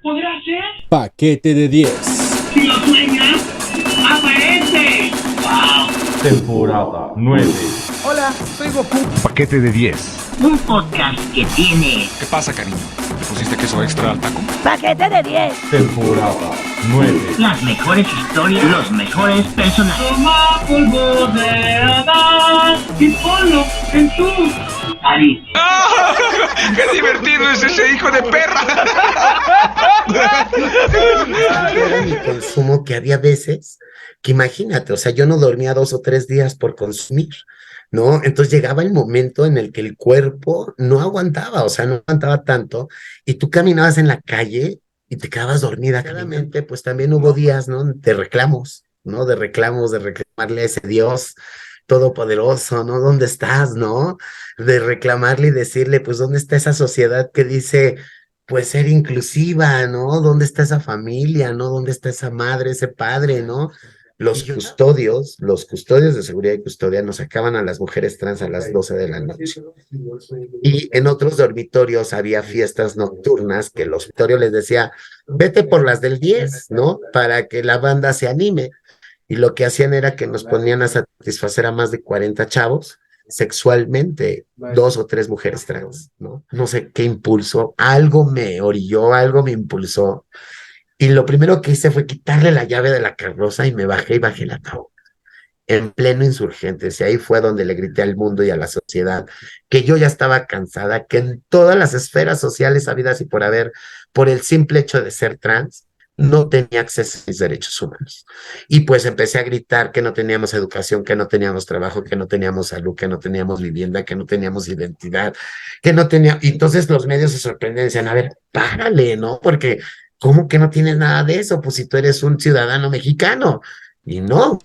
¿Podrá ser? Paquete de 10. Si lo sueñas, aparece. ¡Wow! Temporada 9. Hola, soy Goku. Paquete de 10. Un podcast que tiene ¿Qué pasa, cariño? ¿Le pusiste queso extra al taco? Paquete de 10. Temporada 9. las mejores historias, los mejores personajes. Toma polvo de Adán y ponlo en tu nariz. ¡Ah! ¡Qué divertido es ese hijo de perra! Era mi consumo, que había veces que imagínate, o sea, yo no dormía 2 o 3 días por consumir, ¿no? Entonces llegaba el momento en el que el cuerpo no aguantaba, o sea, no aguantaba tanto, y tú caminabas en la calle y te quedabas dormida. Claramente, pues también hubo días, ¿no? De reclamos, ¿no? De reclamarle a ese Dios todopoderoso, ¿no? ¿Dónde estás, no? De reclamarle y decirle, pues, ¿dónde está esa sociedad que dice, pues, ser inclusiva, ¿no? ¿Dónde está esa familia, no? ¿Dónde está esa madre, ese padre, no? Los custodios de seguridad y custodia nos sacaban a las mujeres trans a las 12 de la noche. Y en otros dormitorios había fiestas nocturnas que el dormitorio les decía, vete por las del 10, ¿no? Para que la banda se anime. Y lo que hacían era que nos ponían a satisfacer a más de 40 chavos sexualmente, 2 o 3 mujeres trans, ¿no? No sé qué impulso, algo me orilló, algo me impulsó. Y lo primero que hice fue quitarle la llave de la carroza y me bajé el ataúd en pleno Insurgentes. Y ahí fue donde le grité al mundo y a la sociedad que yo ya estaba cansada, que en todas las esferas sociales habidas y por haber, por el simple hecho de ser trans, no tenía acceso a mis derechos humanos. Y pues empecé a gritar que no teníamos educación, que no teníamos trabajo, que no teníamos salud, que no teníamos vivienda, que no teníamos identidad, que no tenía... Y entonces los medios se sorprenden y decían, a ver, párale, ¿no? Porque ¿cómo que no tienes nada de eso? Pues si tú eres un ciudadano mexicano. Y no.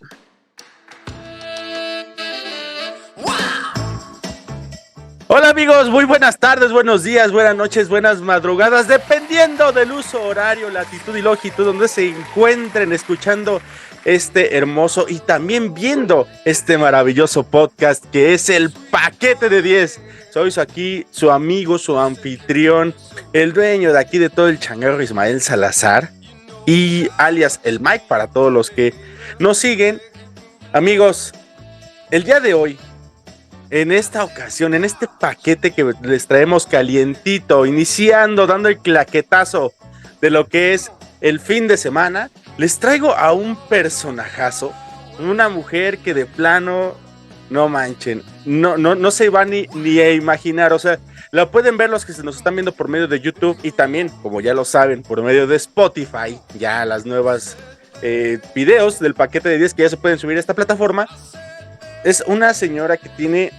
Hola amigos, muy buenas tardes, buenos días, buenas noches, buenas madrugadas, dependiendo del uso horario, latitud y longitud donde se encuentren escuchando este hermoso y también viendo este maravilloso podcast que es el Paquete de 10. Soy aquí su amigo, su anfitrión, el dueño de aquí de todo el changarro, Ismael Salazar, y alias el Mike para todos los que nos siguen. Amigos, el día de hoy, en esta ocasión, en este paquete que les traemos calientito, iniciando, dando el claquetazo de lo que es el fin de semana, les traigo a un personajazo, una mujer que de plano, no manchen, no se va ni a imaginar, o sea, la pueden ver los que se nos están viendo por medio de YouTube y también, como ya lo saben, por medio de Spotify, ya las nuevas videos del Paquete de 10 que ya se pueden subir a esta plataforma. Es una señora que tiene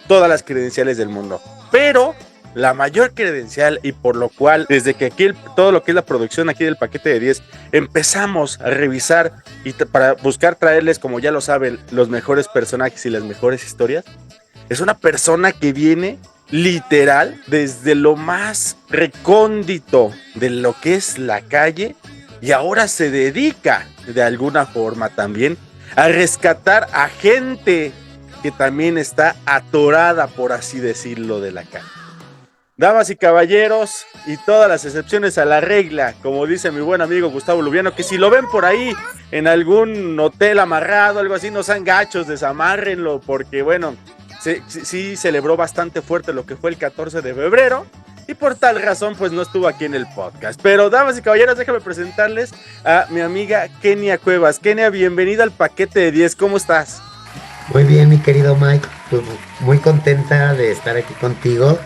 todas las credenciales del mundo, pero la mayor credencial y por lo cual desde que aquí todo lo que es la producción aquí del Paquete de 10 empezamos a revisar y para buscar traerles, como ya lo saben, los mejores personajes y las mejores historias, es una persona que viene literal desde lo más recóndito de lo que es la calle y ahora se dedica de alguna forma también a rescatar a gente que también está atorada, por así decirlo, de la calle. Damas y caballeros, y todas las excepciones a la regla, como dice mi buen amigo Gustavo Lubiano, que si lo ven por ahí en algún hotel amarrado, algo así, no sean gachos, desamárrenlo, porque bueno, sí celebró bastante fuerte lo que fue el 14 de febrero, y por tal razón pues no estuvo aquí en el podcast. Pero damas y caballeros, déjame presentarles a mi amiga Kenia Cuevas. Kenia, bienvenida al Paquete de 10, ¿cómo estás? Muy bien, mi querido Mike, pues muy contenta de estar aquí contigo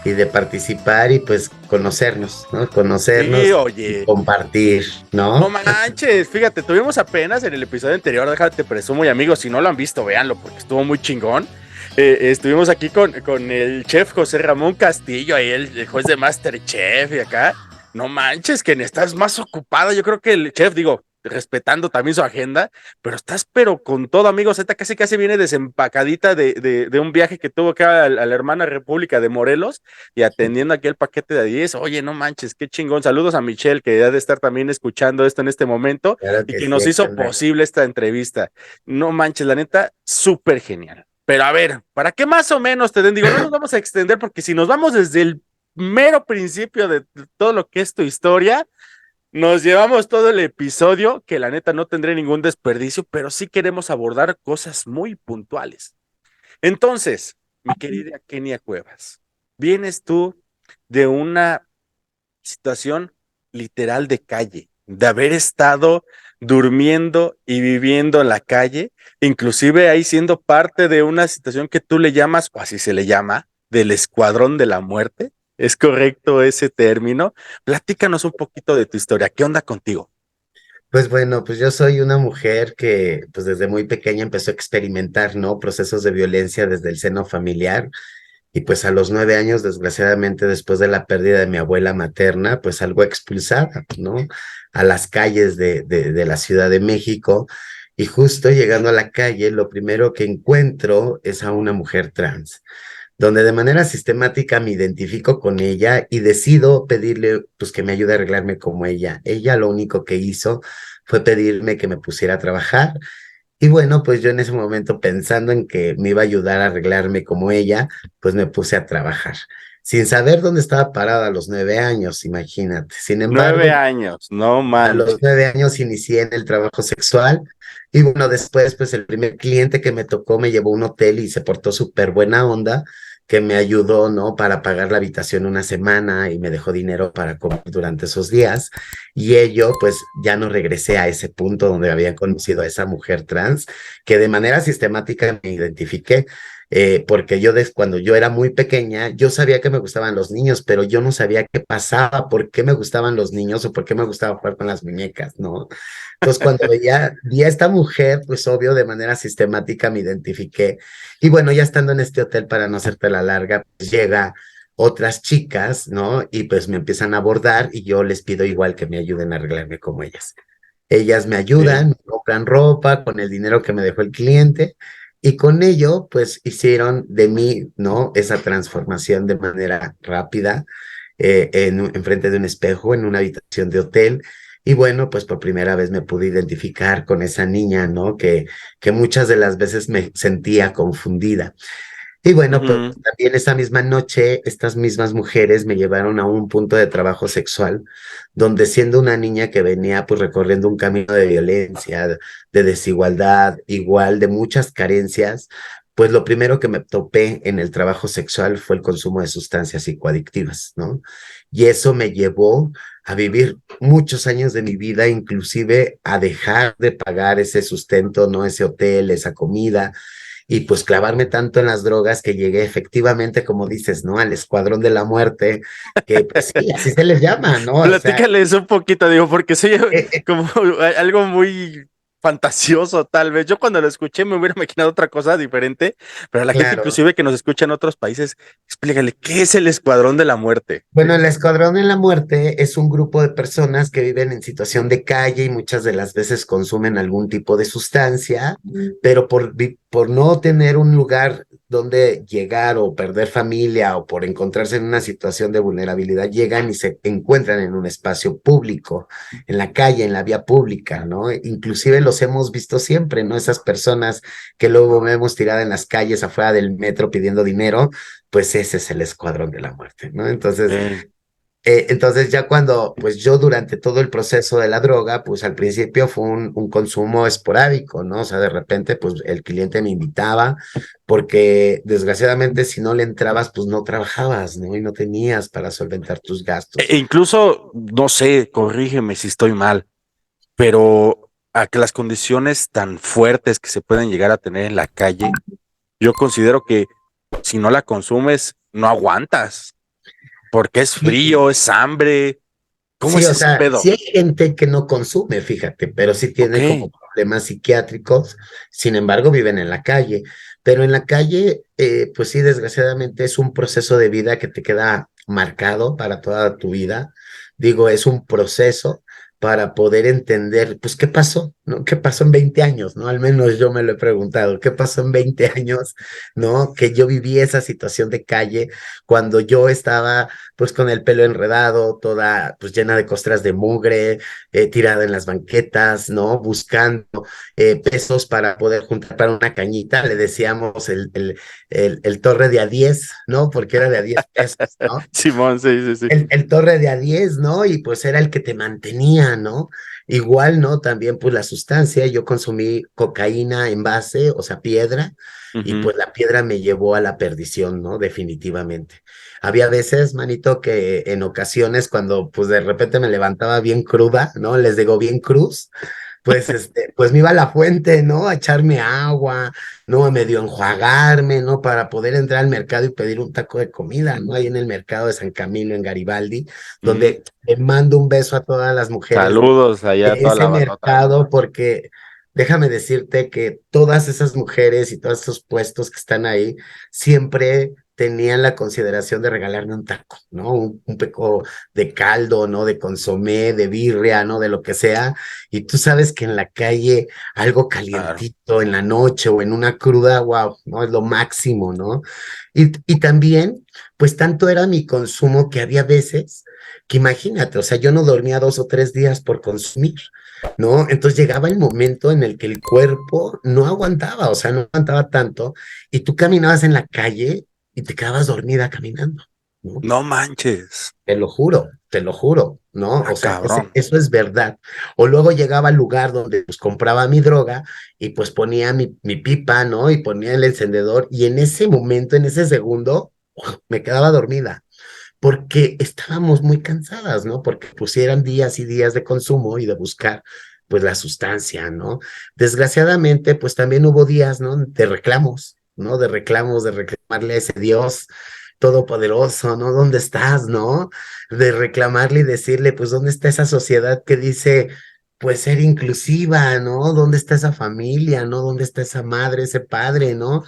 y de participar y pues conocernos, ¿no? Sí, oye. Y compartir, ¿no? No manches, fíjate, tuvimos apenas en el episodio anterior, déjate presumo, y amigos, si no lo han visto, véanlo porque estuvo muy chingón. Estuvimos aquí con el chef José Ramón Castillo, ahí el juez de MasterChef y acá. No manches, que estás más ocupada, yo creo que el chef, digo, respetando también su agenda, pero estás con todo, amigos. Esta casi viene desempacadita de un viaje que tuvo acá a la hermana República de Morelos y atendiendo aquí el Paquete de 10. Oye, no manches, qué chingón. Saludos a Michelle, que ha de estar también escuchando esto en este momento, claro, y que nos hizo posible esta entrevista. No manches, la neta, súper genial. Pero a ver, para que más o menos te den, digo, no nos vamos a extender porque si nos vamos desde el mero principio de todo lo que es tu historia, Nos llevamos todo el episodio, que la neta no tendré ningún desperdicio, pero sí queremos abordar cosas muy puntuales. Entonces, mi querida Kenia Cuevas, vienes tú de una situación literal de calle, de haber estado durmiendo y viviendo en la calle, inclusive ahí siendo parte de una situación que tú le llamas, o así se le llama, del escuadrón de la muerte. ¿Es correcto ese término? Platícanos un poquito de tu historia. ¿Qué onda contigo? Pues bueno, pues yo soy una mujer que pues desde muy pequeña empezó a experimentar, ¿no? Procesos de violencia desde el seno familiar. Y pues a los 9 años, desgraciadamente, después de la pérdida de mi abuela materna, pues salgo expulsada, ¿no? A las calles de la Ciudad de México. Y justo llegando a la calle, lo primero que encuentro es a una mujer trans, donde de manera sistemática me identifico con ella y decido pedirle, pues, que me ayude a arreglarme como ella. Ella lo único que hizo fue pedirme que me pusiera a trabajar y bueno, pues yo en ese momento pensando en que me iba a ayudar a arreglarme como ella, pues me puse a trabajar, sin saber dónde estaba parada a los 9 años, imagínate. Sin embargo, 9 años, no a los manches. 9 años inicié en el trabajo sexual y bueno, después pues el primer cliente que me tocó me llevó a un hotel y se portó súper buena onda, que me ayudó, ¿no? Para pagar la habitación una semana y me dejó dinero para comer durante esos días. Y ello, pues ya no regresé a ese punto donde había conocido a esa mujer trans, que de manera sistemática me identifiqué. Porque cuando yo era muy pequeña, yo sabía que me gustaban los niños, pero yo no sabía qué pasaba, por qué me gustaban los niños o por qué me gustaba jugar con las muñecas, ¿no? Entonces, cuando vi a esta mujer, pues obvio, de manera sistemática me identifiqué. Y bueno, ya estando en este hotel, para no hacerte la larga, pues llega otras chicas, ¿no? Y pues me empiezan a abordar y yo les pido igual que me ayuden a arreglarme como ellas. Ellas me ¿Sí? ayudan, me compran ropa con el dinero que me dejó el cliente y con ello, pues hicieron de mí, ¿no? Esa transformación de manera rápida, en frente de un espejo, en una habitación de hotel. Y bueno, pues por primera vez me pude identificar con esa niña, ¿no? Que muchas de las veces me sentía confundida. Y bueno, pues Ujú. también esa misma noche, estas mismas mujeres me llevaron a un punto de trabajo sexual, donde siendo una niña que venía pues recorriendo un camino de violencia, de desigualdad, igual de muchas carencias, pues lo primero que me topé en el trabajo sexual fue el consumo de sustancias psicoadictivas, ¿no? Y eso me llevó a vivir muchos años de mi vida, inclusive a dejar de pagar ese sustento, ¿no? Ese hotel, esa comida y pues clavarme tanto en las drogas que llegué efectivamente, como dices, ¿no? Al escuadrón de la muerte, que pues sí, así se les llama, ¿no? O sea, Platícales un poquito, digo, porque soy eh, eh, como algo muy fantasioso, tal vez. Yo cuando lo escuché me hubiera imaginado otra cosa diferente, pero a la gente claro. inclusive que nos escucha en otros países, explícale, ¿qué es el Escuadrón de la Muerte? Bueno, el Escuadrón en la Muerte es un grupo de personas que viven en situación de calle y muchas de las veces consumen algún tipo de sustancia, pero por no tener un lugar donde llegar o perder familia o por encontrarse en una situación de vulnerabilidad, llegan y se encuentran en un espacio público, en la calle, en la vía pública, ¿no? Inclusive los hemos visto siempre, ¿no? Esas personas que luego vemos tiradas en las calles afuera del metro pidiendo dinero, pues ese es el Escuadrón de la Muerte, ¿no? Eh, Entonces ya cuando, pues yo durante todo el proceso de la droga, pues al principio fue un consumo esporádico, ¿no? O sea, de repente, pues el cliente me invitaba, porque desgraciadamente si no le entrabas, pues no trabajabas, ¿no? Y no tenías para solventar tus gastos. incluso, no sé, corrígeme si estoy mal, pero a que las condiciones tan fuertes que se pueden llegar a tener en la calle, yo considero que si no la consumes, no aguantas, porque es Sí, frío, es hambre. ¿Cómo sí, es o ese sea, sí pedo? hay gente que no consume, fíjate, pero sí Ok. tiene como problemas psiquiátricos, sin embargo viven en la calle, pero en la calle, pues sí, desgraciadamente es un proceso de vida que te queda marcado para toda tu vida. Digo, es un proceso, para poder entender, pues, qué pasó, ¿no? ¿Qué pasó en 20 años, ¿no? Al menos yo me lo he preguntado, ¿qué pasó en 20 años, ¿no? Que yo viví esa situación de calle cuando yo estaba, pues, con el pelo enredado, toda, pues, llena de costras de mugre, tirada en las banquetas, ¿no? Buscando pesos para poder juntar para una cañita, le decíamos el torre de a 10, ¿no? Porque era de a 10 pesos, ¿no? Simón, sí, sí, sí. El torre de a 10, ¿no? Y pues era el que te mantenía, ¿no? Igual, ¿no? También pues la sustancia, yo consumí cocaína en base, o sea, piedra, y Ujú. pues la piedra me llevó a la perdición, ¿no? Definitivamente. Había veces, manito, que en ocasiones cuando pues de repente me levantaba bien cruda, ¿no? Les digo bien cruz, pues pues me iba a la fuente, ¿no? A echarme agua, ¿no? A medio enjuagarme, ¿no? Para poder entrar al mercado y pedir un taco de comida, ¿no? Ahí en el mercado de San Camilo, en Garibaldi, Mm. donde le mando un beso a todas las mujeres Saludos allá a de toda la ese bandota ahí. mercado, porque déjame decirte que todas esas mujeres y todos esos puestos que están ahí siempre tenían la consideración de regalarme un taco, ¿no? Un peco de caldo, ¿no? De consomé, de birria, ¿no? De lo que sea. Y tú sabes que en la calle algo Claro. calientito en la noche o en una cruda, wow, ¿no? Es lo máximo, ¿no? Y también, pues tanto era mi consumo que había veces que imagínate, o sea, yo no dormía 2 o 3 días por consumir, ¿no? Entonces llegaba el momento en el que el cuerpo no aguantaba, o sea, no aguantaba tanto, y tú caminabas en la calle y te quedabas dormida caminando, ¿no? No manches. Te lo juro, ¿no? Ah, O sea, cabrón. eso es verdad. O luego llegaba al lugar donde pues compraba mi droga y pues ponía mi pipa, ¿no? Y ponía el encendedor y en ese momento, en ese segundo, me quedaba dormida porque estábamos muy cansadas, ¿no? Porque pues eran días y días de consumo y de buscar pues la sustancia, ¿no? Desgraciadamente, pues también hubo días, ¿no? De reclamos, ¿no? De reclamarle a ese Dios todopoderoso, ¿no? ¿Dónde estás, no? De reclamarle y decirle, pues, ¿dónde está esa sociedad que dice, pues, ser inclusiva, ¿no? ¿Dónde está esa familia, ¿no? ¿Dónde está esa madre, ese padre, ¿no?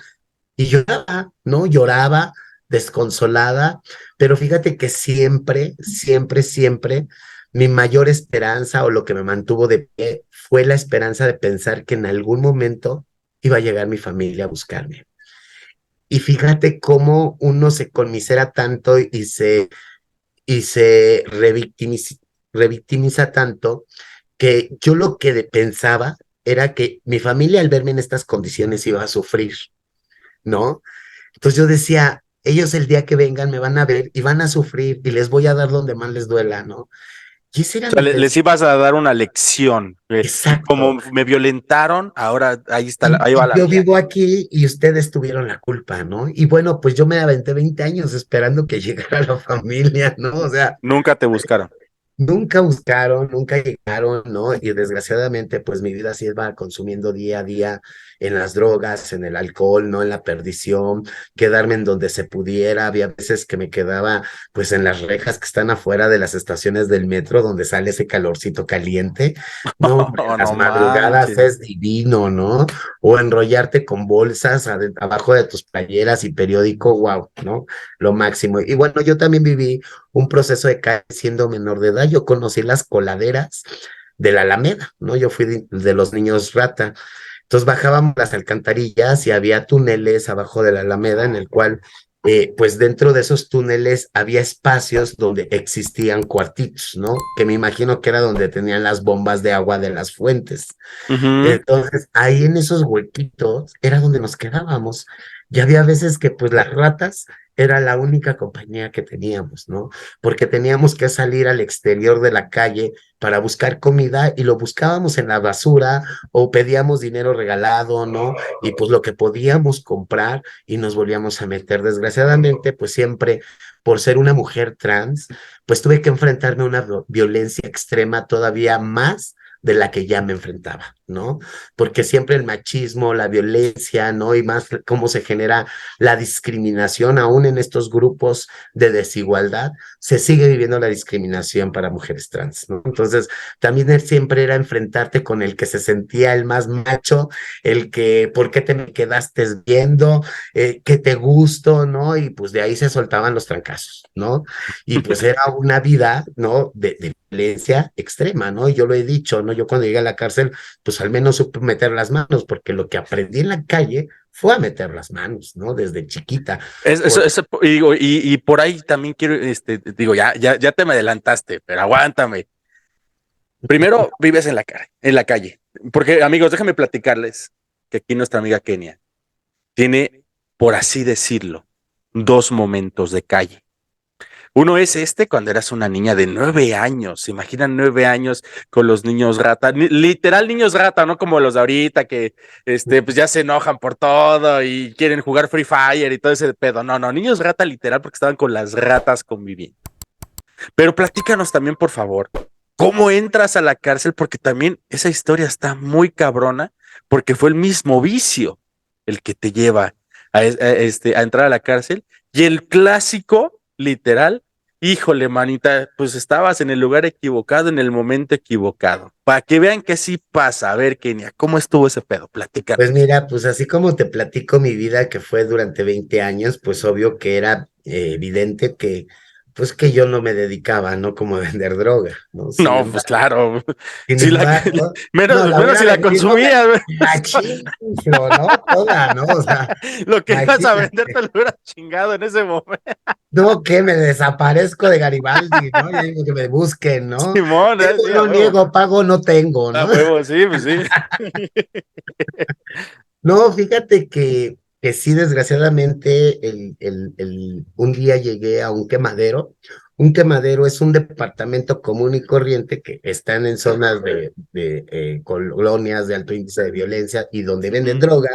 Y lloraba, ¿no? Lloraba, desconsolada, pero fíjate que siempre, siempre, siempre, mi mayor esperanza o lo que me mantuvo de pie fue la esperanza de pensar que en algún momento iba a llegar mi familia a buscarme. Y fíjate cómo uno se conmisera tanto y se revictimiza tanto que yo lo que pensaba era que mi familia al verme en estas condiciones iba a sufrir, ¿no? Entonces yo decía, ellos el día que vengan me van a ver y van a sufrir y les voy a dar donde más les duela, ¿no? Y ese era O sea, mi les pensamiento. ibas a dar una lección. Como Exacto. me violentaron, ahora ahí está, Y, ahí va y la yo mía. vivo aquí y ustedes tuvieron la culpa, ¿no? Y bueno, pues yo me aventé 20 años esperando que llegara la familia, ¿no? O sea, Nunca te buscaron. nunca buscaron, nunca llegaron, ¿no? Y desgraciadamente, pues mi vida se iba consumiendo día a día en las drogas, en el alcohol, ¿no? En la perdición, quedarme en donde se pudiera. Había veces que me quedaba, pues, en las rejas que están afuera de las estaciones del metro, donde sale ese calorcito caliente. No, hombre, en Oh, las no madrugadas manches. es divino, ¿no? O enrollarte con bolsas abajo de tus playeras y periódico, wow, ¿no? Lo máximo. Y bueno, yo también viví un proceso de calle siendo menor de edad. Yo conocí las coladeras de la Alameda, ¿no? Yo fui de los niños rata. Entonces bajábamos las alcantarillas y había túneles abajo de la Alameda en el cual, pues dentro de esos túneles había espacios donde existían cuartitos, ¿no? Que me imagino que era donde tenían las bombas de agua de las fuentes. Ujú. Entonces, ahí en esos huequitos era donde nos quedábamos. Y había veces que pues las ratas era la única compañía que teníamos, ¿no? Porque teníamos que salir al exterior de la calle para buscar comida y lo buscábamos en la basura o pedíamos dinero regalado, ¿no? Y pues lo que podíamos comprar y nos volvíamos a meter. Desgraciadamente, pues siempre por ser una mujer trans, pues tuve que enfrentarme a una violencia extrema todavía más de la que ya me enfrentaba. ¿no? Porque siempre el machismo, la violencia, ¿no? Y más cómo se genera la discriminación, aún en estos grupos de desigualdad, se sigue viviendo la discriminación para mujeres trans, ¿no? Entonces, también él siempre era enfrentarte con el que se sentía el más macho, el que, ¿por qué te me quedaste viendo? ¿Qué te gusto? ¿No? Y pues de ahí se soltaban los trancazos, ¿no? Y pues era una vida, ¿no? De violencia extrema, ¿no? Y yo lo he dicho, ¿no? Yo cuando llegué a la cárcel, pues al menos supe meter las manos, porque lo que aprendí en la calle fue a meter las manos, ¿no? Desde chiquita. Y por ahí también quiero, digo, ya te me adelantaste, pero aguántame. Primero vives en la calle, porque amigos, déjenme platicarles que aquí nuestra amiga Kenia tiene, por así decirlo, dos momentos de calle. Uno es cuando eras una niña de 9 años. ¿Se imaginan 9 años con los niños rata? Literal niños rata, no como los de ahorita que pues ya se enojan por todo y quieren jugar Free Fire y todo ese pedo. No, niños rata literal porque estaban con las ratas conviviendo. Pero platícanos también, por favor, ¿cómo entras a la cárcel? Porque también esa historia está muy cabrona porque fue el mismo vicio el que te lleva a entrar a la cárcel y el clásico, literal, híjole, manita, pues estabas en el lugar equivocado, en el momento equivocado. Para que vean que sí pasa. A ver, Kenia, ¿cómo estuvo ese pedo? Platícanos. Pues mira, pues así como te platico mi vida que fue durante 20 años, pues obvio que era evidente que, pues que yo no me dedicaba, ¿no? Como a vender droga, ¿no? No, pues claro. Sin Si embargo, menos la si hubiera la vendido consumías, güey. machín, ¿no? Toda, ¿no? O sea, Lo que ibas a imagínate. vender te lo hubieras chingado en ese momento. No, que me desaparezco de Garibaldi, ¿no? Yo digo que me busquen, ¿no? Simón, Tengo, sí, a no huevo. niego, pago, no tengo, A ¿no? huevo, sí, pues sí. No, fíjate que sí, desgraciadamente, un día llegué a un quemadero. Un quemadero es un departamento común y corriente que están en zonas de colonias de alto índice de violencia y donde venden droga.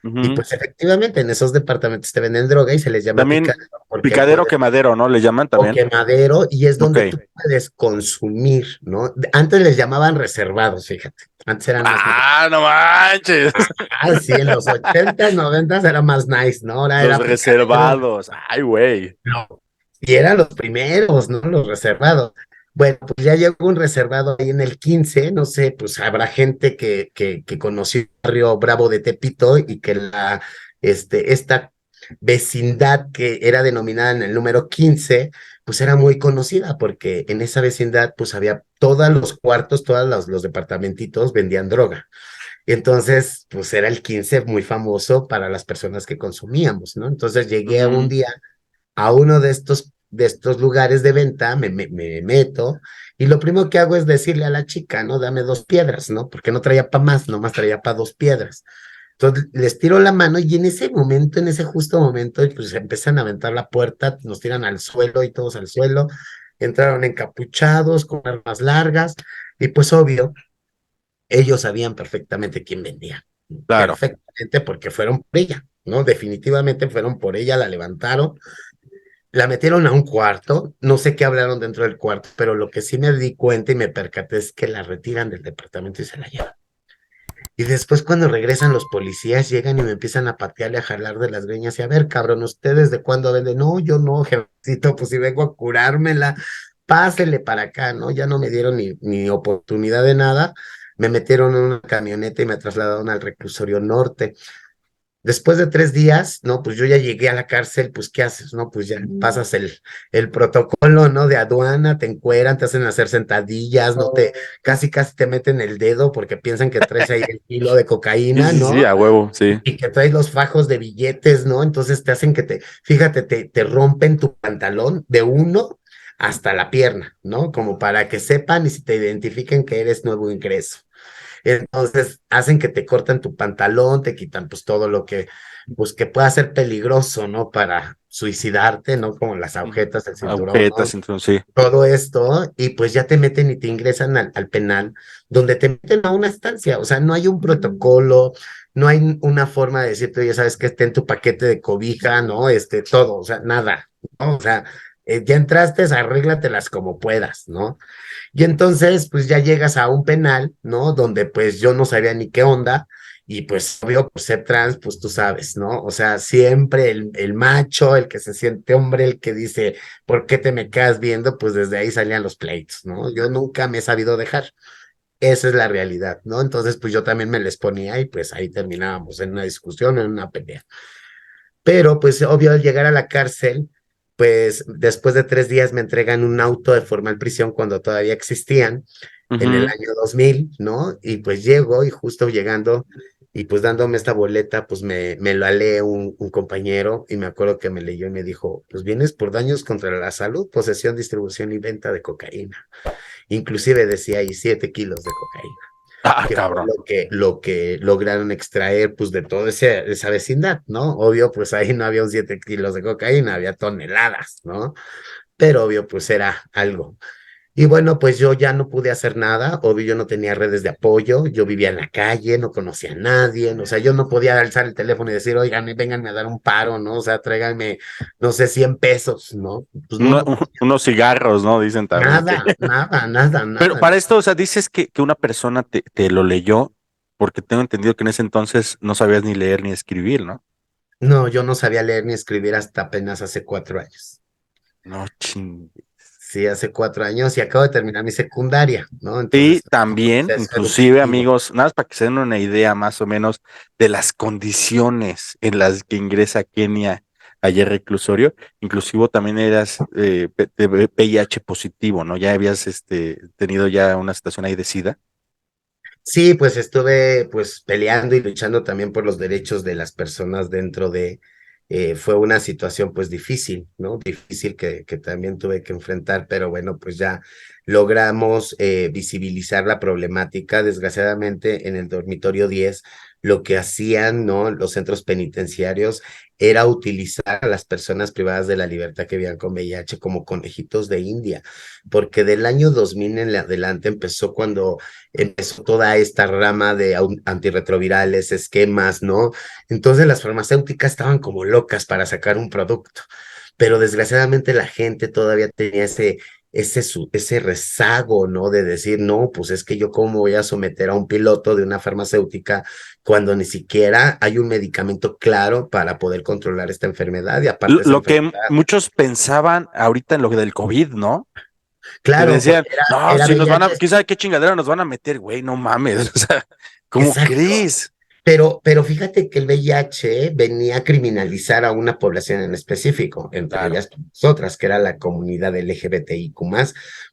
Y Ujú. pues efectivamente en esos departamentos te venden droga y se les llama También picadero porque ahí picadero, puedes quemadero, ¿no? Le llaman o también. quemadero y es Ok. donde tú puedes consumir, ¿no? Antes les llamaban reservados, fíjate. Antes eran más nice. Ah, no manches. Ah, sí, en los 80s, 90s era más nice, ¿no? Ahora Los era picadero, reservados. Ay, güey. no. Y eran los primeros, ¿no? Los reservados. Bueno, pues ya llegó un reservado ahí en el 15, no sé, pues habrá gente que conoció el barrio Bravo de Tepito y que esta vecindad que era denominada en el número 15, pues era muy conocida porque en esa vecindad pues había todos los cuartos, todos los departamentitos vendían droga. Y entonces, pues era el 15 muy famoso para las personas que consumíamos, ¿no? Entonces llegué a un Ujú. día a uno de estos lugares de venta, me meto, y lo primero que hago es decirle a la chica, ¿no? Dame 2 piedras, ¿no? Porque no traía para más, nomás traía para 2 piedras. Entonces les tiro la mano y en ese momento, en ese justo momento, pues empiezan a aventar la puerta, nos tiran al suelo y todos al suelo, entraron encapuchados con armas largas y pues obvio, ellos sabían perfectamente quién vendía, Claro. perfectamente porque fueron por ella, ¿no? Definitivamente fueron por ella, la levantaron, la metieron a un cuarto, no sé qué hablaron dentro del cuarto, pero lo que sí me di cuenta y me percaté es que la retiran del departamento y se la llevan. Y después cuando regresan los policías, llegan y me empiezan a patear y a jalar de las greñas y a ver, cabrón, ¿ustedes de cuándo venden? No, yo no, jefecito, pues si vengo a curármela, pásele para acá, ¿no? Ya no me dieron ni oportunidad de nada, me metieron en una camioneta y me trasladaron al reclusorio norte. Después de 3 días, no, pues yo ya llegué a la cárcel, pues ¿qué haces? No, pues ya pasas el protocolo, ¿no? De aduana, te encueran, te hacen hacer sentadillas, no casi te meten el dedo porque piensan que traes ahí el kilo de Sí, cocaína, sí, sí, ¿no? a huevo, sí. Y que traes los fajos de billetes, ¿no? Entonces te hacen fíjate, te rompen tu pantalón de uno hasta la pierna, ¿no? Como para que sepan y si te identifiquen que eres nuevo ingreso. Entonces hacen que te cortan tu pantalón, te quitan pues todo lo que, pues que pueda ser peligroso, ¿no? Para suicidarte, ¿no? Como las agujetas, el cinturón, Agujetas, ¿no? entonces sí. Todo esto, y pues ya te meten y te ingresan al penal, donde te meten a una estancia, o sea, no hay un protocolo, no hay una forma de decirte, oye, sabes que esté en tu paquete de cobija, ¿no? Todo, o sea, nada, ¿no? O sea, ya entraste, arréglatelas como puedas, ¿no? Y entonces, pues ya llegas a un penal, ¿no? Donde pues yo no sabía ni qué onda, y pues obvio, por ser trans, pues tú sabes, ¿no? O sea, siempre el macho, el que se siente hombre, el que dice, ¿por qué te me quedas viendo? Pues desde ahí salían los pleitos, ¿no? Yo nunca me he sabido dejar. Esa es la realidad, ¿no? Entonces, pues yo también me les ponía y pues ahí terminábamos en una discusión, en una pelea. Pero pues obvio al llegar a la cárcel, pues después de 3 días me entregan un auto de formal prisión cuando todavía existían, en el Ujú. año 2000, ¿no? Y pues llego y justo llegando y pues dándome esta boleta, pues me lo lee un compañero y me acuerdo que me leyó y me dijo, pues vienes por daños contra la salud, posesión, distribución y venta de cocaína. Inclusive decía ahí 7 kilos de cocaína Ah, que fue cabrón. lo que lograron extraer pues de toda esa vecindad, ¿no? Obvio, pues ahí no había un 7 kilos de cocaína, había toneladas, ¿no? Pero obvio, pues era algo. Y bueno, pues yo ya no pude hacer nada, obvio yo no tenía redes de apoyo, yo vivía en la calle, no conocía a nadie, o sea, yo no podía alzar el teléfono y decir, oigan, vénganme a dar un paro, ¿no? O sea, tráiganme, no sé, 100 pesos, ¿no? Pues no, no, Unos cigarros, ¿no? Dicen también que. nada, nada, nada, Pero nada. para esto, o sea, dices que una persona te lo leyó, porque tengo entendido que en ese entonces no sabías ni leer ni escribir, ¿no? No, yo no sabía leer ni escribir hasta apenas hace 4 años. No, ching. Sí, hace 4 años y acabo de terminar mi secundaria, ¿no? Y Entonces, un también, proceso inclusive, educativo. amigos, nada más para que se den una idea más o menos de las condiciones en las que ingresa Kenia ayer reclusorio, inclusive también eras de VIH positivo, ¿no? Ya habías tenido ya una situación ahí de SIDA. Sí, pues estuve pues peleando y luchando también por los derechos de las personas dentro fue una situación pues difícil, ¿no? Difícil que también tuve que enfrentar, pero bueno, pues ya logramos visibilizar la problemática. Desgraciadamente en el dormitorio 10 lo que hacían, ¿no? Los centros penitenciarios era utilizar a las personas privadas de la libertad que vivían con VIH como conejitos de India, porque del año 2000 en adelante empezó cuando empezó toda esta rama de antirretrovirales, esquemas, ¿no? Entonces las farmacéuticas estaban como locas para sacar un producto, pero desgraciadamente la gente todavía tenía ese rezago, ¿no? De decir, no, pues es que yo cómo voy a someter a un piloto de una farmacéutica cuando ni siquiera hay un medicamento claro para poder controlar esta enfermedad y aparte esa Lo que enfermedad, muchos pensaban ahorita en lo del COVID, ¿no? Que claro, decían, porque era, no, era si nos van a, VIH, quién sabe qué chingadera nos van a meter, güey, no mames, o sea, ¿cómo exacto. crees? Pero fíjate que el VIH venía a criminalizar a una población en específico, entre Claro. ellas nosotras, que era la comunidad LGBTIQ+,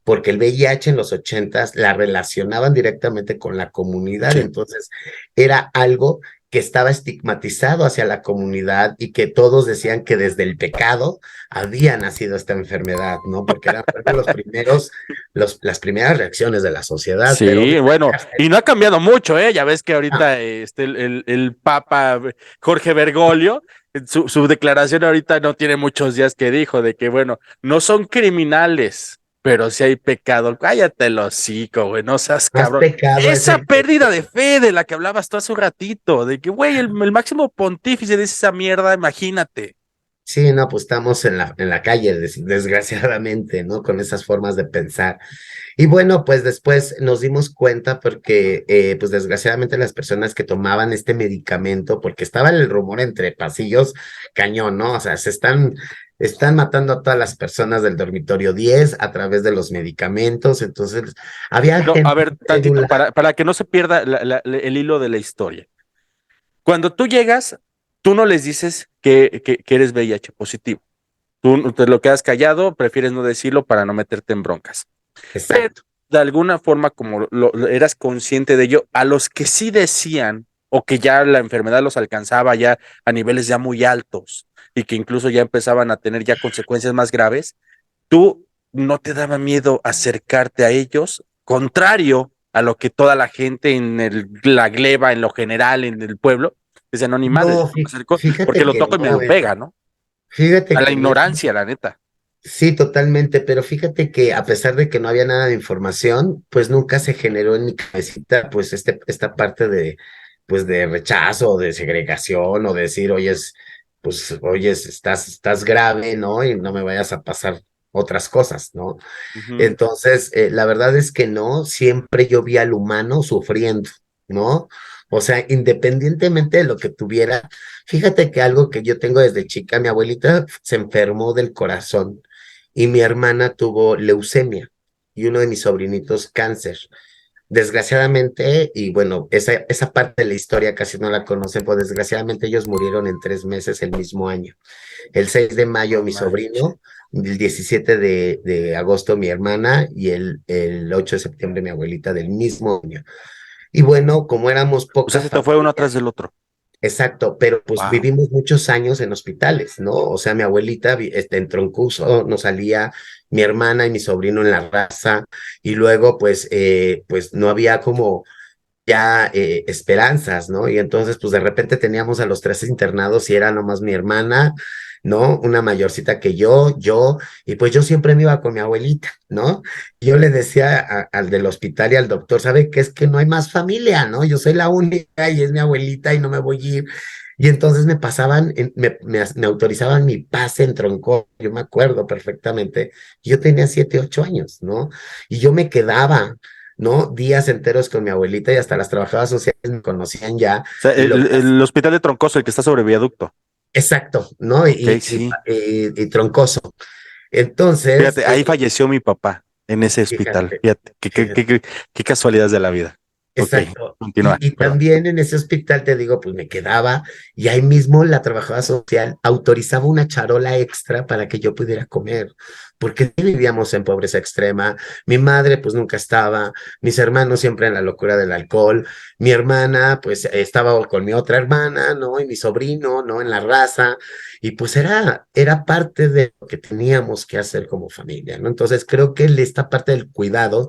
porque el VIH en los 80s la relacionaban directamente con la comunidad, Sí. entonces era algo que estaba estigmatizado hacia la comunidad y que todos decían que desde el pecado había nacido esta enfermedad, ¿no? Porque eran las primeras reacciones de la sociedad, pero Sí, obviamente bueno, y no ha cambiado mucho, ¿eh? Ya ves que ahorita el Papa Jorge Bergoglio, su declaración ahorita no tiene muchos días que dijo de que, bueno, no son criminales, pero sí hay pecado. Cállate el hocico, güey, no seas más cabrón. pecado es Esa el que pérdida de fe de la que hablabas tú hace un ratito, de que, güey, el máximo pontífice dice esa mierda, imagínate. sí, no, pues estamos en la calle, desgraciadamente, ¿no? Con esas formas de pensar. Y bueno, pues después nos dimos cuenta porque, pues desgraciadamente las personas que tomaban este medicamento, porque estaba el rumor entre pasillos, cañón, ¿no? O sea, están matando a todas las personas del dormitorio 10 a través de los medicamentos, entonces había Pero, a gente ver, tantito, crédula. para que no se pierda el hilo de la historia. Cuando tú llegas, tú no les dices que eres VIH positivo. Tú te lo quedas callado, prefieres no decirlo para no meterte en broncas. Pero Exacto. de alguna forma, como eras consciente de ello, a los que sí decían o que ya la enfermedad los alcanzaba ya a niveles ya muy altos y que incluso ya empezaban a tener ya consecuencias más graves, tú no te daba miedo acercarte a ellos, contrario a lo que toda la gente en la gleba, en lo general, en el pueblo, decía, no, ni madre, No, yo no me acerco porque fíjate lo que toco y me no, lo pega, ¿no? A fíjate la que no. ignorancia, la neta. Sí, totalmente, pero fíjate que a pesar de que no había nada de información, pues nunca se generó en mi cabecita, pues esta parte pues de rechazo, o de segregación, o de decir, oyes, pues, oyes, estás grave, ¿no? Y no me vayas a pasar otras cosas, ¿no? Ujú. Entonces, la verdad es que no, siempre yo vi al humano sufriendo, ¿no? O sea, independientemente de lo que tuviera, fíjate que algo que yo tengo desde chica, mi abuelita se enfermó del corazón y mi hermana tuvo leucemia y uno de mis sobrinitos cáncer. Desgraciadamente, y bueno, esa parte de la historia casi no la conocen, pues desgraciadamente ellos murieron en 3 meses el mismo año. El 6 de mayo No mi manches. sobrino, el 17 de agosto mi hermana y el 8 de septiembre mi abuelita del mismo año. Y bueno, como éramos O sea, poca se te fue uno familia, atrás del otro. exacto, pero pues Wow. vivimos muchos años en hospitales, ¿no? O sea, mi abuelita en Troncuso nos salía mi hermana y mi sobrino en la raza y luego pues no había como ya esperanzas, ¿no? Y entonces, pues de repente teníamos a los tres internados y era nomás mi hermana, ¿no? Una mayorcita que yo, y pues yo siempre me iba con mi abuelita, ¿no? Yo le decía al del hospital y al doctor, ¿sabe qué? Es que no hay más familia, ¿no? Yo soy la única y es mi abuelita y no me voy a ir. Y entonces me pasaban, me autorizaban mi pase en Tronco, yo me acuerdo perfectamente. Yo tenía 7, 8 años, ¿no? Y yo me quedaba, ¿no? Días enteros con mi abuelita y hasta las trabajadoras sociales me conocían ya. O sea, Y lo que el hospital de Troncoso, el que está sobre viaducto. exacto, ¿no? Ok, sí. Y troncoso. Entonces, Fíjate, ahí falleció mi papá en ese hospital. fíjate, Fíjate, fíjate. qué casualidades de la vida. Ok, Exacto. continúa, Y perdón. también en ese hospital, te digo, pues me quedaba y ahí mismo la trabajadora social autorizaba una charola extra para que yo pudiera comer, porque sí vivíamos en pobreza extrema. Mi madre pues nunca estaba, mis hermanos siempre en la locura del alcohol, mi hermana pues estaba con mi otra hermana, ¿no? Y mi sobrino, ¿no? En la raza. Y pues era parte de lo que teníamos que hacer como familia, ¿no? Entonces creo que esta parte del cuidado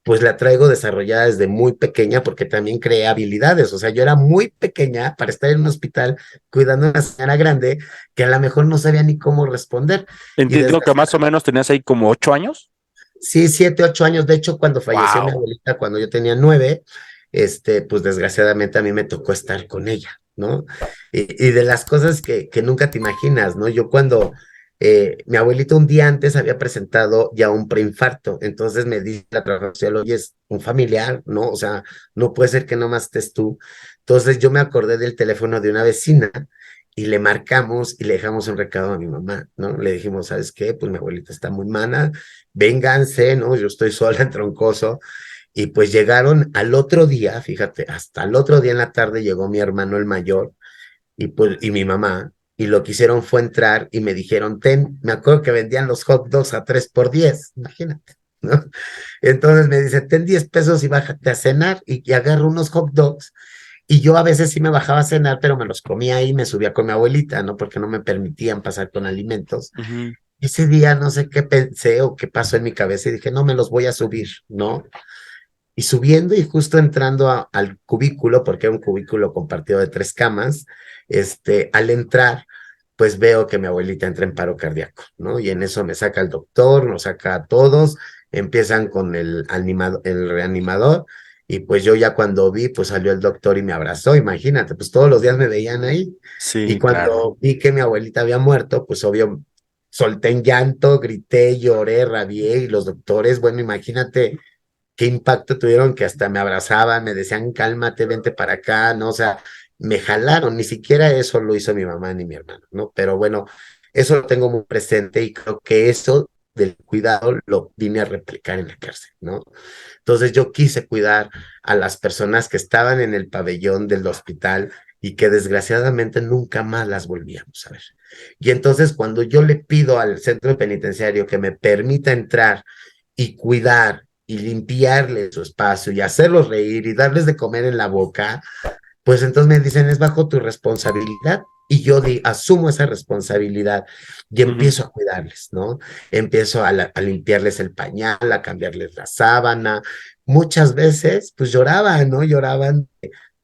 pues la traigo desarrollada desde muy pequeña porque también creé habilidades. O sea, yo era muy pequeña para estar en un hospital cuidando a una señora grande que a lo mejor no sabía ni cómo responder. Y Entiendo desde que más o menos tenías ahí como 8 años. sí, 7, 8 años. De hecho, cuando falleció mi Wow. abuelita, cuando yo tenía 9, pues desgraciadamente a mí me tocó estar con ella, ¿no? Y de las cosas que nunca te imaginas, ¿no? Yo cuando mi abuelita un día antes había presentado ya un preinfarto, entonces me dice la trabajadora, oye, es un familiar, ¿no? O sea, no puede ser que nomás estés tú. Entonces yo me acordé del teléfono de una vecina y le marcamos y le dejamos un recado a mi mamá, ¿no? Le dijimos, ¿sabes qué? Pues mi abuelita está muy mala, vénganse, ¿no? Yo estoy sola en Troncoso. Y pues llegaron al otro día, fíjate, hasta el otro día en la tarde llegó mi hermano el mayor y mi mamá, y lo que hicieron fue entrar y me dijeron, me acuerdo que vendían los hot dogs a 3 por 10, imagínate, ¿no? Entonces me dice, ten 10 pesos y bájate a cenar y agarro unos hot dogs. Y yo a veces sí me bajaba a cenar, pero me los comía ahí y me subía con mi abuelita, ¿no? Porque no me permitían pasar con alimentos. Ujú. Ese día no sé qué pensé o qué pasó en mi cabeza y dije, no me los voy a subir, ¿no? Y subiendo y justo entrando al cubículo, porque era un cubículo compartido de 3 camas, al entrar, pues veo que mi abuelita entra en paro cardíaco, ¿no? Y en eso me saca el doctor, nos saca a todos, empiezan con el reanimador, y pues yo ya cuando vi, pues salió el doctor y me abrazó, imagínate, pues todos los días me veían ahí. Y Sí, claro. cuando vi que mi abuelita había muerto, pues obvio, solté en llanto, grité, lloré, rabié, y los doctores, bueno, imagínate qué impacto tuvieron que hasta me abrazaban, me decían, cálmate, vente para acá, ¿no? O sea, me jalaron, ni siquiera eso lo hizo mi mamá ni mi hermano, ¿no? Pero bueno, eso lo tengo muy presente y creo que eso del cuidado lo vine a replicar en la cárcel, ¿no? Entonces yo quise cuidar a las personas que estaban en el pabellón del hospital y que desgraciadamente nunca más las volvíamos a ver. Y entonces cuando yo le pido al centro penitenciario que me permita entrar y cuidar y limpiarles su espacio y hacerlos reír y darles de comer en la boca, pues entonces me dicen, es bajo tu responsabilidad. Y yo asumo esa responsabilidad y Ujú. empiezo a cuidarles, ¿no? Empiezo a limpiarles el pañal, a cambiarles la sábana. Muchas veces, pues lloraban, ¿no? Lloraban,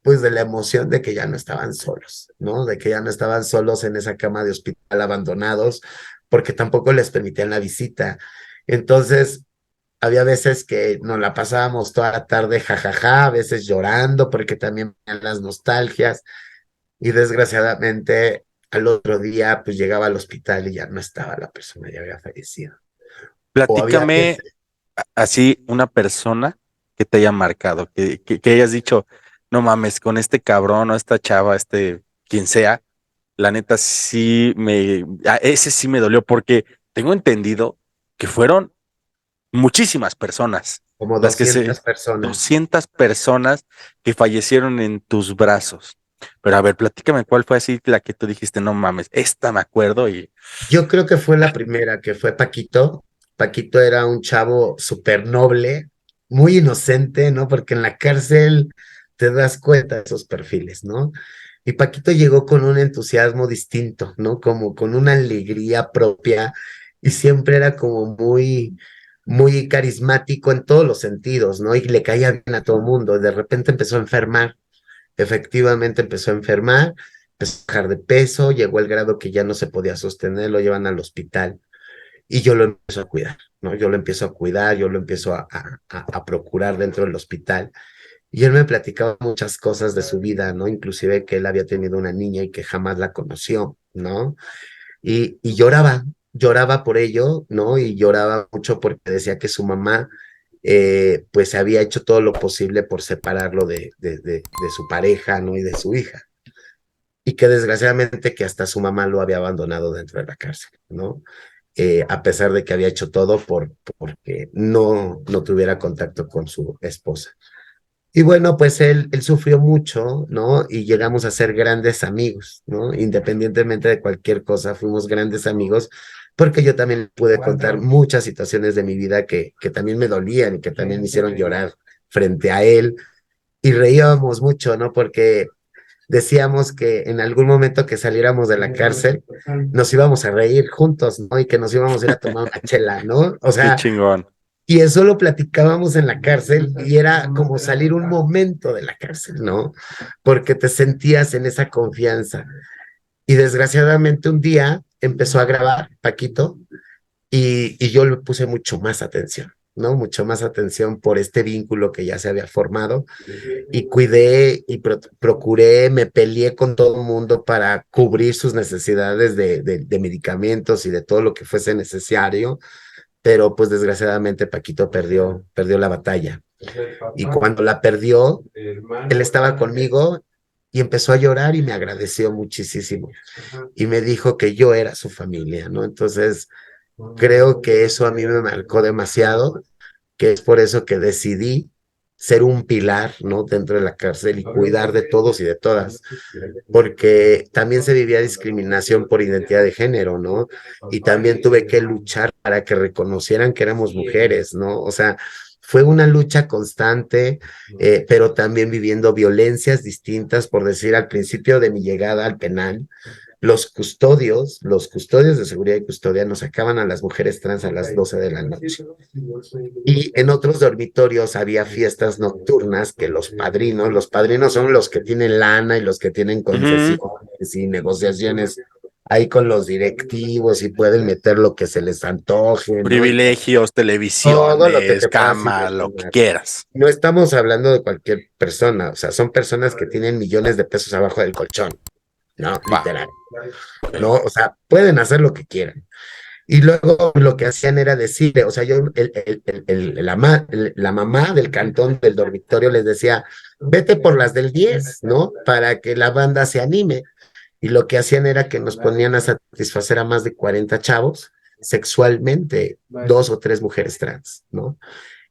pues de la emoción de que ya no estaban solos, ¿no? De que ya no estaban solos en esa cama de hospital abandonados, porque tampoco les permitían la visita. Entonces, había veces que nos la pasábamos toda la tarde jajaja, a veces llorando porque también venían las nostalgias y desgraciadamente al otro día pues llegaba al hospital y ya no estaba la persona, ya había fallecido. o había Platícame veces, así una persona que te haya marcado, que hayas dicho, no mames, con este cabrón o esta chava, quien sea, la neta ese sí me dolió porque tengo entendido que fueron muchísimas personas, como las que 200 personas. 200 personas que fallecieron en tus brazos. Pero a ver, platícame cuál fue así la que tú dijiste, no mames, esta me acuerdo y Yo creo que fue la primera, que fue Paquito. Paquito era un chavo súper noble, muy inocente, ¿no? Porque en la cárcel te das cuenta de esos perfiles, ¿no? Y Paquito llegó con un entusiasmo distinto, ¿no? Como con una alegría propia y siempre era como muy carismático en todos los sentidos, ¿no? Y le caía bien a todo el mundo. De repente empezó a enfermar, efectivamente empezó a enfermar, empezó a bajar de peso, llegó al grado que ya no se podía sostener, lo llevan al hospital y yo lo empiezo a cuidar, ¿no? Yo lo empiezo a cuidar, yo lo empiezo a procurar dentro del hospital. Y él me platicaba muchas cosas de su vida, ¿no? Inclusive que él había tenido una niña y que jamás la conoció, ¿no? Y lloraba por ello, ¿no? Y lloraba mucho porque decía que su mamá, pues había hecho todo lo posible por separarlo de su pareja, ¿no? Y de su hija. Y que desgraciadamente que hasta su mamá lo había abandonado dentro de la cárcel, ¿no? A pesar de que había hecho todo porque no tuviera contacto con su esposa. Y bueno, pues él sufrió mucho, ¿no? Y llegamos a ser grandes amigos, ¿no? Independientemente de cualquier cosa, fuimos grandes amigos, porque yo también pude contar muchas situaciones de mi vida que también me dolían y que también me hicieron llorar frente a él. Y reíamos mucho, ¿no? Porque decíamos que en algún momento que saliéramos de la cárcel, nos íbamos a reír juntos, ¿no? Y que nos íbamos a ir a tomar una chela, ¿no? O qué sea, chingón. y eso lo platicábamos en la cárcel y era como salir un momento de la cárcel, ¿no? Porque te sentías en esa confianza. Y desgraciadamente un día empezó a grabar Paquito y yo le puse mucho más atención, ¿no? Mucho más atención por este vínculo que ya se había formado y cuidé y procuré, me peleé con todo el mundo para cubrir sus necesidades de medicamentos y de todo lo que fuese necesario, pero pues desgraciadamente Paquito perdió la batalla. Y cuando la perdió, él estaba conmigo y empezó a llorar y me agradeció muchísimo. Y me dijo que yo era su familia, ¿no? Entonces, creo que eso a mí me marcó demasiado, que es por eso que decidí ser un pilar, ¿no? Dentro de la cárcel y cuidar de todos y de todas, porque también se vivía discriminación por identidad de género, ¿no? Y también tuve que luchar para que reconocieran que éramos mujeres, ¿no? O sea, fue una lucha constante, pero también viviendo violencias distintas, por decir, al principio de mi llegada al penal, los custodios de seguridad y custodia nos sacaban a las mujeres trans a las 12 de la noche. Y en otros dormitorios había fiestas nocturnas que los padrinos son los que tienen lana y los que tienen Ujú. concesiones y negociaciones ahí con los directivos y pueden meter lo que se les antoje, ¿no? Y Privilegios, todo lo que televisiones, te puedas cama, lo que imaginar. quieras. No estamos hablando de cualquier persona, o sea, son personas que tienen millones de pesos abajo del colchón, ¿no? Va. Literal, ¿no? O sea, pueden hacer lo que quieran. Y luego lo que hacían era decir, o sea, yo, la mamá del cantón del dormitorio les decía, vete por las del 10, ¿no? Para que la banda se anime. Y lo que hacían era que nos ponían a satisfacer a más de 40 chavos sexualmente, dos o tres mujeres trans, ¿no?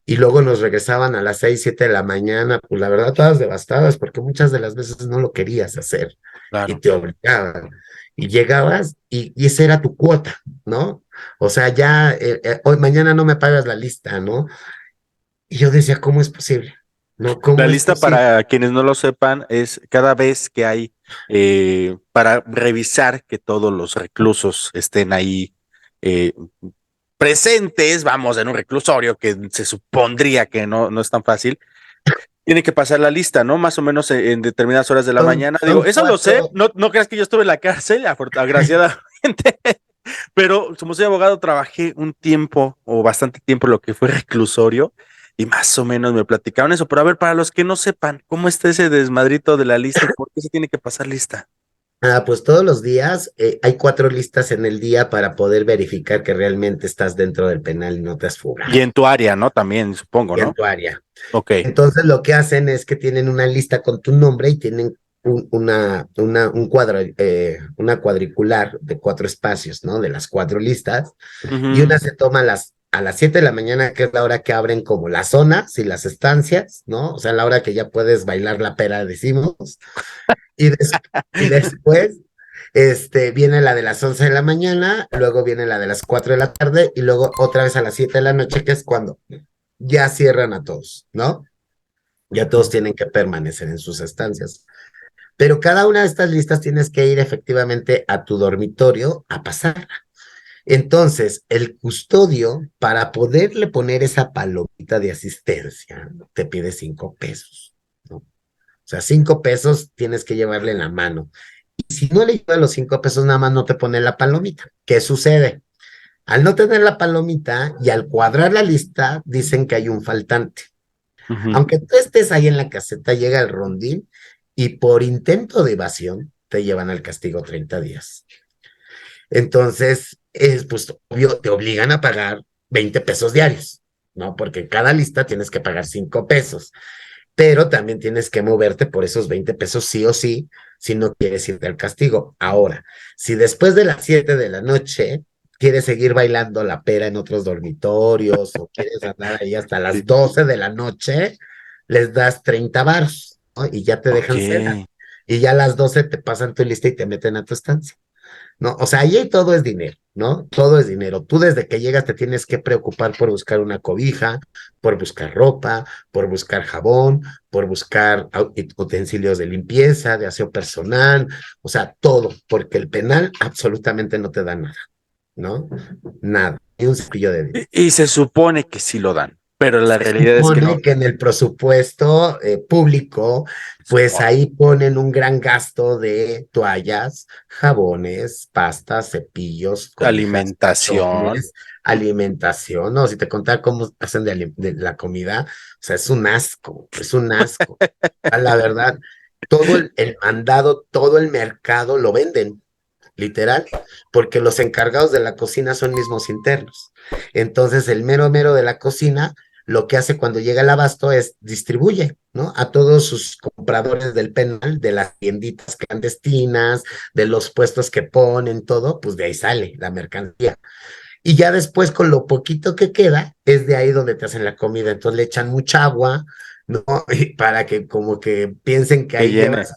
Y luego nos regresaban a las 6, 7 de la mañana, pues la verdad todas devastadas, porque muchas de las veces no lo querías hacer y Claro. te obligaban. Y llegabas y esa era tu cuota, ¿no? O sea, ya hoy, mañana no me pagas la lista, ¿no? Y yo decía, ¿cómo es posible? ¿No? La ¿Cómo es lista, posible? para quienes no lo sepan, es cada vez que hay para revisar que todos los reclusos estén ahí eh, presentes, vamos, en un reclusorio que se supondría que no es tan fácil. Tiene que pasar la lista, ¿no? Más o menos en determinadas horas de la mañana. Digo, Son eso lo sé, cuatro. no creas que yo estuve en la cárcel, agraciadamente, pero como soy abogado, trabajé un tiempo o bastante tiempo en lo que fue reclusorio y más o menos me platicaron eso. Pero a ver, para los que no sepan, ¿cómo está ese desmadrito de la lista y por qué se tiene que pasar lista? Pues todos los días hay 4 listas en el día para poder verificar que realmente estás dentro del penal y no te has fugado Y en tu área, ¿no? También, supongo, en ¿no? tu área. Ok. Entonces lo que hacen es que tienen una lista con tu nombre y tienen una cuadricular de 4 espacios, ¿no? De las 4 listas. Y Ujú. una se toma a las 7 de la mañana, que es la hora que abren como las zonas y las estancias, ¿no? O sea, la hora que ya puedes bailar la pera, decimos. Y, y después viene la de las 11 de la mañana, luego viene la de las 4 de la tarde y luego otra vez a las 7 de la noche, que es cuando ya cierran a todos, ¿no? Ya todos tienen que permanecer en sus estancias. Pero cada una de estas listas tienes que ir efectivamente a tu dormitorio a pasarla. Entonces, el custodio, para poderle poner esa palomita de asistencia, te pide 5 pesos, ¿no? O sea, 5 pesos tienes que llevarle en la mano. Y si no le llevas los 5 pesos, nada más no te pone la palomita. ¿Qué sucede? Al no tener la palomita y al cuadrar la lista, dicen que hay un faltante. Ujú. Aunque tú estés ahí en la caseta, llega el rondín y por intento de evasión te llevan al castigo 30 días. Entonces, pues obvio, te obligan a pagar 20 pesos diarios, ¿no? Porque en cada lista tienes que pagar 5 pesos, pero también tienes que moverte por esos 20 pesos sí o sí, si no quieres irte al castigo. Ahora, si después de las 7 de la noche quieres seguir bailando la pera en otros dormitorios o quieres andar ahí hasta Sí. las 12 de la noche, les das 30 varos, ¿no? Y ya te Ok. dejan cena. Y ya a las 12 te pasan tu lista y te meten a tu estancia. ¿No? O sea, ahí todo es dinero, ¿no? Todo es dinero. Tú desde que llegas te tienes que preocupar por buscar una cobija, por buscar ropa, por buscar jabón, por buscar utensilios de limpieza, de aseo personal, o sea, todo, porque el penal absolutamente no te da nada, ¿no? Nada, ni un cepillo de dientes. Y se supone que sí lo dan, pero la Se realidad es que supone no. que en el presupuesto público, Se pues supone. ahí ponen un gran gasto de toallas, jabones, pastas, cepillos, cobijas, Alimentación. colchones, alimentación. No, si te contara cómo hacen de la comida, o sea, es un asco, es un asco. La verdad, todo el mandado, todo el mercado lo venden, literal, porque los encargados de la cocina son mismos internos. Entonces, el mero mero de la cocina lo que hace cuando llega el abasto es distribuye, ¿no? A todos sus compradores del penal, de las tienditas clandestinas, de los puestos que ponen, todo, pues de ahí sale la mercancía. Y ya después, con lo poquito que queda, es de ahí donde te hacen la comida. Entonces le echan mucha agua, ¿no? Y para que como que piensen que Que ahí llene. llevas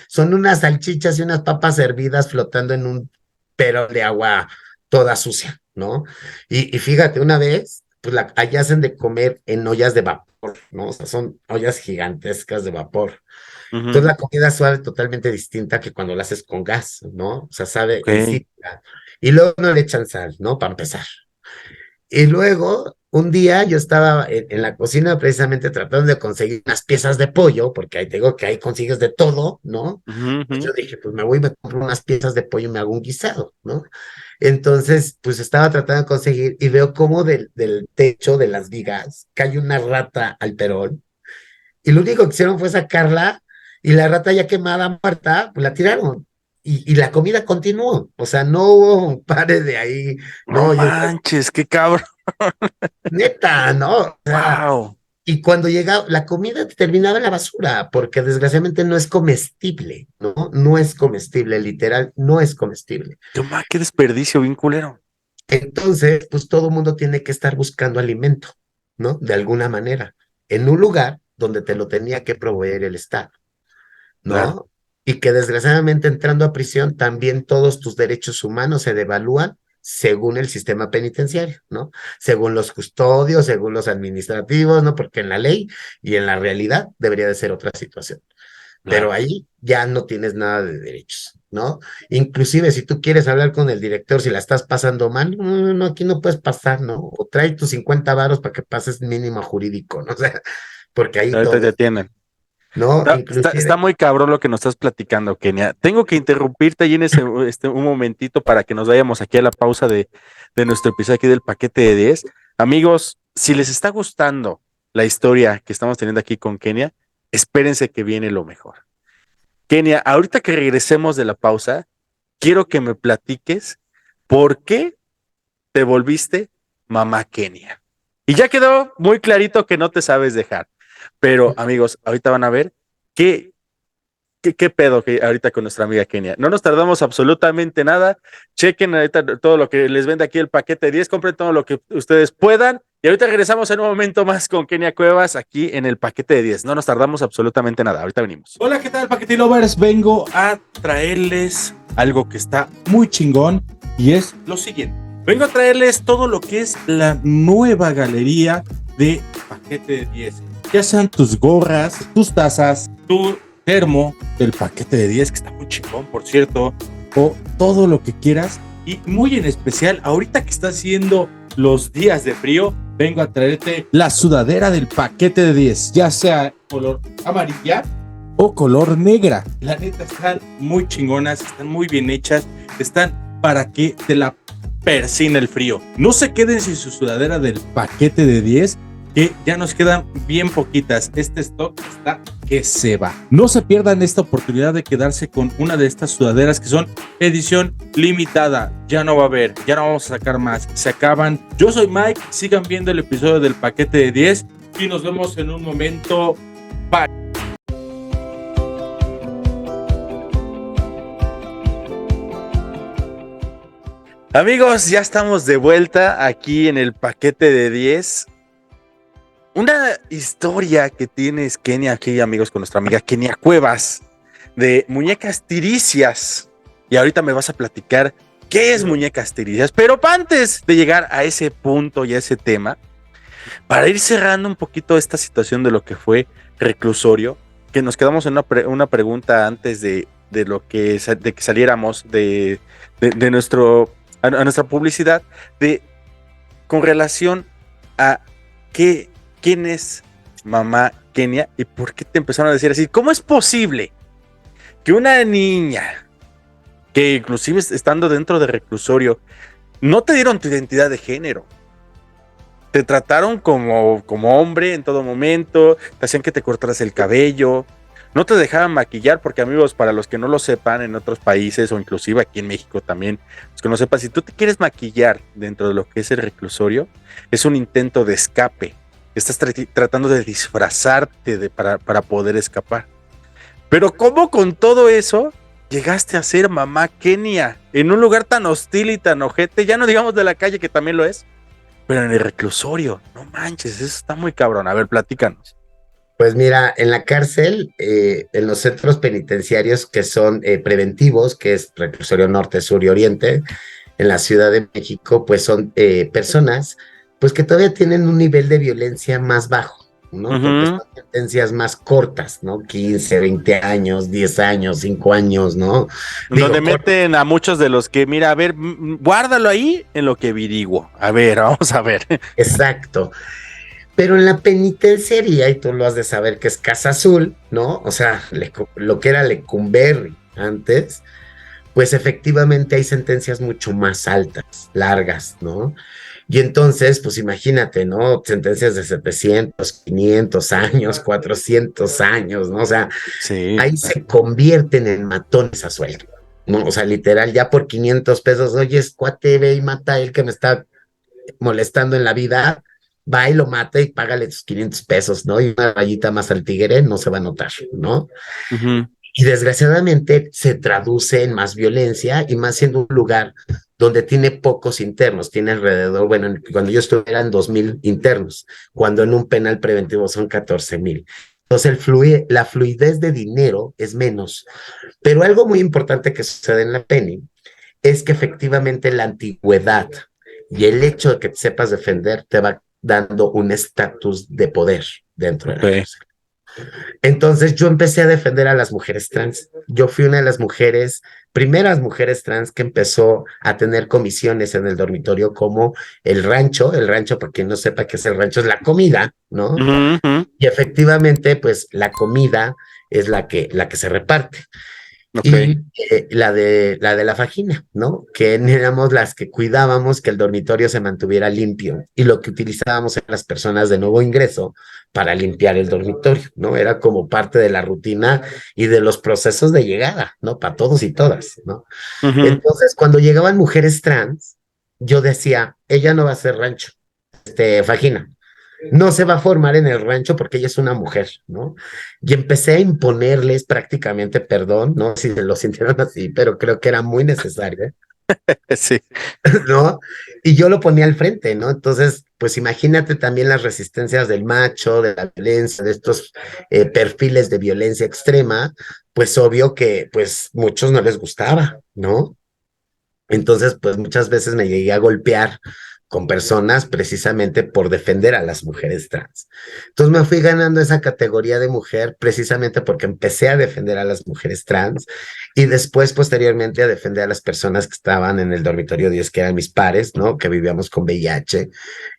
son unas salchichas y unas papas hervidas flotando en un pero de agua toda sucia, ¿no? Y fíjate, una vez, pues allá hacen de comer en ollas de vapor, ¿no? O sea, son ollas gigantescas de vapor. Entonces Ujú. la comida sabe totalmente distinta que cuando la haces con gas, ¿no? O sea, sabe Ok. insípida. Y luego no le echan sal, ¿no? Para empezar. Y luego, un día yo estaba en la cocina precisamente tratando de conseguir unas piezas de pollo, porque ahí te digo que ahí consigues de todo, ¿no? Ujú, ujú. Pues yo dije, pues me voy y me compro unas piezas de pollo y me hago un guisado, ¿no? Entonces, pues estaba tratando de conseguir y veo cómo del techo de las vigas cae una rata al perón y lo único que hicieron fue sacarla y la rata ya quemada, muerta, pues la tiraron. Y la comida continuó, o sea, no hubo un pare de ahí, No no, yo decía, manches, qué cabrón. neta, ¿no? O sea, Wow. y cuando llegaba, la comida terminaba en la basura, porque desgraciadamente no es comestible, ¿no? No es comestible, literal, no es comestible. Qué desperdicio, bien culero. Entonces, pues todo el mundo tiene que estar buscando alimento, ¿no? De alguna manera, en un lugar donde te lo tenía que proveer el Estado, Claro. ¿no? Y que desgraciadamente entrando a prisión también todos tus derechos humanos se devalúan según el sistema penitenciario, ¿no? Según los custodios, según los administrativos, ¿no? Porque en la ley y en la realidad debería de ser otra situación. Pero Claro. ahí ya no tienes nada de derechos, ¿no? Inclusive si tú quieres hablar con el director, si la estás pasando mal, no, no, no, aquí no puedes pasar, ¿no? O trae tus 50 varos para que pases mínimo jurídico, ¿no? O sea, porque ahí Ahorita te todo, tienen. ¿no? Está Inclusive, muy cabrón lo que nos estás platicando, Kenia. Tengo que interrumpirte ahí en un momentito para que nos vayamos aquí a la pausa de nuestro episodio aquí del paquete de 10. Amigos, si les está gustando la historia que estamos teniendo aquí con Kenia, espérense que viene lo mejor. Kenia, ahorita que regresemos de la pausa, quiero que me platiques por qué te volviste mamá Kenia. Y ya quedó muy clarito que no te sabes dejar. Pero, amigos, ahorita van a ver qué pedo que ahorita con nuestra amiga Kenia. No nos tardamos absolutamente nada. Chequen ahorita todo lo que les vende aquí el paquete 10. Compren todo lo que ustedes puedan. Y ahorita regresamos en un momento más con Kenia Cuevas aquí en el paquete de 10. No nos tardamos absolutamente nada. Ahorita venimos. Hola, ¿qué tal, Paquete Lovers? Vengo a traerles algo que está muy chingón y es lo siguiente. Vengo a traerles todo lo que es la nueva galería de paquete de 10. Ya sean tus gorras, tus tazas, tu termo del paquete de 10, que está muy chingón, por cierto, o todo lo que quieras. Y muy en especial, ahorita que está haciendo los días de frío, vengo a traerte la sudadera del paquete de 10, ya sea color amarilla o color negra. La neta están muy chingonas, están muy bien hechas, están para que te la persine el frío. No se queden sin su sudadera del paquete de 10, que ya nos quedan bien poquitas. Este stock está que se va. No se pierdan esta oportunidad de quedarse con una de estas sudaderas que son edición limitada. Ya no va a haber, ya no vamos a sacar más. Se acaban. Yo soy Mike, sigan viendo el episodio del paquete de 10 y nos vemos en un momento. Bye. Amigos, ya estamos de vuelta aquí en el paquete de 10. Una historia que tienes, Kenia, aquí, amigos, con nuestra amiga Kenia Cuevas, de muñecas tiricias. Y ahorita me vas a platicar qué es muñecas tiricias. Pero antes de llegar a ese punto y a ese tema, para ir cerrando un poquito esta situación de lo que fue reclusorio, que nos quedamos en una pregunta antes de que saliéramos de nuestra publicidad, con relación a quién es mamá Kenia y por qué te empezaron a decir así. ¿Cómo es posible que una niña, que inclusive estando dentro de reclusorio, no te dieron tu identidad de género? Te trataron como hombre en todo momento, te hacían que te cortaras el cabello, no te dejaban maquillar, porque, amigos, para los que no lo sepan, en otros países o inclusive aquí en México también, los que no sepan, si tú te quieres maquillar dentro de lo que es el reclusorio, es un intento de escape. Estás tratando de disfrazarte para poder escapar. Pero ¿cómo con todo eso llegaste a ser mamá Kenia en un lugar tan hostil y tan ojete? Ya no digamos de la calle, que también lo es, pero en el reclusorio. No manches, eso está muy cabrón. A ver, platícanos. Pues mira, en la cárcel, en los centros penitenciarios que son preventivos, que es Reclusorio Norte, Sur y Oriente, en la Ciudad de México, pues son personas pues que todavía tienen un nivel de violencia más bajo, ¿no? Porque son sentencias más cortas, ¿no? 15, 20 años, 10 años, 5 años, ¿no? Donde meten a muchos de los que, mira, a ver, guárdalo ahí en lo que averiguo. A ver, vamos a ver. Exacto. Pero en la penitenciaría, y tú lo has de saber que es Casa Azul, ¿no? O sea, lo que era Lecumberri antes, pues efectivamente hay sentencias mucho más altas, largas, ¿no? Y entonces, pues imagínate, ¿no? Sentencias de 700, 500 años, 400 años, ¿no? O sea, sí, ahí se convierten en matones a sueldo, ¿no? O sea, literal, ya por 500 pesos, oye, cuate, ve y mata a él que me está molestando en la vida, va y lo mata y págale sus 500 pesos, ¿no? Y una rayita más al tigre no se va a notar, ¿no? Y desgraciadamente se traduce en más violencia y más siendo un lugar donde tiene pocos internos, tiene alrededor, bueno, cuando yo estuve eran 2,000 internos, cuando en un penal preventivo son 14,000. Entonces la fluidez de dinero es menos. Pero algo muy importante que sucede en la PENI es que efectivamente la antigüedad y el hecho de que te sepas defender te va dando un estatus de poder dentro de la cárcel. Entonces yo empecé a defender a las mujeres trans. Yo fui una de las primeras mujeres trans que empezó a tener comisiones en el dormitorio, como el rancho, para quien no sepa qué es el rancho, es la comida, ¿no? Y efectivamente, pues la comida es la que se reparte. Ok. Y la de la vagina, ¿no? Que éramos las que cuidábamos que el dormitorio se mantuviera limpio y lo que utilizábamos eran las personas de nuevo ingreso para limpiar el dormitorio, ¿no? Era como parte de la rutina y de los procesos de llegada, ¿no? Para todos y todas, ¿no? Ujú. Entonces, cuando llegaban mujeres trans, yo decía, ella no va a ser rancho, vagina. No se va a formar en el rancho porque ella es una mujer, ¿no? Y empecé a imponerles prácticamente perdón, no sé si se lo sintieron así, pero creo que era muy necesario, Sí. ¿no? Y yo lo ponía al frente, ¿no? Entonces, pues imagínate también las resistencias del macho, de la violencia, de estos perfiles de violencia extrema, pues obvio que pues muchos no les gustaba, ¿no? Entonces, pues muchas veces me llegué a golpear con personas precisamente por defender a las mujeres trans. Entonces me fui ganando esa categoría de mujer precisamente porque empecé a defender a las mujeres trans y después posteriormente a defender a las personas que estaban en el dormitorio 10, que eran mis pares, ¿no? Que vivíamos con VIH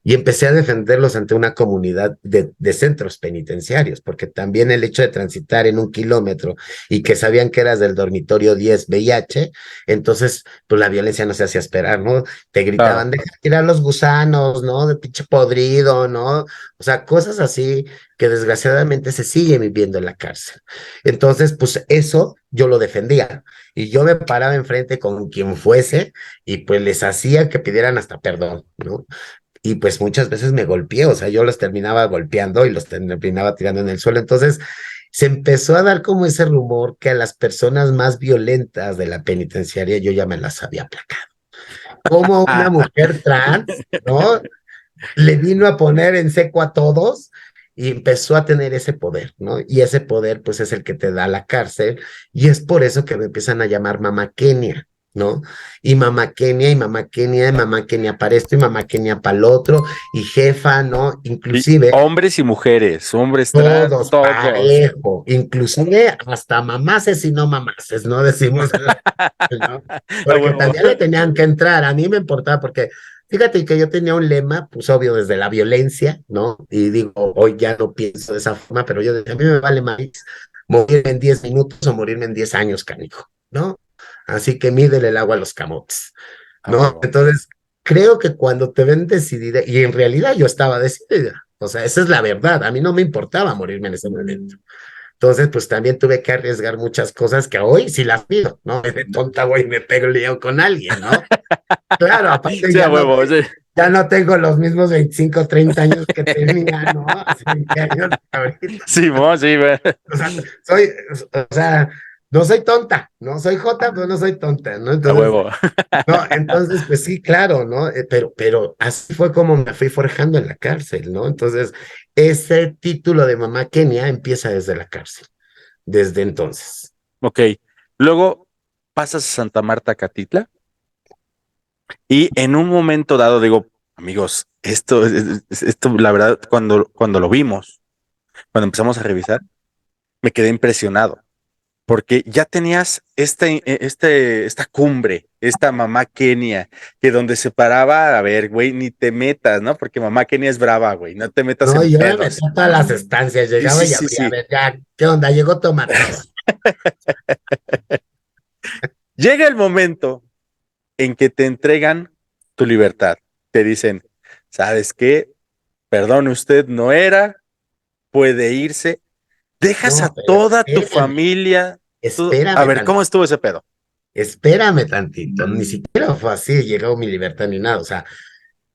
y empecé a defenderlos ante una comunidad de centros penitenciarios, porque también el hecho de transitar en 1 kilómetro y que sabían que eras del dormitorio 10 VIH, entonces pues la violencia no se hacía esperar, ¿no? Te Claro. gritaban, deja de tirar los gusanos, ¿no? De pinche podrido, ¿no? O sea, cosas así que desgraciadamente se siguen viviendo en la cárcel. Entonces, pues eso yo lo defendía y yo me paraba enfrente con quien fuese y pues les hacía que pidieran hasta perdón, ¿no? Y pues muchas veces me golpeé, o sea, yo los terminaba golpeando y los terminaba tirando en el suelo. Entonces, se empezó a dar como ese rumor que a las personas más violentas de la penitenciaria yo ya me las había aplacado. Como una mujer trans, ¿no? Le vino a poner en seco a todos y empezó a tener ese poder, ¿no? Y ese poder, pues, es el que te da la cárcel, y es por eso que me empiezan a llamar Mamá Kenia, ¿no? Y Mamá Kenia, y Mamá Kenia, y Mamá Kenia para esto, y Mamá Kenia para el otro, y jefa, ¿no? Y Inclusive hombres y mujeres, hombres trans, todos todos. parejo, inclusive hasta mamaces y no mamaces, ¿no? Decimos, ¿no? A Porque huevo. también le tenían que entrar, a mí me importaba, porque fíjate que yo tenía un lema, pues obvio, desde la violencia, ¿no? Y digo, hoy ya no pienso de esa forma, pero yo decía, a mí me vale más morirme en 10 minutos o morirme en 10 años, canijo, ¿no? Así que mídele el agua a los camotes, A ¿no? huevo. Entonces, creo que cuando te ven decidida, y en realidad yo estaba decidida, o sea, esa es la verdad, a mí no me importaba morirme en ese momento. Entonces, pues también tuve que arriesgar muchas cosas que hoy sí las pido, ¿no? De tonta voy y me pego el lío con alguien, ¿no? Claro, aparte Sí, a huevo, sí. ya no tengo los mismos 25, 30 años que tenía, ¿no? Hace 20 años ahorita. Simón, sí, güey. O sea, soy, o sea, no soy tonta, no soy jota, pero no soy tonta, ¿no? A Entonces, huevo. no, entonces, pues sí, claro, ¿no? Pero así fue como me fui forjando en la cárcel, ¿no? Entonces, ese título de Mamá Kenia empieza desde la cárcel, desde entonces. Ok. Luego pasas a Santa Marta, Catitla, y en un momento dado digo, amigos, esto, la verdad, cuando lo vimos, cuando empezamos a revisar, me quedé impresionado. Porque ya tenías esta cumbre, esta mamá Kenia, que donde se paraba, a ver, güey, ni te metas, ¿no? Porque mamá Kenia es brava, güey, no te metas No, en y yo me metí pedos. a todas las estancias, Sí, llegaba sí, y sí, abría, a sí. ver, ya, ¿qué onda? Llegó tu marcada. Llega el momento en que te entregan tu libertad. Te dicen, ¿sabes qué? Perdone usted, no era, puede irse. Dejas a No, pero toda tu familia. A espérame ver, ¿cómo tantito, estuvo ese pedo? espérame tantito, ni siquiera fue así, llegó mi libertad ni nada, o sea,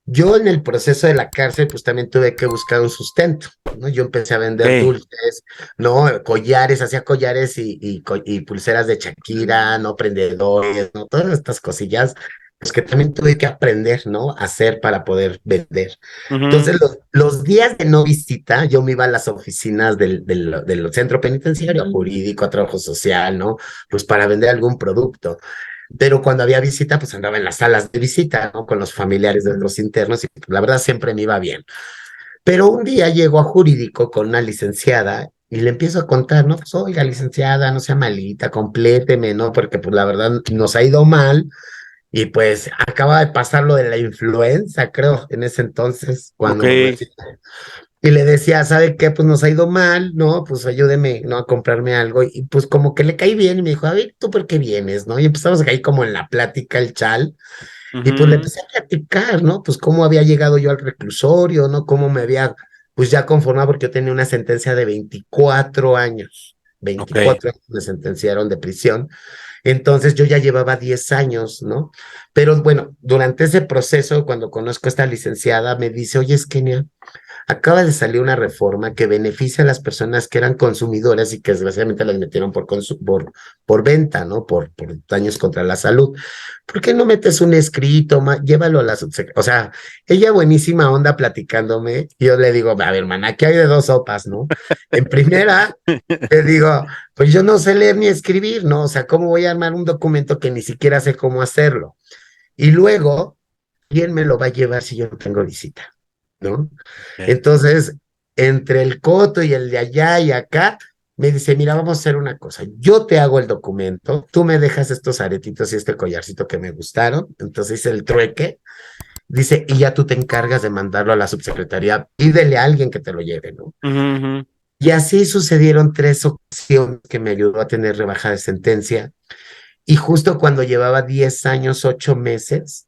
yo en el proceso de la cárcel, pues también tuve que buscar un sustento, ¿no? Yo empecé a vender Ok. dulces, ¿no? Collares, hacía collares y pulseras de Shakira, ¿no? Prendedores, ¿no? Todas estas cosillas, pues que también tuve que aprender, ¿no? A hacer para poder vender. Ujú. Entonces, los días de no visita, yo me iba a las oficinas del centro penitenciario, jurídico, a trabajo social, ¿no? Pues para vender algún producto. Pero cuando había visita, pues andaba en las salas de visita, ¿no? Con los familiares de los internos y pues, la verdad siempre me iba bien. Pero un día llego a jurídico con una licenciada y le empiezo a contar, ¿no? Pues oiga, licenciada, no sea malita, compléteme, ¿no? Porque pues la verdad nos ha ido mal y pues acaba de pasar lo de la influenza, creo, en ese entonces, Ok. cuando recién y le decía, ¿sabe qué? Pues nos ha ido mal, ¿no? Pues ayúdeme, ¿no? A comprarme algo. Y pues como que le caí bien y me dijo, a ver, ¿tú por qué vienes, no? Y empezamos ahí como en la plática, el chal. Y pues le Ujú. empecé a platicar, ¿no? Pues cómo había llegado yo al reclusorio, ¿no? Cómo me había, pues ya conformado porque yo tenía una sentencia de 24 años. Ok. 24 años me sentenciaron de prisión. Entonces yo ya llevaba 10 años, ¿no? Pero bueno, durante ese proceso, cuando conozco a esta licenciada, me dice, oye, Kenia, acaba de salir una reforma que beneficia a las personas que eran consumidoras y que desgraciadamente las metieron por venta, ¿no? Por daños contra la salud. ¿Por qué no metes un escrito? Llévalo a la subsecretaría. O sea, ella buenísima onda platicándome. Y yo le digo, a ver, hermana, aquí hay de dos sopas, ¿no? En primera, le digo, pues yo no sé leer ni escribir, ¿no? O sea, ¿cómo voy a armar un documento que ni siquiera sé cómo hacerlo? Y luego, ¿quién me lo va a llevar si yo no tengo visita? ¿No? Ok. Entonces, entre el coto y el de allá y acá, me dice, mira, vamos a hacer una cosa, yo te hago el documento, tú me dejas estos aretitos y este collarcito que me gustaron, entonces hice el trueque, dice, y ya tú te encargas de mandarlo a la subsecretaría, pídele a alguien que te lo lleve, ¿no? Ujú, ujú. Y así sucedieron 3 ocasiones que me ayudó a tener rebaja de sentencia, y justo cuando llevaba 10 años, 8 meses,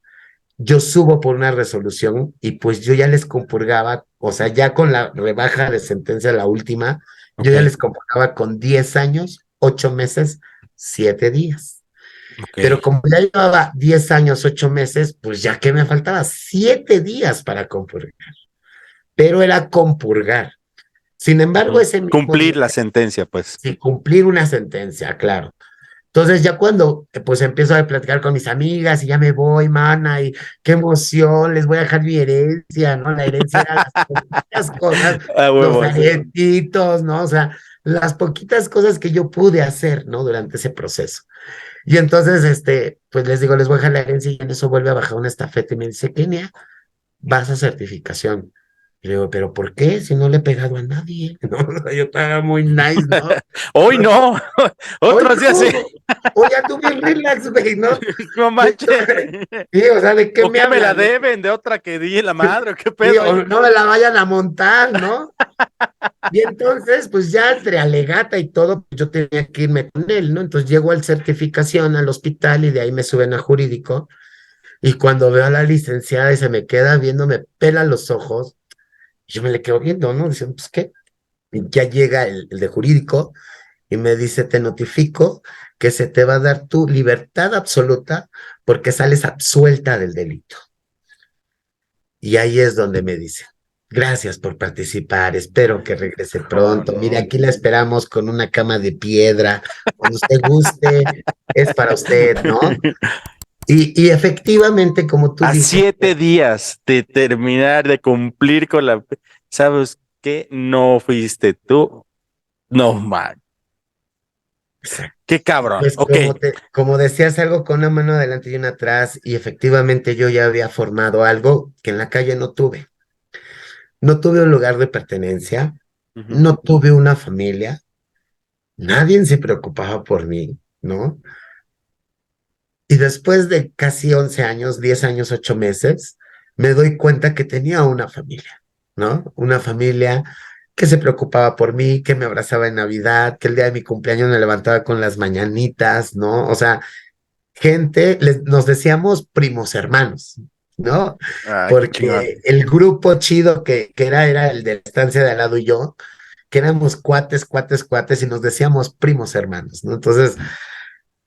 yo subo por una resolución y pues yo ya les compurgaba, o sea, ya con la rebaja de sentencia, la última, yo Ok, ya les compurgaba con 10 años, 8 meses, 7 días. ok. Pero como ya llevaba 10 años, 8 meses, pues ya que me faltaba 7 días para compurgar. Pero era compurgar. Sin embargo, ese mismo día, Cumplir la sentencia, pues. sí, cumplir una sentencia, claro. Entonces ya cuando pues empiezo a platicar con mis amigas y ya me voy, mana, y qué emoción, les voy a dejar mi herencia, ¿no? La herencia era las poquitas cosas, A los huevo, sí. aretitos, ¿no? O sea, las poquitas cosas que yo pude hacer, ¿no? Durante ese proceso. Y entonces, pues les digo, les voy a dejar la herencia y en eso vuelve a bajar una estafeta y me dice, Kenia, vas a certificación. Y le digo, ¿pero por qué? Si no le he pegado a nadie, ¿no? O sea, yo estaba muy nice, ¿no? Hoy no, Hoy otros días sí. no, hoy ando bien relax, güey, ¿no? No Y manches. entonces, sí, o sea, ¿de qué ¿O me qué me la hablan? deben de otra que di la madre? ¿O qué Sí, pedo o ahí? no me la vayan a montar, ¿no? Y entonces, pues ya entre alegata y todo, pues yo tenía que irme con él, ¿no? Entonces llego al certificación, al hospital, y de ahí me suben a jurídico. Y cuando veo a la licenciada y se me queda viendo, me pela los ojos, yo me le quedo viendo, ¿no? Dicen, pues, ¿qué? Y ya llega el de jurídico y me dice, te notifico que se te va a dar tu libertad absoluta porque sales absuelta del delito. Y ahí es donde me dice, gracias por participar, espero que regrese Oh, pronto. Mire, no. aquí la esperamos con una cama de piedra, cuando usted guste, es para usted, ¿no? Y efectivamente, como tú A dices, 7 días de terminar de cumplir con la... ¿Sabes qué? No fuiste tú. No, man. Qué cabrón. pues Ok. como decías, algo con una mano adelante y una atrás, y efectivamente yo ya había formado algo que en la calle no tuve. No tuve un lugar de pertenencia, Ujú. no tuve una familia, nadie se preocupaba por mí, ¿no? Y después de casi 11 años, 10 años, 8 meses, me doy cuenta que tenía una familia, ¿no? Una familia que se preocupaba por mí, que me abrazaba en Navidad, que el día de mi cumpleaños me levantaba con las mañanitas, ¿no? O sea, gente, nos decíamos primos hermanos, ¿no? Ay, qué chingón. Porque el grupo chido que era el de la estancia de al lado y yo, que éramos cuates, cuates, cuates y nos decíamos primos hermanos, ¿no? Entonces,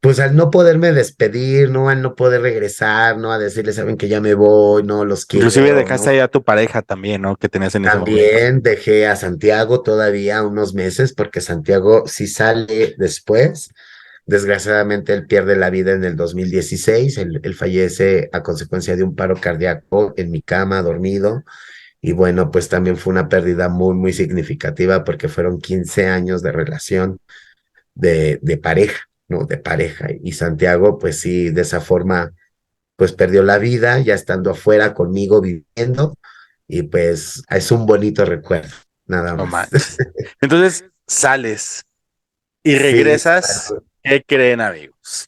pues al no poderme despedir, ¿no? Al no poder regresar, ¿no? A decirles, saben que ya me voy, no los Inclusive quiero, dejaste ¿no? ahí a tu pareja también, ¿no? Que tenías en ese momento. También dejé a Santiago todavía unos meses, porque Santiago sí sale después. Desgraciadamente, él pierde la vida en el 2016. Él fallece a consecuencia de un paro cardíaco en mi cama, dormido. Y bueno, pues también fue una pérdida muy, muy significativa porque fueron 15 años de relación de pareja, ¿no? De pareja. Y Santiago, pues sí, de esa forma, pues perdió la vida ya estando afuera conmigo viviendo. Y pues es un bonito recuerdo, nada No más. manches. Entonces sales y Sí, regresas. ¿Qué creen, amigos?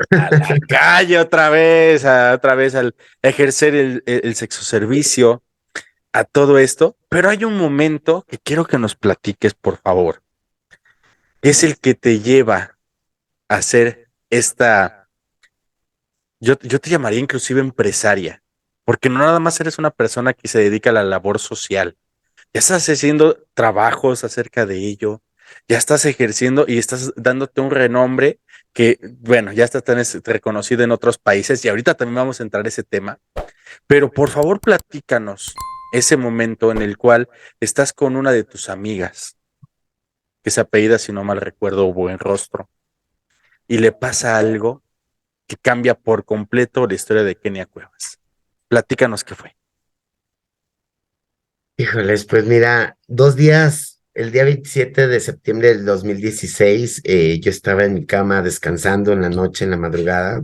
A la calle otra vez al ejercer el sexo servicio. a todo esto, pero hay un momento que quiero que nos platiques, por favor. Es el que te lleva a hacer esta, yo te llamaría inclusive empresaria, porque no nada más eres una persona que se dedica a la labor social. Ya estás haciendo trabajos acerca de ello, ya estás ejerciendo y estás dándote un renombre que, bueno, ya está tan reconocido en otros países y ahorita también vamos a entrar a ese tema, pero por favor platícanos ese momento en el cual estás con una de tus amigas, que se apellida, si no mal recuerdo, Buen Rostro, y le pasa algo que cambia por completo la historia de Kenia Cuevas. Platícanos qué fue. Híjoles, pues mira, 2 días, el día 27 de septiembre del 2016, yo estaba en mi cama descansando en la noche, en la madrugada,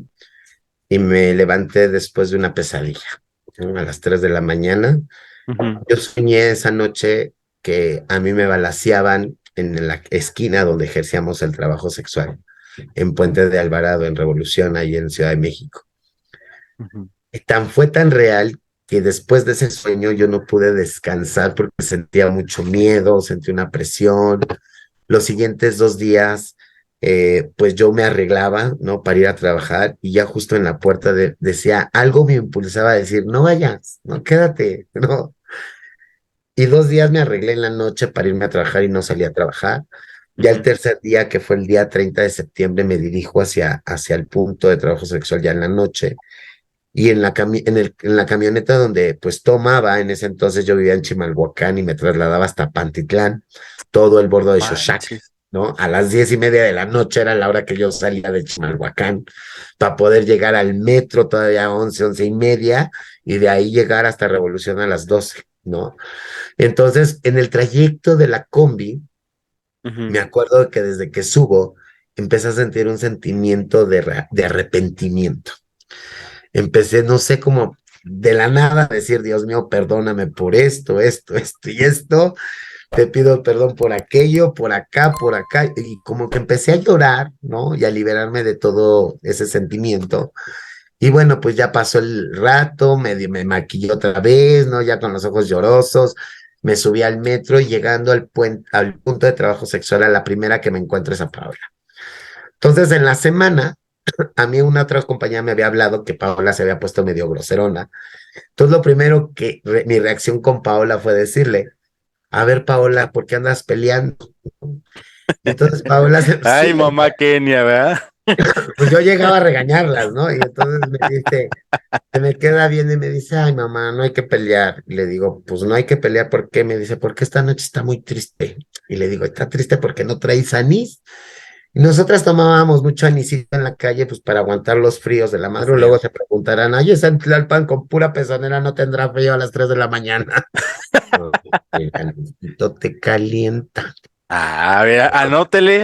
y me levanté después de una pesadilla, ¿no? A las 3 de la mañana. Ujú. Yo soñé esa noche que a mí me balaceaban en la esquina donde ejercíamos el trabajo sexual, en Puente de Alvarado, en Revolución, ahí en Ciudad de México. Ujú. Y fue tan real que después de ese sueño yo no pude descansar porque sentía mucho miedo, sentí una presión. Los siguientes 2 días, pues yo me arreglaba, ¿no? Para ir a trabajar y ya justo en la puerta decía, algo me impulsaba a decir, no vayas, no, quédate, ¿no? Y 2 días me arreglé en la noche para irme a trabajar y no salí a trabajar. Ya el Ujú. tercer día, que fue el día 30 de septiembre, me dirijo hacia el punto de trabajo sexual ya en la noche. Y en la camioneta donde pues tomaba, en ese entonces yo vivía en Chimalhuacán y me trasladaba hasta Pantitlán, todo el bordo de Xochac, Manches. ¿no? A las 10:30 de la noche era la hora que yo salía de Chimalhuacán para poder llegar al metro todavía a 11:30, y de ahí llegar hasta Revolución a las 12, ¿no? Entonces, en el trayecto de la combi, Ujú. me acuerdo que desde que subo, empecé a sentir un sentimiento de arrepentimiento. Empecé, no sé, como de la nada a decir, Dios mío, perdóname por esto y esto, te pido perdón por aquello, por acá, y como que empecé a llorar, ¿no? Y a liberarme de todo ese sentimiento. Y bueno, pues ya pasó el rato, me maquillé otra vez, ¿no? Ya con los ojos llorosos, me subí al metro y llegando al punto de trabajo sexual, a la primera que me encuentro es a Paola. Entonces, en la semana, a mí una otra compañía me había hablado que Paola se había puesto medio groserona. Entonces, lo primero que mi reacción con Paola fue decirle, a ver, Paola, ¿por qué andas peleando? Y entonces Paola, Ay, sí, mamá Kenia, ¿verdad? pues yo llegaba a regañarlas, ¿no? Y entonces me dice, se me queda bien y me dice, ay, mamá, no hay que pelear. Y le digo, pues no hay que pelear, ¿por qué? Me dice, porque esta noche está muy triste. Y le digo, está triste porque no traes anís. Y nosotras tomábamos mucho anisito en la calle, pues para aguantar los fríos de la Los madre. Luego fríos. se preguntarán, ay, esa en Tlalpan con pura pezonera no tendrá frío a las 3 de la mañana. No, el anisito te calienta. A ver, anótele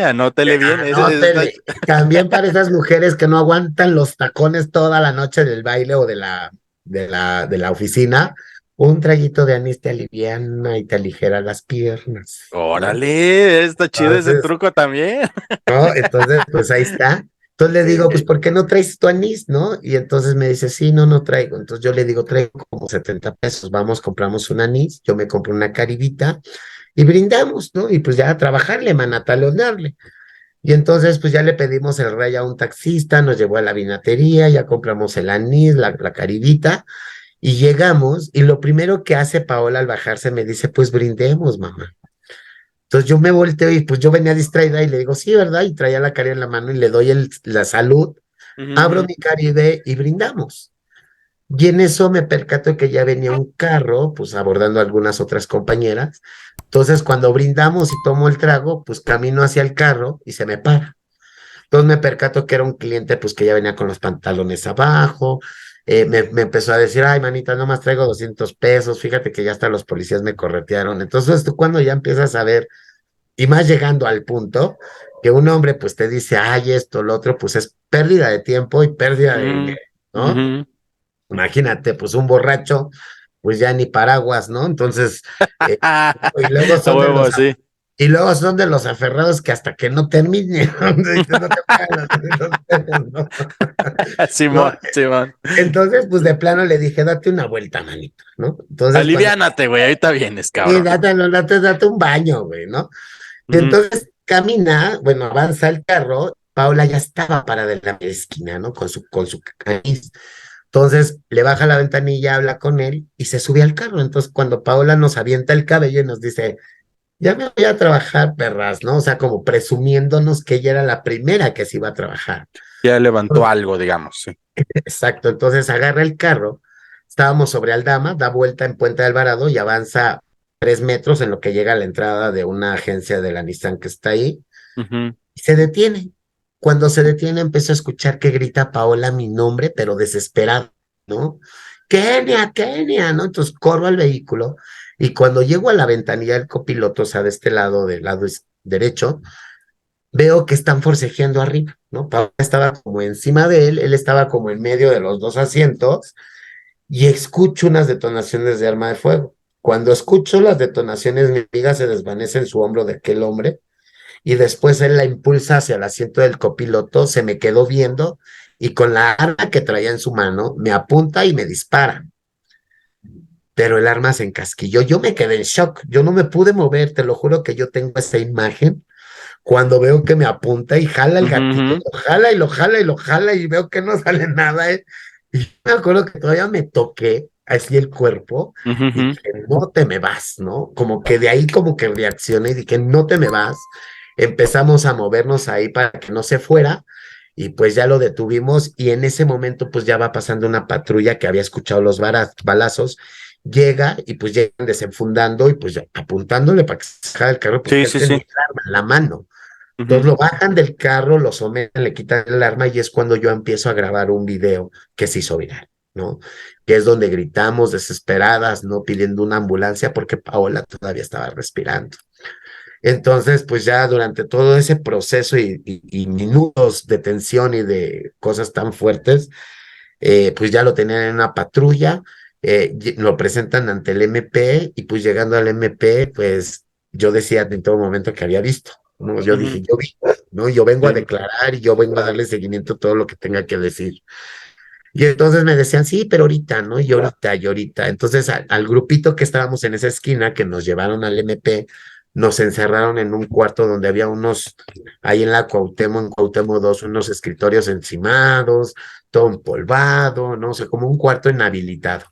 bien. Anótele. También para esas mujeres que no aguantan los tacones toda la noche del baile o de la oficina, un traguito de anís te aliviana y te aligera las piernas, ¿no? Órale, está chido ese Entonces, truco también. ¿no? Entonces, pues ahí está. Entonces le digo, pues, ¿por qué no traes tu anís, no? Y entonces me dice, sí, no, no traigo. Entonces yo le digo, traigo como 70 pesos, vamos, compramos un anís, yo me compro una caribita y brindamos, ¿no? Y pues ya a trabajarle, man, a talonearle. Y entonces, pues ya le pedimos el rey a un taxista, nos llevó a la vinatería, ya compramos el anís, la caribita, y llegamos, y lo primero que hace Paola al bajarse me dice, pues brindemos, mamá. Entonces yo me volteo y pues yo venía distraída y le digo, sí, ¿verdad? Y traía la Caribe en la mano y le doy la salud, Ujú, abro ujú. mi Caribe y brindamos. Y en eso me percato que ya venía un carro, pues abordando a algunas otras compañeras. Entonces cuando brindamos y tomo el trago, pues camino hacia el carro y se me para. Entonces me percato que era un cliente, pues que ya venía con los pantalones abajo. Me empezó a decir, ay, manita, nomás traigo 200 pesos, fíjate que ya hasta los policías me corretearon. Entonces tú cuando ya empiezas a ver y más llegando al punto que un hombre pues te dice, ay, esto, lo otro, pues es pérdida de tiempo y pérdida de Ujú, dinero, ¿no? ujú. Imagínate, pues un borracho, pues ya ni paraguas, ¿no? Entonces, A y luego son de huevo, los, sí. Y luego son de los aferrados que hasta que no termine, no te pagan los pesos, ¿no? Simón, ¿No? Simón. Entonces, pues de plano le dije, date una vuelta, manito, ¿no? Entonces, Aliviánate, güey, ahorita vienes, sí, cabrón. date un baño, güey, ¿no? Y Ujú. entonces camina, bueno, avanza el carro, Paula ya estaba parada en la esquina, ¿no? Con su canis. Entonces le baja la ventanilla, habla con él y se sube al carro. Entonces, cuando Paula nos avienta el cabello y nos dice, ya me voy a trabajar, perras, ¿no? O sea, como presumiéndonos que ella era la primera que se iba a trabajar. Ya levantó algo, digamos, sí. Exacto, entonces agarra el carro, estábamos sobre Aldama, da vuelta en Puente de Alvarado y avanza 3 metros en lo que llega a la entrada de una agencia de la Nissan que está ahí Ujú. y se detiene. Cuando se detiene empezó a escuchar que grita Paola mi nombre, pero desesperado, ¿no? Kenia, Kenia, ¿no? Entonces corro al vehículo y cuando llego a la ventanilla del copiloto, o sea, de este lado, del lado derecho, veo que están forcejeando arriba, ¿no? Paola estaba como encima de él, él estaba como en medio de los dos asientos y escucho unas detonaciones de arma de fuego. Cuando escucho las detonaciones, mi amiga se desvanece en su hombro de aquel hombre y después él la impulsa hacia el asiento del copiloto, se me quedó viendo y con la arma que traía en su mano me apunta y me dispara. Pero el arma se encasquilló. Yo me quedé en shock. Yo no me pude mover. Te lo juro que yo tengo esa imagen cuando veo que me apunta y jala el Ujú, gatillo, ujú. lo jala y lo jala y lo jala y veo que no sale nada. Y me acuerdo que todavía me toqué así el cuerpo Ujú, y ujú. dije, no te me vas, ¿no? Como que de ahí como que reaccioné y dije, no te me vas. Empezamos a movernos ahí para que no se fuera y pues ya lo detuvimos y en ese momento pues ya va pasando una patrulla que había escuchado los balazos, llega y pues llegan desenfundando y pues ya apuntándole para que se salga del carro porque Sí, él sí, tenía sí. el arma en la mano. Entonces Ujú. lo bajan del carro, lo someten, le quitan el arma y es cuando yo empiezo a grabar un video que se hizo viral, ¿no? Que es donde gritamos desesperadas, ¿no? Pidiendo una ambulancia porque Paola todavía estaba respirando. Entonces, pues ya durante todo ese proceso y minutos de tensión y de cosas tan fuertes, pues ya lo tenían en una patrulla, lo presentan ante el MP y pues llegando al MP, pues yo decía en todo momento que había visto, ¿no? Yo Ujú. dije, yo vi, ¿no? Yo vengo a Sí. declarar y yo vengo a darle seguimiento a todo lo que tenga que decir. Y entonces me decían, sí, pero ahorita, ¿no? Y ahorita, y ahorita. Entonces al grupito que estábamos en esa esquina, que nos llevaron al MP, nos encerraron en un cuarto donde había unos, ahí en la Cuauhtémoc, en Cuauhtémoc 2, unos escritorios encimados, todo empolvado, no sé, como un cuarto inhabilitado.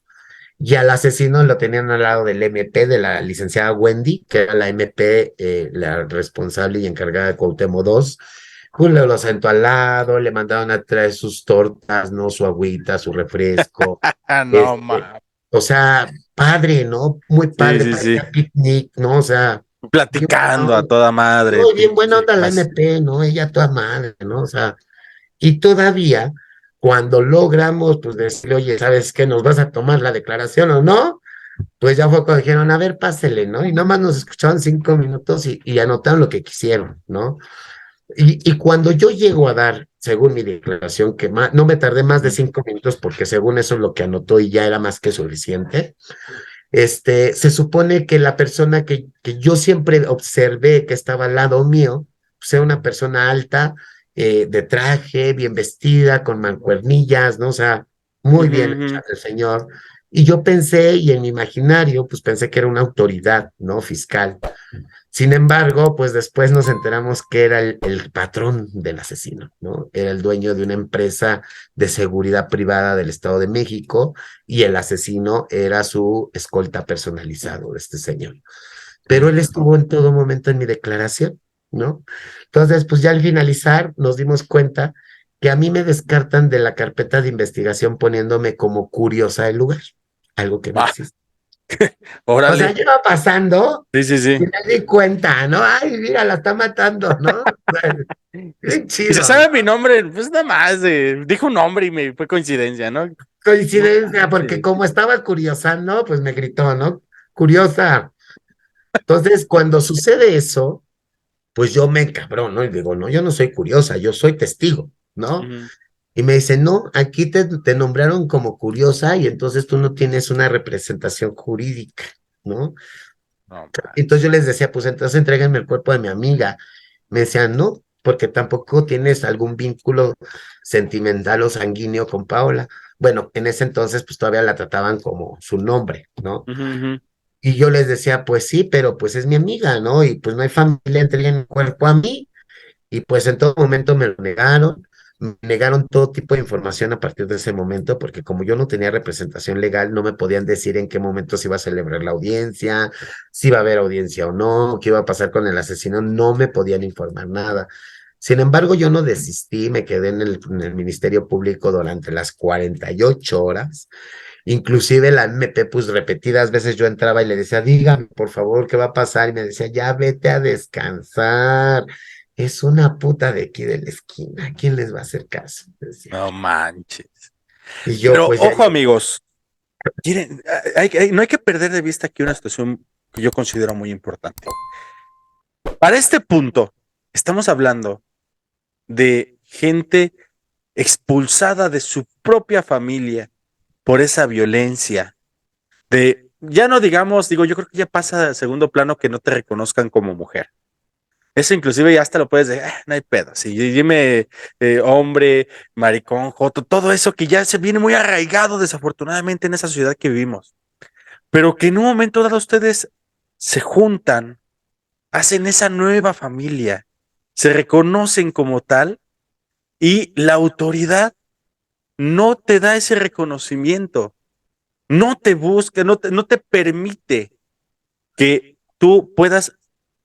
Y al asesino lo tenían al lado del MP, de la licenciada Wendy, que era la MP, la responsable y encargada de Cuauhtémoc 2. Pues lo sentó al lado, le mandaron a traer sus tortas, ¿no? Su agüita, su refresco. Ah, no, Este, ma. o sea, padre, ¿no? Muy Sí, padre, sí, sí. parecía picnic, ¿no? O sea, bien buena Platicando a onda. toda madre, No, bien buena pinche. onda la MP, ¿no? Ella toda madre, ¿no? O sea, y todavía, cuando logramos, pues decirle, oye, ¿sabes qué? ¿Nos vas a tomar la declaración o no? Pues ya fue cuando dijeron, a ver, pásele, ¿no? Y nomás nos escucharon 5 minutos y anotaron lo que quisieron, ¿no? Y cuando yo llego a dar, según mi declaración, que no me tardé más de Ujú. 5 minutos porque según eso es lo que anotó y ya era más que suficiente, se supone que la persona que yo siempre observé que estaba al lado mío, sea una persona alta, de traje, bien vestida, con mancuernillas, ¿no? O sea, muy Ujú, bien ujú. hecha el señor. Y yo pensé, y en mi imaginario, pues pensé que era una autoridad, ¿no? Fiscal. Sin embargo, pues después nos enteramos que era el patrón del asesino, ¿no? Era el dueño de una empresa de seguridad privada del Estado de México y el asesino era su escolta personalizado de este señor. Pero él estuvo en todo momento en mi declaración, ¿no? Entonces, pues ya al finalizar nos dimos cuenta que a mí me descartan de la carpeta de investigación poniéndome como curiosa del lugar, algo que no Ah, existe. O sea, órale. yo iba pasando Sí, sí, y sí. me di cuenta, ¿no? Ay, mira, la está matando, ¿no? Bien Y se chido, ¿no? sabe mi nombre, pues nada más, dijo un nombre y me fue coincidencia, ¿no? No Coincidencia, porque manches. como estaba curiosando, pues me gritó, ¿no? Curiosa. Entonces, cuando sucede eso, pues yo me encabrón, ¿no? Y digo, no, yo no soy curiosa, yo soy testigo, ¿no? Ujú. Y me dice, no, aquí te nombraron como curiosa y entonces tú no tienes una representación jurídica, ¿no? No, Entonces yo les decía, pues entonces entréguenme el cuerpo de mi amiga. Me decían, no, porque tampoco tienes algún vínculo sentimental o sanguíneo con Paola. Bueno, en ese entonces pues todavía la trataban como su nombre, ¿no? ujú, ujú. Y yo les decía, pues sí, pero pues es mi amiga, ¿no? Y pues no hay familia, entreguen el cuerpo a mí. Y pues en todo momento me negaron todo tipo de información a partir de ese momento, porque como yo no tenía representación legal, no me podían decir en qué momento se iba a celebrar la audiencia, si iba a haber audiencia o no, qué iba a pasar con el asesino, no me podían informar nada. Sin embargo, yo no desistí, me quedé en el Ministerio Público durante las 48 horas. Inclusive la MP, pues repetidas veces yo entraba y le decía, dígame, por favor, ¿qué va a pasar? Y me decía, ya vete a descansar. Es una puta de aquí de la esquina. ¿Quién les va a hacer caso? Decía. No manches. Y yo, Pero pues ya, ojo, amigos, miren, no hay que perder de vista aquí una situación que yo considero muy importante. Para este punto, estamos hablando de gente expulsada de su propia familia por esa violencia, de, ya no digamos, digo, yo creo que ya pasa a segundo plano que no te reconozcan como mujer. Eso inclusive ya hasta lo puedes decir, no hay pedo, sí, dime hombre, maricón, joto, todo eso que ya se viene muy arraigado desafortunadamente en esa sociedad que vivimos, pero que en un momento dado ustedes se juntan, hacen esa nueva familia, se reconocen como tal y la autoridad no te da ese reconocimiento, no te busca, no te permite que tú puedas,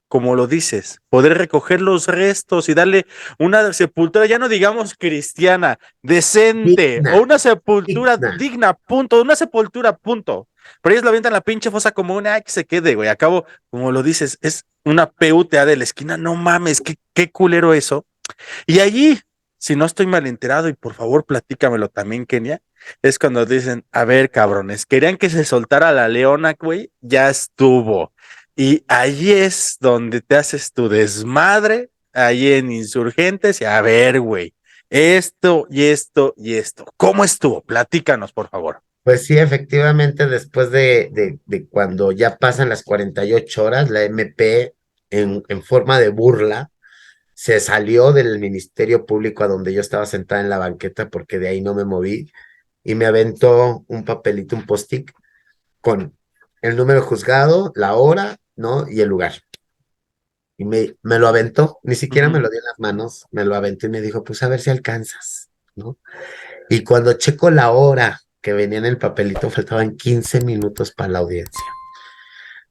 como lo dices, poder recoger los restos y darle una sepultura, ya no digamos cristiana, decente, digna, o una sepultura digna. digna, punto, una sepultura, punto. Pero ellos la avientan a la pinche fosa como una que se quede, güey. Acabo, como lo dices, es una PUTA de la esquina, no mames, qué culero eso. Y allí, si no estoy mal enterado, y por favor platícamelo también, Kenia, es cuando dicen, a ver, cabrones, querían que se soltara la leona, güey, ya estuvo. Y allí es donde te haces tu desmadre, ahí en Insurgentes, y a ver, güey, esto y esto y esto. ¿Cómo estuvo? Platícanos, por favor. Pues sí, efectivamente, después de cuando ya pasan las 48 horas, la MP, en forma de burla, se salió del Ministerio Público a donde yo estaba sentada en la banqueta, porque de ahí no me moví, y me aventó un papelito, un post-it, con el número de juzgado, la hora, ¿no? Y el lugar. Y me lo aventó, ni siquiera me Ujú. lo dio en las manos, me lo aventó y me dijo, pues a ver si alcanzas, ¿no? Y cuando checo la hora que venía en el papelito, faltaban 15 minutos para la audiencia.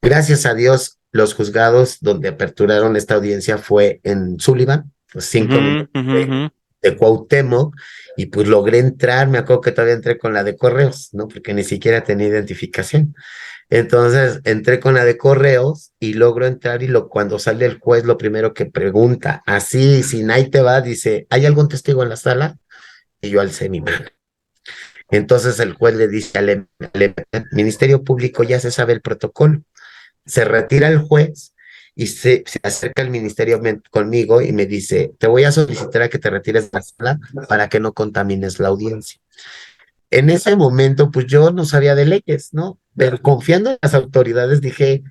Gracias a Dios, los juzgados donde aperturaron esta audiencia fue en Sullivan, pues 5 minutos Ujú, ujú, ujú. de Cuauhtémoc, y pues logré entrar, me acuerdo que todavía entré con la de correos, ¿no? Porque ni siquiera tenía identificación. Entonces entré con la de correos y logro entrar y cuando sale el juez lo primero que pregunta, así, sin ahí te va, dice, ¿hay algún testigo en la sala? Y yo alcé mi mano. Entonces el juez le dice al Ministerio Público, ya se sabe el protocolo. Se retira el juez y se acerca el ministerio conmigo y me dice, te voy a solicitar a que te retires de la sala para que no contamines la audiencia. En ese momento, pues yo no sabía de leyes, ¿no? Pero confiando en las autoridades, dije,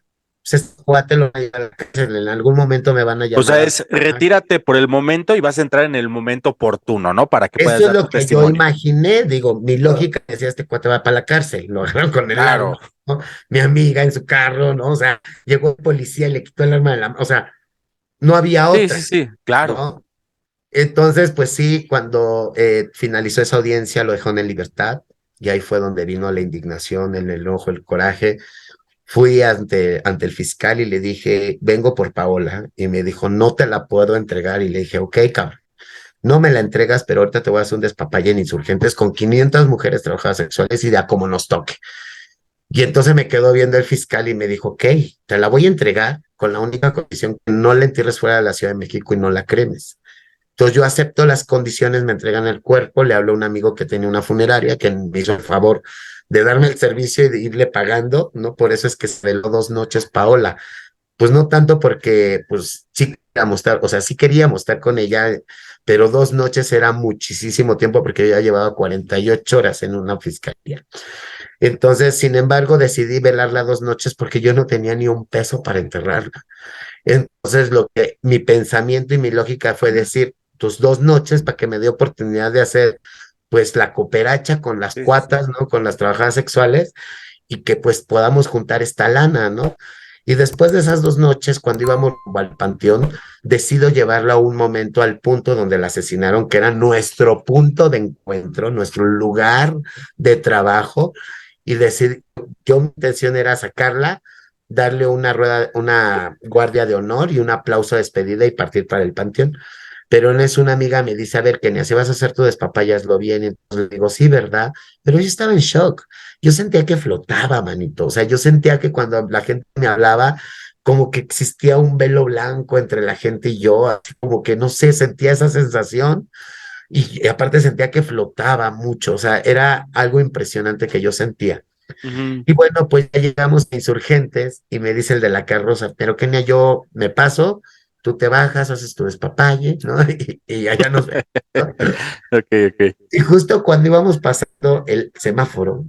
pues este cuate lo van a llevar a la cárcel, en algún momento me van a O sea, llamar. es retírate por el momento y vas a entrar en el momento oportuno, ¿no? Para que puedas Eso es dar lo tu que yo testimonio. imaginé, digo, mi lógica decía, este cuate va para la cárcel, lo agarraron con el arma, Claro. ¿no? Mi amiga en su carro, ¿no? O sea, llegó el policía, le quitó el arma de la mano, o sea, no había Sí, sí, otra, sí, claro. ¿no? Entonces, pues sí, cuando finalizó esa audiencia lo dejó en libertad y ahí fue donde vino la indignación, el enojo, el coraje. Fui ante el fiscal y le dije, vengo por Paola y me dijo, no te la puedo entregar y le dije, ok, cabrón, no me la entregas, pero ahorita te voy a hacer un despapalle en Insurgentes con 500 mujeres trabajadoras sexuales y de a como nos toque. Y entonces me quedó viendo el fiscal y me dijo, ok, te la voy a entregar con la única condición que no la entierres fuera de la Ciudad de México y no la cremes. Entonces yo acepto las condiciones, me entregan el cuerpo, le hablo a un amigo que tenía una funeraria que me hizo el favor de darme el servicio y de irle pagando, ¿no? Por eso es que se veló 2 noches Paola. Pues no tanto porque, pues sí queríamos estar, o sea, sí queríamos estar con ella, pero 2 noches era muchísimo tiempo porque yo ya llevaba 48 horas en una fiscalía. Entonces, sin embargo, decidí velarla 2 noches porque yo no tenía ni un peso para enterrarla. Entonces, lo que mi pensamiento y mi lógica fue decir, tus 2 noches para que me dé oportunidad de hacer, pues, la cooperacha con las Sí, sí, sí. cuatas, ¿no? Con las trabajadoras sexuales y que, pues, podamos juntar esta lana, ¿no? Y después de esas 2 noches, cuando íbamos rumbo al panteón, decido llevarla a un momento al punto donde la asesinaron, que era nuestro punto de encuentro, nuestro lugar de trabajo, y decir, yo mi intención era sacarla, darle una rueda, una guardia de honor y un aplauso de despedida y partir para el panteón. Pero en eso una amiga me dice, a ver, Kenia, si vas a hacer tu despapayaslo bien, y entonces le digo, sí, ¿verdad? Pero yo estaba en shock, yo sentía que flotaba, manito, o sea, yo sentía que cuando la gente me hablaba, como que existía un velo blanco entre la gente y yo, así como que, no sé, sentía esa sensación y aparte sentía que flotaba mucho, o sea, era algo impresionante que yo sentía. Ujú. Y bueno, pues ya llegamos a Insurgentes y me dice el de la carroza, pero Kenia, yo me paso, tú te bajas, haces tu despapalle, ¿no? Y allá nos vemos, ¿no? Ok, ok. Y justo cuando íbamos pasando el semáforo,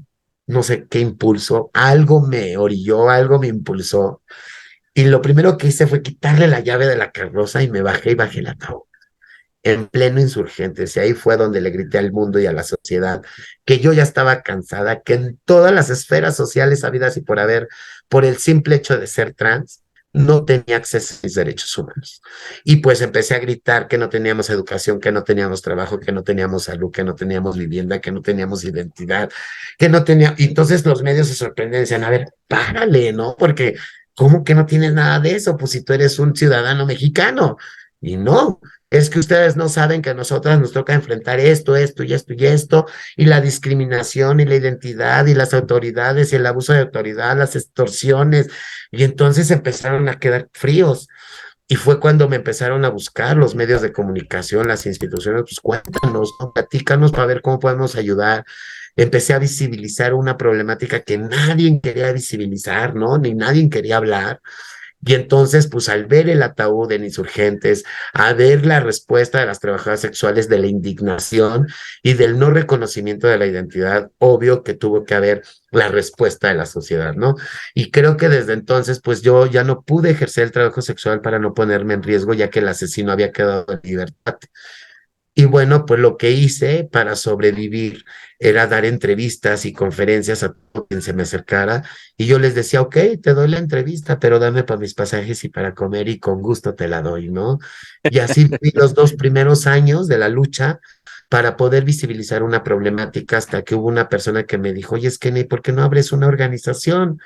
no sé qué impulso, algo me orilló, algo me impulsó. Y lo primero que hice fue quitarle la llave de la carroza y me bajé y bajé el ataúd en pleno Insurgentes. Y ahí fue donde le grité al mundo y a la sociedad que yo ya estaba cansada, que en todas las esferas sociales habidas y por haber, por el simple hecho de ser trans, no tenía acceso a mis derechos humanos. Y pues empecé a gritar que no teníamos educación, que no teníamos trabajo, que no teníamos salud, que no teníamos vivienda, que no teníamos identidad, que no tenía... Y entonces los medios se sorprenden y decían, a ver, párale, ¿no? Porque, ¿cómo que no tienes nada de eso? Pues si tú eres un ciudadano mexicano. Y no, es que ustedes no saben que a nosotras nos toca enfrentar esto, esto y esto y esto, y la discriminación y la identidad y las autoridades y el abuso de autoridad, las extorsiones, y entonces empezaron a quedar fríos. Y fue cuando me empezaron a buscar los medios de comunicación, las instituciones, pues cuéntanos, ¿no? Platícanos para ver cómo podemos ayudar. Empecé a visibilizar una problemática que nadie quería visibilizar, ¿no? Ni nadie quería hablar. Y entonces, pues al ver el ataúd en Insurgentes, a ver la respuesta de las trabajadoras sexuales de la indignación y del no reconocimiento de la identidad, obvio que tuvo que haber la respuesta de la sociedad, ¿no? Y creo que desde entonces, pues yo ya no pude ejercer el trabajo sexual para no ponerme en riesgo, ya que el asesino había quedado en libertad. Y bueno, pues lo que hice para sobrevivir era dar entrevistas y conferencias a todo quien se me acercara. Y yo les decía, ok, te doy la entrevista, pero dame para mis pasajes y para comer y con gusto te la doy, ¿no? Y así viví los 2 primeros años de la lucha para poder visibilizar una problemática hasta que hubo una persona que me dijo, oye, Kenny, ¿por qué no abres una organización?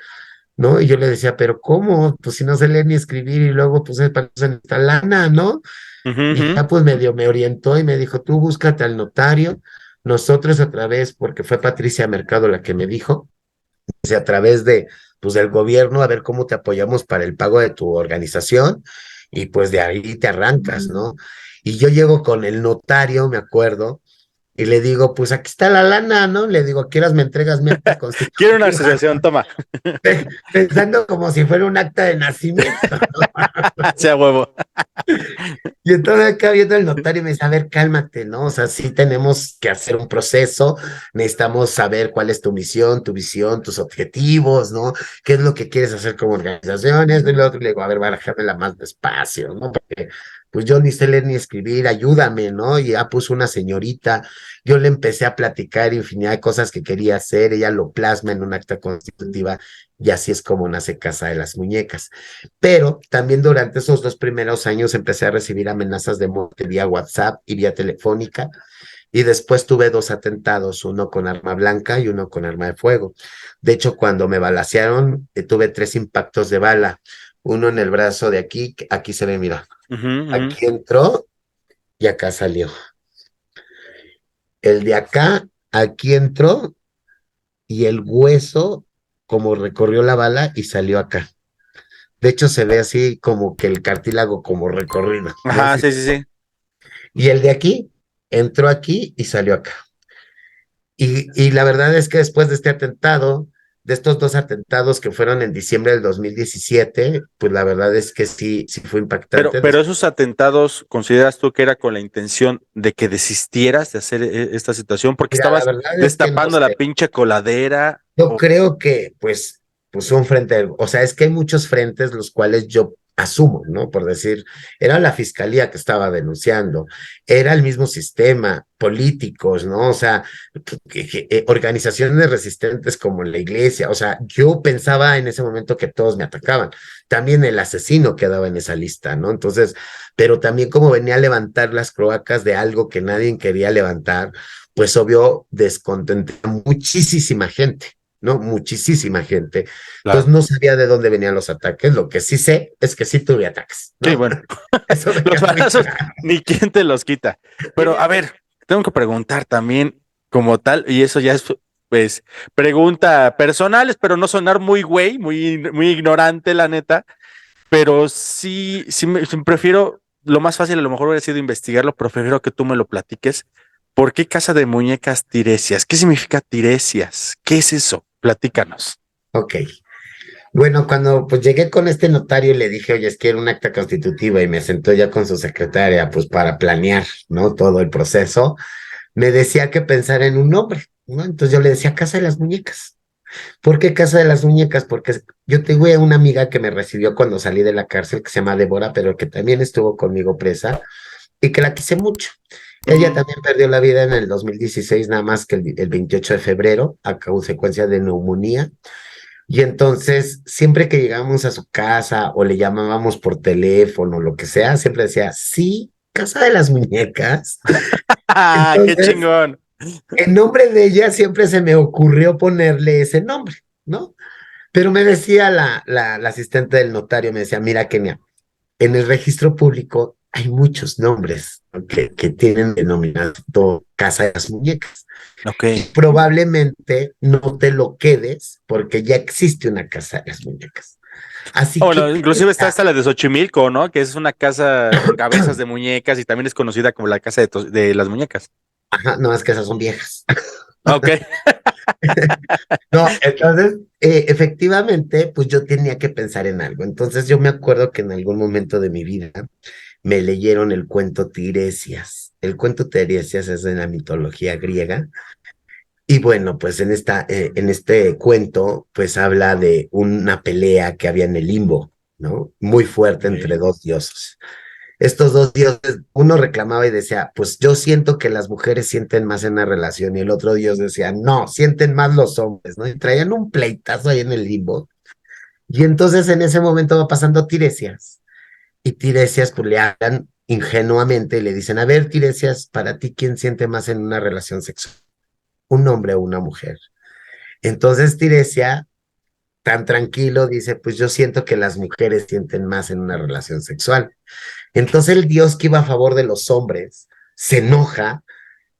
¿No? Y yo le decía, pero ¿cómo? Pues si no sé leer ni escribir y luego pues para eso se necesita lana, ¿no? Ujú, Y ujú. ya pues medio me orientó y me dijo, tú búscate al notario, nosotros a través, porque fue Patricia Mercado la que me dijo, a través de, pues del gobierno, a ver cómo te apoyamos para el pago de tu organización, y pues de ahí te arrancas, ¿no? Y yo llego con el notario, me acuerdo, y le digo, pues aquí está la lana, ¿no? Le digo, ¿quieras me entregas mi acta Quiero una constitutiva? asociación, toma. Pensando como si fuera un acta de nacimiento. Sea huevo. Y entonces acá viendo el notario me dice, a ver, cálmate, ¿no? O sea, sí tenemos que hacer un proceso, necesitamos saber cuál es tu misión, tu visión, tus objetivos, ¿no? ¿Qué es lo que quieres hacer como organización? Esto y lo otro. Y le digo, a ver, barajármela más despacio, ¿no? Porque pues yo ni sé leer ni escribir, ayúdame, ¿no? Y ya puso una señorita, yo le empecé a platicar infinidad de cosas que quería hacer, ella lo plasma en un acta constitutiva y así es como nace Casa de las Muñecas. Pero también durante esos 2 primeros años empecé a recibir amenazas de muerte vía WhatsApp y vía telefónica. Y después tuve 2 atentados, uno con arma blanca y uno con arma de fuego. De hecho, cuando me balacearon, tuve 3 impactos de bala. Uno en el brazo de aquí, aquí se ve, mira, Ujú, ujú. aquí entró y acá salió. El de acá, aquí entró y el hueso como recorrió la bala y salió acá. De hecho, se ve así como que el cartílago como recorrido, ¿no? Ajá, sí, sí, sí. Y el de aquí entró aquí y salió acá. Y la verdad es que después de este atentado, de estos 2 atentados que fueron en diciembre del 2017, pues la verdad es que sí, sí fue impactante. Pero esos atentados, ¿consideras tú que era con la intención de que desistieras de hacer esta situación? Porque Mira, la estabas verdad es que no destapando la sé. pinche coladera Yo creo que, pues un frente, o sea, es que hay muchos frentes los cuales yo asumo, ¿no? Por decir, era la fiscalía que estaba denunciando, era el mismo sistema, políticos, ¿no? O sea, organizaciones resistentes como la iglesia, o sea, yo pensaba en ese momento que todos me atacaban. También el asesino quedaba en esa lista, ¿no? Entonces, pero también como venía a levantar las cloacas de algo que nadie quería levantar, pues obvio descontenté a muchísima gente. ¿No? Muchísima gente. Entonces Claro. no sabía de dónde venían los ataques. Lo que sí sé es que sí tuve ataques, ¿no? Sí, bueno, Eso me los queda muy balazos claro. ni quién te los quita. Pero a ver, tengo que preguntar también como tal, y eso ya es, pues, pregunta personales, pero no sonar muy güey, muy ignorante, la neta. Pero sí prefiero, lo más fácil a lo mejor hubiera sido investigarlo, pero prefiero que tú me lo platiques. ¿Por qué Casa de Muñecas Tiresias? ¿Qué significa Tiresias? ¿Qué es eso? Platícanos. Ok. Bueno, cuando pues llegué con este notario y le dije, oye, es que era un acta constitutiva y me sentó ya con su secretaria, pues para planear, ¿no? Todo el proceso, me decía que pensara en un nombre, ¿no? Entonces yo le decía Casa de las Muñecas. ¿Por qué Casa de las Muñecas? Porque yo tuve una amiga que me recibió cuando salí de la cárcel que se llama Débora, pero que también estuvo conmigo presa y que la quise mucho. Ella también perdió la vida en el 2016, nada más que el 28 de febrero, a consecuencia de neumonía. Y entonces, siempre que llegábamos a su casa o le llamábamos por teléfono, lo que sea, siempre decía, sí, Casa de las Muñecas. ¡Ah, qué Entonces, chingón! en nombre de ella siempre se me ocurrió ponerle ese nombre, ¿no? Pero me decía la asistente del notario, me decía, mira, Kenia, en el registro público hay muchos nombres, ¿no? que tienen denominado Casa de las Muñecas. Ok. Y probablemente no te lo quedes porque ya existe una Casa de las Muñecas. Así Bueno, que, inclusive está hasta la de Xochimilco, ¿no? Que es una casa con cabezas de muñecas y también es conocida como la casa de las muñecas. ajá, no, es que esas son viejas. Ok. No, entonces, efectivamente, pues yo tenía que pensar en algo. Entonces yo me acuerdo que en algún momento de mi vida me leyeron el cuento Tiresias. El cuento Tiresias es de la mitología griega. Y bueno, pues en este cuento, pues habla de una pelea que había en el limbo, ¿no? Muy fuerte entre dos dioses. Estos dos dioses, uno reclamaba y decía, pues yo siento que las mujeres sienten más en la relación, y el otro dios decía, no, sienten más los hombres, ¿no? Y traían un pleitazo ahí en el limbo. Y entonces en ese momento va pasando Tiresias, y Tiresias pues le hablan ingenuamente y le dicen, a ver, Tiresias, para ti, ¿quién siente más en una relación sexual? ¿Un hombre o una mujer? Entonces Tiresia, tan tranquilo, dice, pues yo siento que las mujeres sienten más en una relación sexual. Entonces el dios que iba a favor de los hombres se enoja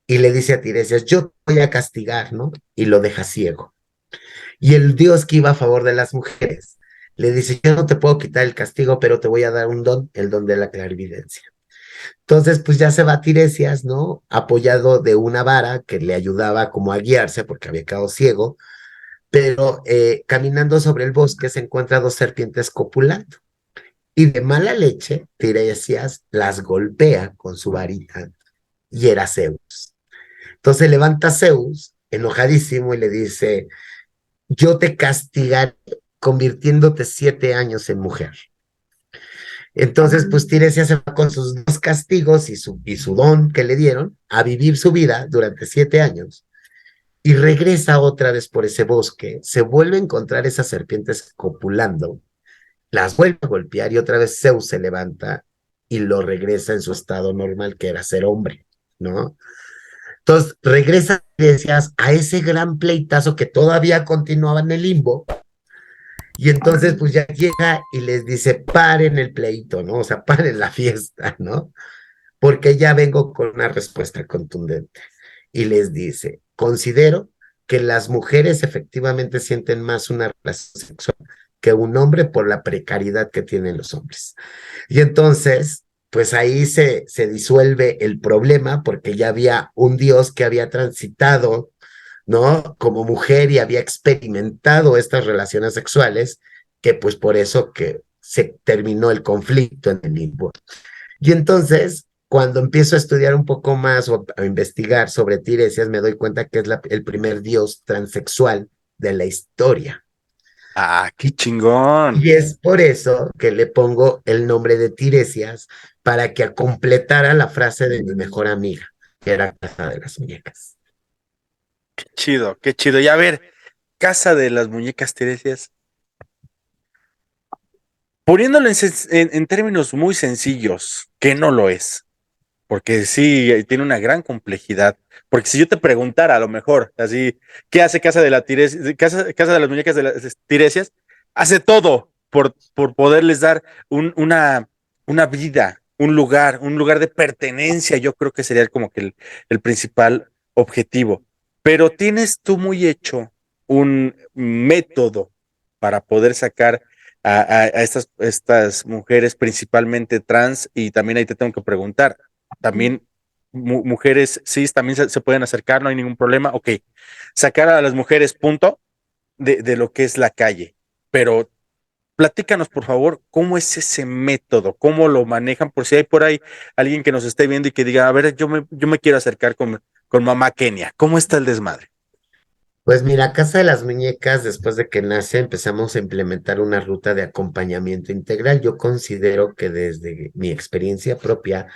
y le dice a Tiresias, yo te voy a castigar, ¿no? Y lo deja ciego. Y el dios que iba a favor de las mujeres le dice, yo no te puedo quitar el castigo, pero te voy a dar un don, el don de la clarividencia. Entonces, pues ya se va Tiresias, ¿no? Apoyado de una vara que le ayudaba como a guiarse porque había quedado ciego, pero caminando sobre el bosque se encuentra dos serpientes copulando. Y de mala leche, Tiresias las golpea con su varita y era Zeus. Entonces levanta Zeus, enojadísimo, y le dice, yo te castigaré convirtiéndote 7 años en mujer. Entonces, pues Tiresias se va con sus dos castigos y su don que le dieron a vivir su vida durante 7 años y regresa otra vez por ese bosque, se vuelve a encontrar esas serpientes copulando, las vuelve a golpear y otra vez Zeus se levanta y lo regresa en su estado normal, que era ser hombre, ¿no? Entonces regresa, decías, a ese gran pleitazo que todavía continuaba en el limbo, y entonces pues ya llega y les dice, paren el pleito, ¿no? O sea, paren la fiesta, ¿no? Porque ya vengo con una respuesta contundente. Y les dice, considero que las mujeres efectivamente sienten más una relación sexual que un hombre por la precariedad que tienen los hombres. Y entonces, pues ahí se disuelve el problema porque ya había un dios que había transitado, ¿no? Como mujer y había experimentado estas relaciones sexuales, que pues por eso que se terminó el conflicto en el limbo. Y entonces, cuando empiezo a estudiar un poco más o a investigar sobre Tiresias, me doy cuenta que es el primer dios transexual de la historia. Ah, qué chingón. Y es por eso que le pongo el nombre de Tiresias para que completara la frase de mi mejor amiga, que era Casa de las Muñecas. Qué chido, qué chido. Y a ver, Casa de las Muñecas Tiresias. Poniéndolo en términos muy sencillos, que no lo es, porque sí, tiene una gran complejidad. Porque si yo te preguntara, a lo mejor, así, ¿qué hace Casa de las Muñecas de las Tiresias? Hace todo por poderles dar una vida, un lugar de pertenencia. Yo creo que sería como que el principal objetivo. Pero tienes tú muy hecho un método para poder sacar a estas mujeres, principalmente trans, y también ahí te tengo que preguntar, también mujeres cis también se pueden acercar, no hay ningún problema, ok, sacar a las mujeres, punto, de lo que es la calle, pero platícanos por favor, ¿cómo es ese método? ¿Cómo lo manejan? Por si hay por ahí alguien que nos esté viendo y que diga, a ver, yo me quiero acercar con mamá Kenia, ¿cómo está el desmadre? Pues mira, Casa de las Muñecas, después de que nace, empezamos a implementar una ruta de acompañamiento integral. Yo considero que desde mi experiencia propia,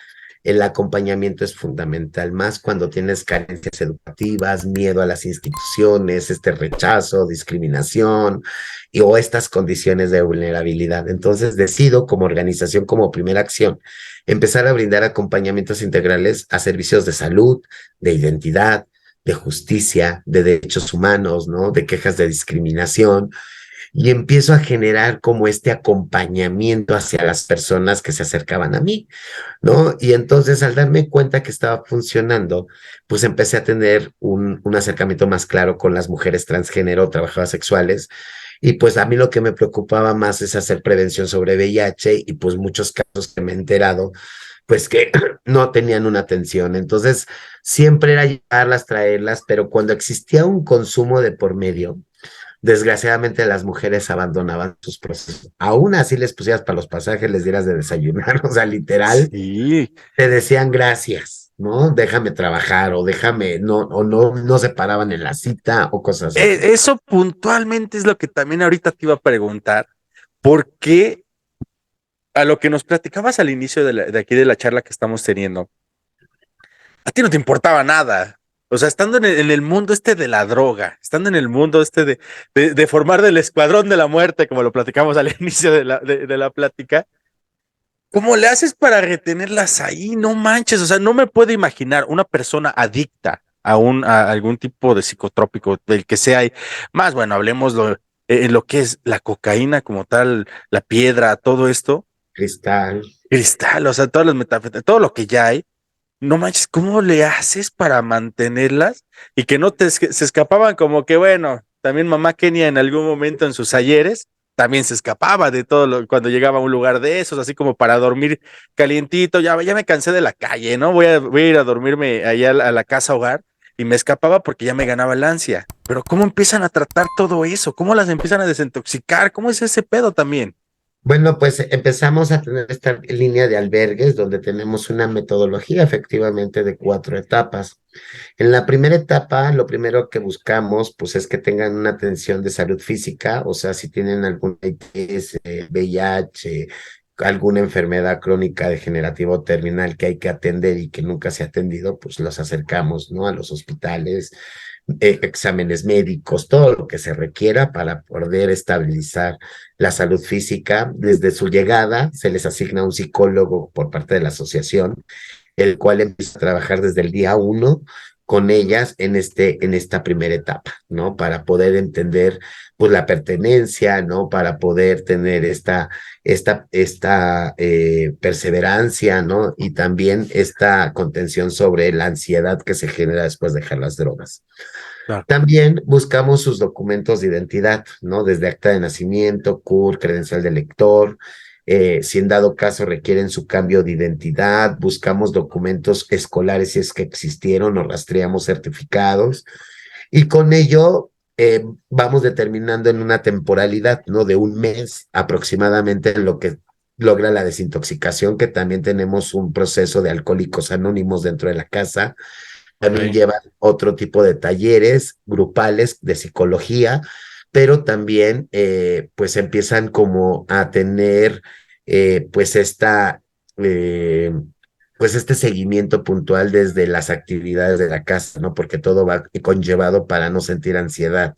el acompañamiento es fundamental, más cuando tienes carencias educativas, miedo a las instituciones, este rechazo, discriminación o estas condiciones de vulnerabilidad. Entonces decido como organización, como primera acción, empezar a brindar acompañamientos integrales a servicios de salud, de identidad, de justicia, de derechos humanos, ¿no? De quejas de discriminación, y empiezo a generar como este acompañamiento hacia las personas que se acercaban a mí, ¿no? Y entonces al darme cuenta que estaba funcionando, pues empecé a tener un acercamiento más claro con las mujeres transgénero, trabajadoras sexuales, y pues a mí lo que me preocupaba más es hacer prevención sobre VIH y pues muchos casos que me he enterado pues que no tenían una atención. Entonces, siempre era llevarlas, traerlas, pero cuando existía un consumo de por medio, desgraciadamente las mujeres abandonaban sus procesos. Aún así les pusieras para los pasajes, les dieras de desayunar, o sea, literal, Sí, te decían gracias, ¿no? Déjame trabajar o déjame, no, o no, no se paraban en la cita o cosas así. eso puntualmente es lo que también ahorita te iba a preguntar, ¿por qué a lo que nos platicabas al inicio de aquí de la charla que estamos teniendo, a ti no te importaba nada? O sea, estando en el mundo este de la droga, estando en el mundo este de formar del escuadrón de la muerte, como lo platicamos al inicio de la plática, ¿cómo le haces para retenerlas ahí? No manches, o sea, no me puedo imaginar una persona adicta a algún tipo de psicotrópico, del que sea. Más, bueno, hablemos lo que es la cocaína como tal, la piedra, todo esto, Cristal. cristal, o sea, todas las metanfetaminas, todo lo que ya hay. No manches, ¿cómo le haces para mantenerlas y que no se escapaban? Como que bueno, también mamá Kenia en algún momento en sus ayeres también se escapaba de todo cuando llegaba a un lugar de esos, así como para dormir calientito, ya me cansé de la calle, ¿no? Voy a ir a dormirme allá a la casa hogar, y me escapaba porque ya me ganaba el ansia. Pero ¿cómo empiezan a tratar todo eso? ¿Cómo las empiezan a desintoxicar? ¿Cómo es ese pedo también? Bueno, pues empezamos a tener esta línea de albergues donde tenemos una metodología efectivamente de 4 etapas. En la primera etapa, lo primero que buscamos, pues, es que tengan una atención de salud física, o sea, si tienen algún ITS, VIH, alguna enfermedad crónica degenerativa o terminal que hay que atender y que nunca se ha atendido, pues los acercamos, ¿no? A los hospitales, exámenes médicos, todo lo que se requiera para poder estabilizar la salud física. Desde su llegada, se les asigna un psicólogo por parte de la asociación, el cual empieza a trabajar desde el día 1 con ellas en esta primera etapa, ¿no? Para poder entender, pues, la pertenencia, ¿no? Para poder tener esta perseverancia, ¿no? Y también esta contención sobre la ansiedad que se genera después de dejar las drogas. Claro. También buscamos sus documentos de identidad, ¿no? Desde acta de nacimiento, CUR, credencial de lector. Si en dado caso requieren su cambio de identidad, buscamos documentos escolares si es que existieron o rastreamos certificados. Y con ello vamos determinando en una temporalidad, ¿no? De un mes aproximadamente lo que logra la desintoxicación, que también tenemos un proceso de alcohólicos anónimos dentro de la casa, también Ok. llevan otro tipo de talleres grupales de psicología, pero también pues empiezan como a tener pues eh, pues este seguimiento puntual desde las actividades de la casa, ¿no? Porque todo va conllevado para no sentir ansiedad.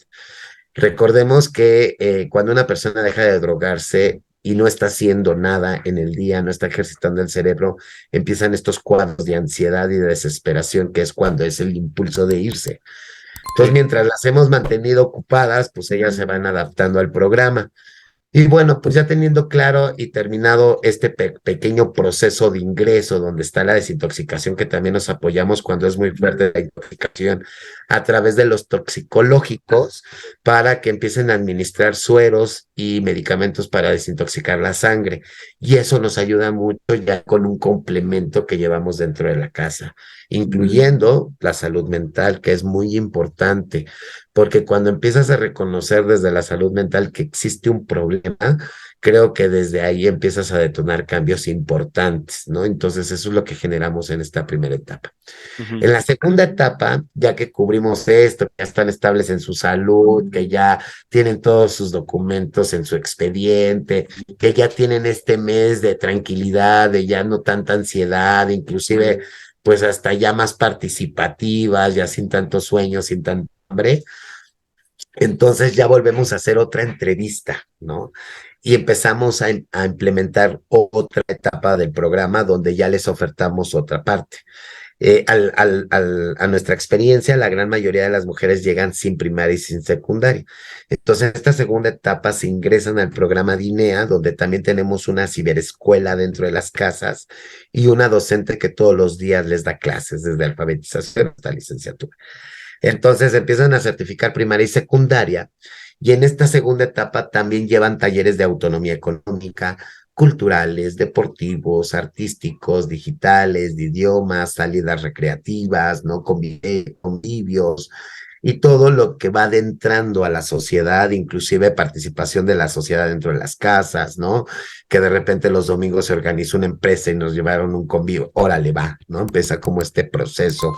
Recordemos que cuando una persona deja de drogarse y no está haciendo nada en el día, no está ejercitando el cerebro, empiezan estos cuadros de ansiedad y de desesperación, que es cuando es el impulso de irse. Entonces, Sí. mientras las hemos mantenido ocupadas, pues ellas se van adaptando al programa. Y bueno, pues ya teniendo claro y terminado este pequeño proceso de ingreso donde está la desintoxicación, que también nos apoyamos cuando es muy fuerte la intoxicación a través de los toxicológicos para que empiecen a administrar sueros y medicamentos para desintoxicar la sangre. Y eso nos ayuda mucho ya con un complemento que llevamos dentro de la casa, incluyendo la salud mental, que es muy importante porque cuando empiezas a reconocer desde la salud mental que existe un problema, creo que desde ahí empiezas a detonar cambios importantes, ¿no? Entonces eso es lo que generamos en esta primera etapa. Ujú. En la segunda etapa, ya que cubrimos esto, que ya están estables en su salud, que ya tienen todos sus documentos en su expediente, que ya tienen este mes de tranquilidad, de ya no tanta ansiedad, inclusive pues hasta ya más participativas, ya sin tanto sueño, sin tanta hambre, entonces ya volvemos a hacer otra entrevista, ¿no? Y empezamos a implementar otra etapa del programa donde ya les ofertamos otra parte. A nuestra experiencia, la gran mayoría de las mujeres llegan sin primaria y sin secundaria. Entonces, esta segunda etapa se ingresan al programa DINEA, donde también tenemos una ciberescuela dentro de las casas y una docente que todos los días les da clases, desde alfabetización hasta licenciatura. Entonces empiezan a certificar primaria y secundaria y en esta segunda etapa también llevan talleres de autonomía económica, culturales, deportivos, artísticos, digitales, de idiomas, salidas recreativas, ¿no? Convivios y todo lo que va adentrando a la sociedad, inclusive participación de la sociedad dentro de las casas, ¿no? Que de repente los domingos se organiza una empresa y nos llevaron un convivio, órale, va, ¿no? Empieza como este proceso,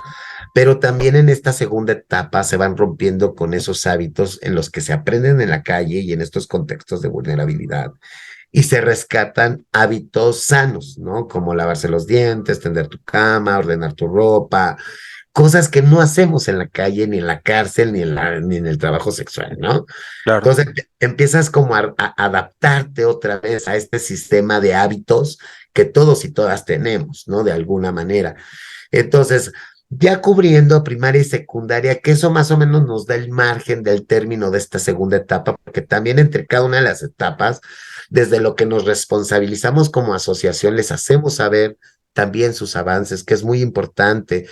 pero también en esta segunda etapa se van rompiendo con esos hábitos en los que se aprenden en la calle y en estos contextos de vulnerabilidad y se rescatan hábitos sanos, ¿no? Como lavarse los dientes, tender tu cama, ordenar tu ropa, cosas que no hacemos en la calle, ni en la cárcel, ni en el trabajo sexual, ¿no? Claro. Entonces empiezas como a adaptarte otra vez a este sistema de hábitos que todos y todas tenemos, ¿no? De alguna manera. Entonces, ya cubriendo primaria y secundaria, que eso más o menos nos da el margen del término de esta segunda etapa, porque también entre cada una de las etapas, desde lo que nos responsabilizamos como asociación, les hacemos saber también sus avances, que es muy importante.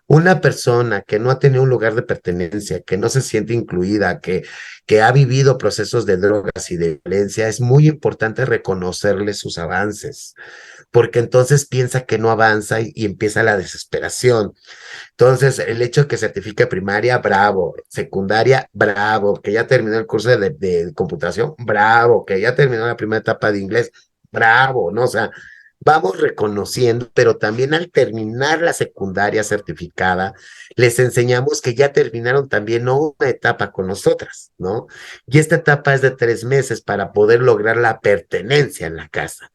Una persona que no ha tenido un lugar de pertenencia, que no se siente incluida, que ha vivido procesos de drogas y de violencia, es muy importante reconocerle sus avances, porque entonces piensa que no avanza y empieza la desesperación. Entonces, el hecho de que certifique primaria, bravo, secundaria, bravo, que ya terminó el curso de computación, bravo, que ya terminó la primera etapa de inglés, bravo, ¿no? O sea, vamos reconociendo, pero también al terminar la secundaria certificada, les enseñamos que ya terminaron también ¿no? una etapa con nosotras, ¿no? Y esta etapa es de 3 meses para poder lograr la pertenencia en la casa.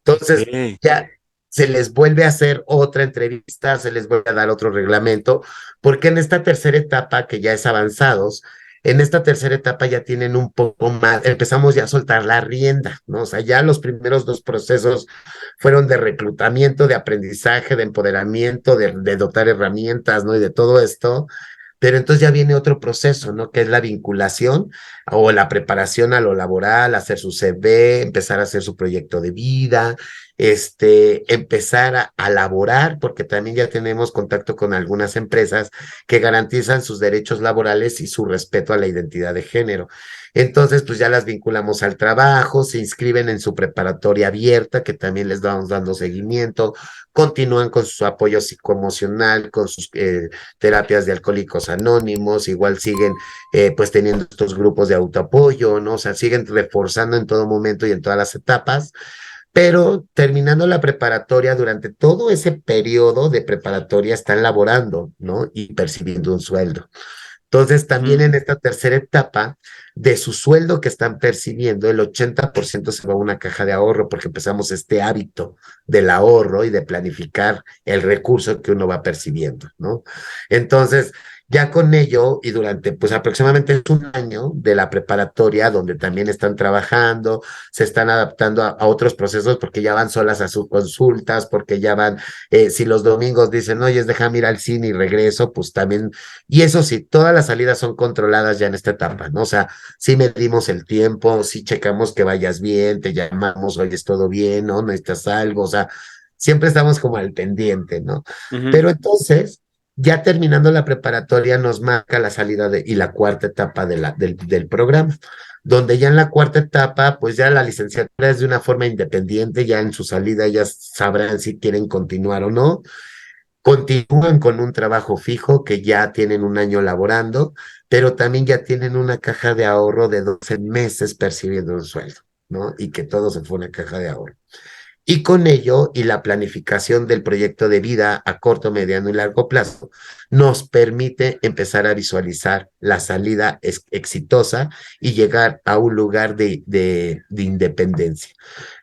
Entonces, Ok. ya se les vuelve a hacer otra entrevista, se les vuelve a dar otro reglamento, porque en esta tercera etapa, que ya es avanzados, en esta tercera etapa ya tienen un poco más, empezamos ya a soltar la rienda, ¿no? O sea, ya los primeros 2 procesos fueron de reclutamiento, de aprendizaje, de empoderamiento, de dotar herramientas, ¿no? Y de todo esto. Pero entonces ya viene otro proceso, ¿no? Que es la vinculación o la preparación a lo laboral, hacer su CV, empezar a hacer su proyecto de vida, empezar a laborar, porque también ya tenemos contacto con algunas empresas que garantizan sus derechos laborales y su respeto a la identidad de género. Entonces, pues ya las vinculamos al trabajo, se inscriben en su preparatoria abierta, que también les vamos dando seguimiento, continúan con su apoyo psicoemocional, con sus terapias de alcohólicos anónimos, igual siguen pues teniendo estos grupos de autoapoyo, ¿no? O sea, siguen reforzando en todo momento y en todas las etapas, pero terminando la preparatoria, durante todo ese periodo de preparatoria están laborando, ¿no? Y percibiendo un sueldo. Entonces, también en esta tercera etapa, de su sueldo que están percibiendo, el 80% se va a una caja de ahorro, porque empezamos este hábito del ahorro y de planificar el recurso que uno va percibiendo, ¿no? Entonces, ya con ello, y durante pues aproximadamente un año de la preparatoria, donde también están trabajando, se están adaptando a otros procesos, porque ya van solas a sus consultas, porque ya van, si los domingos dicen, oye, déjame ir al cine y regreso, pues también, y eso sí, todas las salidas son controladas ya en esta etapa, ¿no? O sea, sí medimos el tiempo, sí checamos que vayas bien, te llamamos, oye, es todo bien, ¿no? ¿Necesitas algo? O sea, siempre estamos como al pendiente, ¿no? Pero entonces, ya terminando la preparatoria, nos marca la salida y la cuarta etapa del programa, donde ya en la cuarta etapa, pues ya la licenciatura es de una forma independiente, ya en su salida ellas sabrán si quieren continuar o no. Continúan con un trabajo fijo que ya tienen un año laborando, pero también ya tienen una caja de ahorro de 12 meses percibiendo un sueldo, ¿no? Y que todo se fue una caja de ahorro. Y con ello y la planificación del proyecto de vida a corto, mediano y largo plazo nos permite empezar a visualizar la salida exitosa y llegar a un lugar de independencia.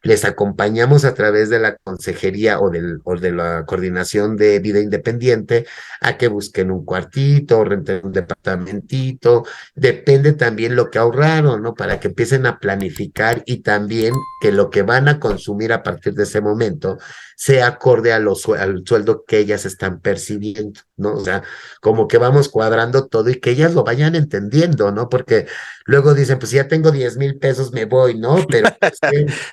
Les acompañamos a través de la consejería o de la coordinación de vida independiente a que busquen un cuartito, o renten un departamentito, depende también lo que ahorraron, ¿no? Para que empiecen a planificar y también que lo que van a consumir a partir de ese momento sea acorde a al sueldo que ellas están percibiendo, ¿no? O sea, como que vamos cuadrando todo y que ellas lo vayan entendiendo, ¿no? Porque luego dicen, pues si ya tengo 10,000 pesos, me voy, ¿no? Pero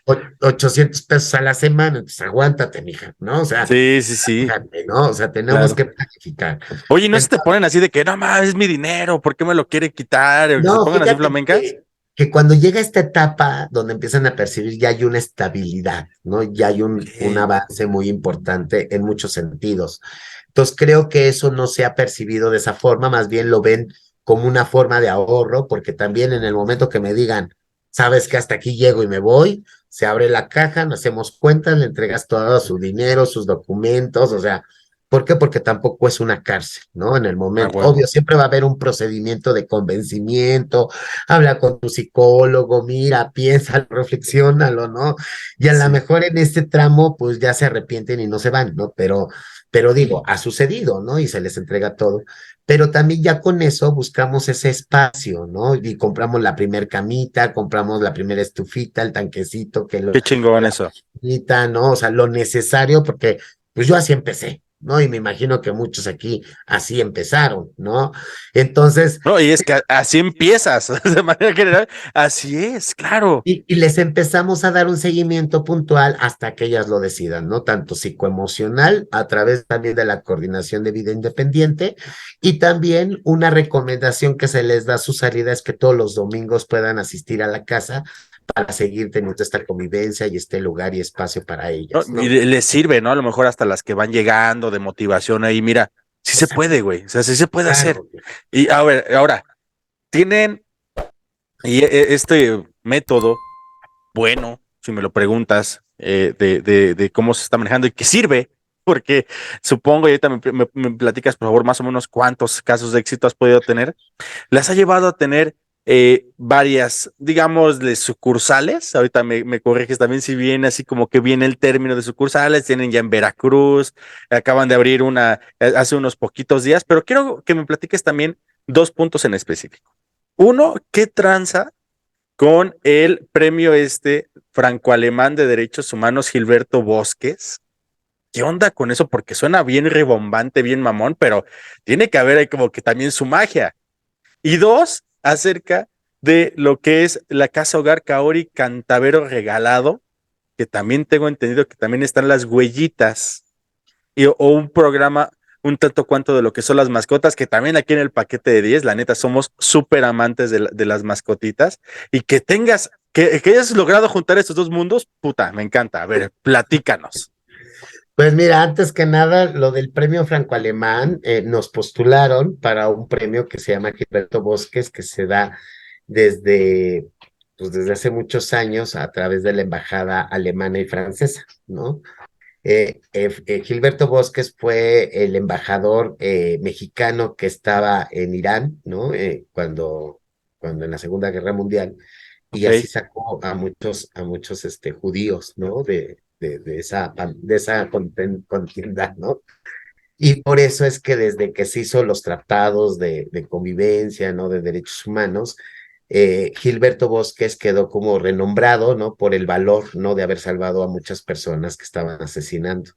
pues, 800 pesos a la semana, pues aguántate, mija, ¿no? O sea, Sí, sí, sí, fíjate, ¿no? O sea, tenemos claro. que planificar. Oye, ¿no se te Entonces, ponen así de que no mames, es mi dinero, ¿por qué me lo quiere quitar? ¿O que se no, pongan así fíjate flamencas? que cuando llega esta etapa donde empiezan a percibir ya hay una estabilidad, ¿no? Ya hay un Ok. avance muy importante en muchos sentidos. Entonces creo que eso no se ha percibido de esa forma, más bien lo ven como una forma de ahorro, porque también en el momento que me digan, sabes que hasta aquí llego y me voy, se abre la caja, nos hacemos cuentas, le entregas todo su dinero, sus documentos, o sea, ¿por qué? Porque tampoco es una cárcel, ¿no? En el Ah, momento, huevo. obvio, siempre va a haber un procedimiento de convencimiento, habla con tu psicólogo, mira, piénsalo, reflexiónalo, ¿no? Y a lo Sí. mejor en este tramo, pues ya se arrepienten y no se van, ¿no? Pero digo, ha sucedido, ¿no? Y se les entrega todo. Pero también ya con eso buscamos ese espacio, ¿no? Y compramos la primer camita, compramos la primera estufita, el tanquecito, Qué chingón la eso. cocinita, ¿no? O sea, lo necesario, porque pues yo así empecé, ¿no? Y me imagino que muchos aquí así empezaron, ¿no? Entonces, No, y es que así empiezas, de manera general, así es, claro. y les empezamos a dar un seguimiento puntual hasta que ellas lo decidan, ¿no? Tanto psicoemocional, a través también de la coordinación de vida independiente, y también una recomendación que se les da a su salida es que todos los domingos puedan asistir a la casa para seguir teniendo esta convivencia y este lugar y espacio para ¿No? ellas, Y ¿no? les sirve, ¿no? A lo mejor hasta las que van llegando de motivación ahí, mira, sí se Exacto, puede, güey, o sea, sí se puede hacer. claro. Y a ver, ahora, tienen este método bueno, si me lo preguntas, de cómo se está manejando y que sirve, porque supongo, y ahorita me platicas, por favor, más o menos cuántos casos de éxito has podido tener, las ha llevado a tener varias, digámosle, sucursales. Ahorita me corriges también si viene así como que viene el término de sucursales, tienen ya en Veracruz, acaban de abrir una hace unos poquitos días, pero quiero que me platiques también dos puntos en específico. Uno, ¿qué tranza con el premio franco-alemán de derechos humanos Gilberto Bosques? ¿Qué onda con eso? Porque suena bien ribombante, bien mamón, pero tiene que haber ahí como que también su magia. Y dos, acerca de lo que es la Casa Hogar Kaori Cantavero Regalado, que también tengo entendido que también están las huellitas o un programa un tanto cuanto de lo que son las mascotas, que también aquí en el paquete de 10, la neta, somos súper amantes de las mascotitas, y que que hayas logrado juntar estos dos mundos, puta, me encanta. A ver, platícanos. Pues mira, antes que nada, lo del premio franco-alemán, nos postularon para un premio que se llama Gilberto Bosques, que se da desde pues desde hace muchos años a través de la embajada alemana y francesa, ¿no? Gilberto Bosques fue el embajador mexicano que estaba en Irán, ¿no? Cuando en la Segunda Guerra Mundial, y así Ok. sacó a muchos judíos, ¿no? De esa contienda, ¿no? Y por eso es que desde que se hizo los tratados de convivencia, ¿no? De derechos humanos, Gilberto Bosques quedó como renombrado, ¿no? Por el valor, ¿no? De haber salvado a muchas personas que estaban asesinando.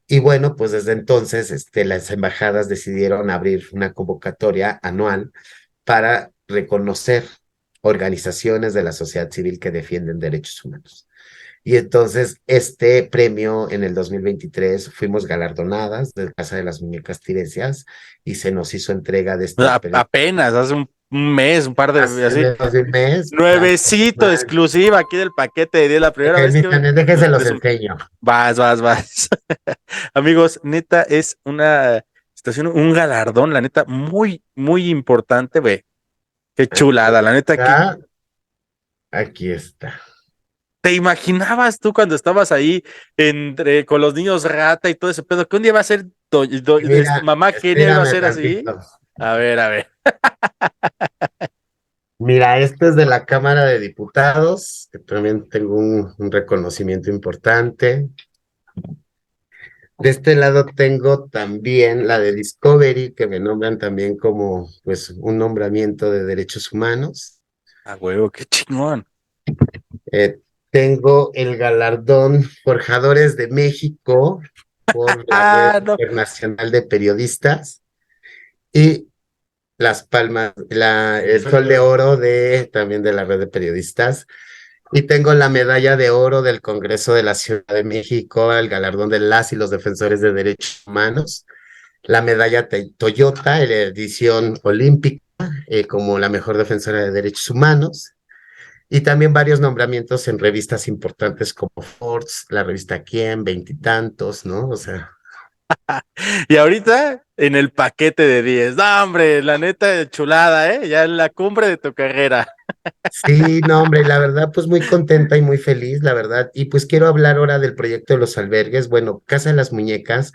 Y bueno, pues desde entonces, las embajadas decidieron abrir una convocatoria anual para reconocer organizaciones de la sociedad civil que defienden derechos humanos. Y entonces, este premio en el 2023 fuimos galardonadas de Casa de las Muñecas Tiresias y se nos hizo entrega de este premio Apenas hace un mes, un par de, hace así, menos de un mes. nuevecito, exclusiva aquí del paquete de 10, la primera vez que Déjense los de su- enseño. vas. Amigos, neta, es una situación, un galardón, la neta, muy, muy importante, güey. Qué Aquí chulada, la neta, que está, aquí está. ¿te imaginabas tú cuando estabas ahí con los niños rata y todo ese pedo? Que un día va a ser Y mira, mamá genio iba a espérame ser así. tantito. A ver, a ver. Mira, este es de la Cámara de Diputados, que también tengo un reconocimiento importante. De este lado tengo también la de Discovery, que me nombran también como pues un nombramiento de derechos humanos. A huevo, qué chingón. Eh, Tengo el galardón Forjadores de México por la Red Ah, no. Internacional de Periodistas y las palmas, el Sol de Oro también de la Red de Periodistas. Y tengo la medalla de oro del Congreso de la Ciudad de México, el galardón de las y los defensores de derechos humanos, la medalla Toyota, en la edición olímpica, como la mejor defensora de derechos humanos, y también varios nombramientos en revistas importantes como Forbes, la revista Quién, Veintitantos, ¿no? O sea, Y ahorita en el paquete de 10. No, hombre, la neta, chulada, ¿eh? Ya en la cumbre de tu carrera. sí, no, hombre, la verdad, pues muy contenta y muy feliz, la verdad. Y pues quiero hablar ahora del proyecto de los albergues. Bueno, Casa de las Muñecas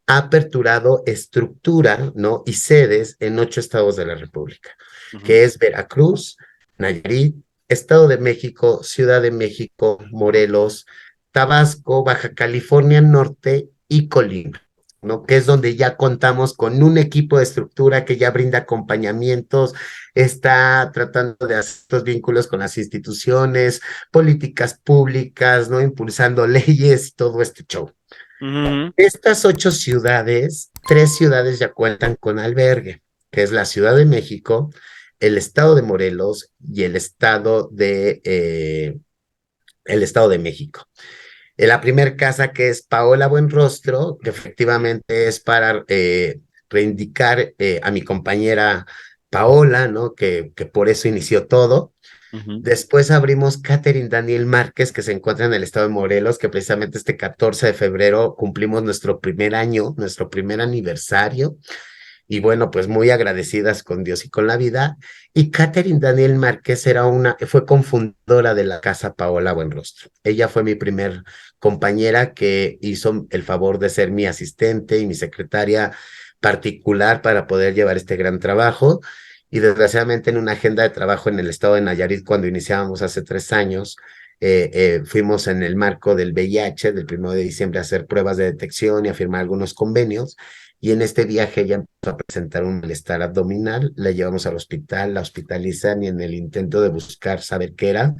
ha aperturado estructura, ¿no? Y sedes en 8 estados de la República, Ujú. que es Veracruz, Nayarit, Estado de México, Ciudad de México, Morelos, Tabasco, Baja California Norte y Colima, ¿no? Que es donde ya contamos con un equipo de estructura que ya brinda acompañamientos, está tratando de hacer estos vínculos con las instituciones, políticas públicas, ¿no? Impulsando leyes y todo este show. Ujú. Estas 8 ciudades, 3 ciudades ya cuentan con albergue, que es la Ciudad de México, el estado de Morelos y el estado de México. En la primer casa, que es Paola Buenrostro, que efectivamente es para reivindicar a mi compañera Paola, ¿no? Que por eso inició todo. Ujú. Después abrimos Catherine Daniel Márquez, que se encuentra en el estado de Morelos, que precisamente este 14 de febrero cumplimos nuestro primer año, nuestro primer aniversario. Y bueno, pues muy agradecidas con Dios y con la vida. Y Catherine Daniel Márquez fue cofundadora de la Casa Paola Buenrostro. Ella fue mi primer compañera que hizo el favor de ser mi asistente y mi secretaria particular para poder llevar este gran trabajo. Y desgraciadamente en una agenda de trabajo en el estado de Nayarit, cuando iniciábamos hace 3 años, fuimos en el marco del VIH, del 1 de diciembre, a hacer pruebas de detección y a firmar algunos convenios. Y en este viaje ella empezó a presentar un malestar abdominal, la llevamos al hospital, la hospitalizan y en el intento de buscar saber qué era,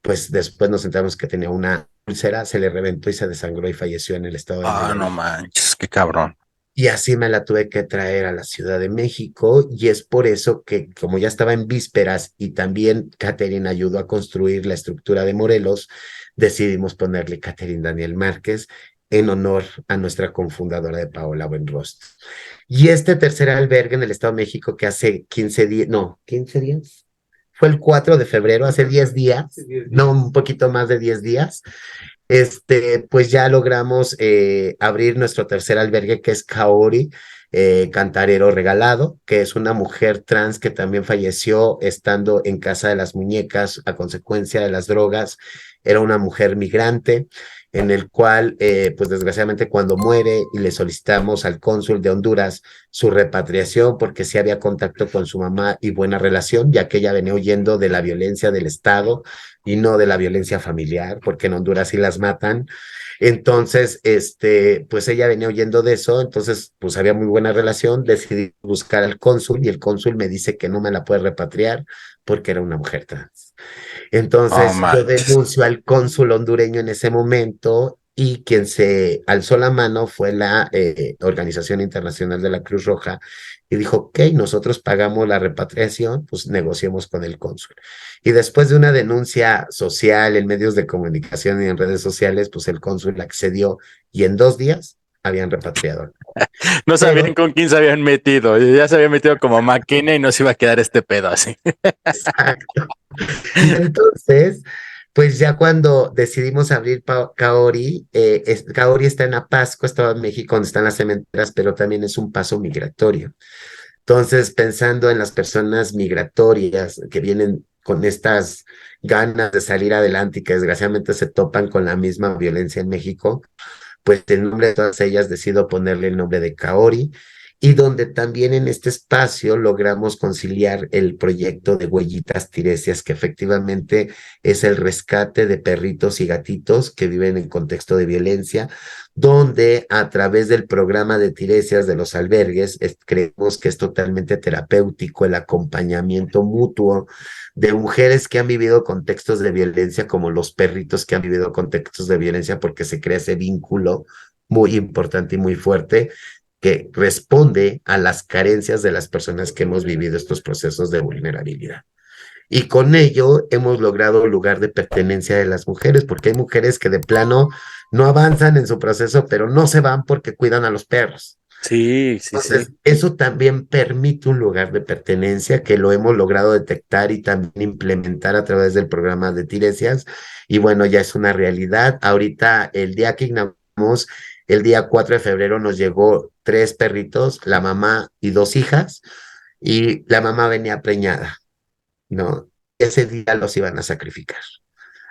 pues después nos enteramos que tenía una úlcera, se le reventó y se desangró y falleció en el estado de Ah, no Nayarit. manches, qué cabrón. Y así me la tuve que traer a la Ciudad de México y es por eso que como ya estaba en vísperas y también Catherine ayudó a construir la estructura de Morelos, decidimos ponerle Catherine Daniel Márquez en honor a nuestra cofundadora de Paola Buenrostro. Y este tercer albergue en el Estado de México que hace 15 días, no, 15 días, fue el 4 de febrero, hace 10 días, no, un poquito más de 10 días, pues ya logramos abrir nuestro tercer albergue que es Kaori, Cantarero Regalado, que es una mujer trans que también falleció estando en Casa de las Muñecas a consecuencia de las drogas. Era una mujer migrante en el cual, pues desgraciadamente cuando muere y le solicitamos al cónsul de Honduras su repatriación porque sí había contacto con su mamá y buena relación, ya que ella venía huyendo de la violencia del Estado y no de la violencia familiar, porque en Honduras sí las matan. Entonces, pues ella venía huyendo de eso, entonces pues había muy buena relación, decidí buscar al cónsul y el cónsul me dice que no me la puede repatriar porque era una mujer trans. Oh, Entonces yo manches. denuncio al cónsul hondureño en ese momento y quien se alzó la mano fue la Organización Internacional de la Cruz Roja y dijo, ok, nosotros pagamos la repatriación, pues negociemos con el cónsul. Y después de una denuncia social en medios de comunicación y en redes sociales, pues el cónsul accedió y en 2 días habían repatriado. No sabían Pero, con quién se habían metido. Ya se habían metido como máquina y no se iba a quedar este pedo así. exacto. Y entonces, pues ya cuando decidimos abrir Kaori, Kaori está en Apasco, Estado de México, donde están las cementeras, pero también es un paso migratorio. Entonces, pensando en las personas migratorias que vienen con estas ganas de salir adelante y que desgraciadamente se topan con la misma violencia en México, pues en nombre de todas ellas decido ponerle el nombre de Kaori y donde también en este espacio logramos conciliar el proyecto de Huellitas Tiresias, que efectivamente es el rescate de perritos y gatitos que viven en contexto de violencia, donde a través del programa de Tiresias de los albergues, creemos que es totalmente terapéutico el acompañamiento mutuo de mujeres que han vivido contextos de violencia, como los perritos que han vivido contextos de violencia, porque se crea ese vínculo muy importante y muy fuerte que responde a las carencias de las personas que hemos vivido estos procesos de vulnerabilidad. Y con ello hemos logrado el lugar de pertenencia de las mujeres, porque hay mujeres que de plano no avanzan en su proceso, pero no se van porque cuidan a los perros. Sí, sí, Entonces, sí. eso también permite un lugar de pertenencia que lo hemos logrado detectar y también implementar a través del programa de Tiresias. Y bueno, ya es una realidad. Ahorita, el día que inauguramos, el día 4 de febrero, nos llegó 3 perritos, la mamá y 2 hijas, y la mamá venía preñada, ¿no? Ese día los iban a sacrificar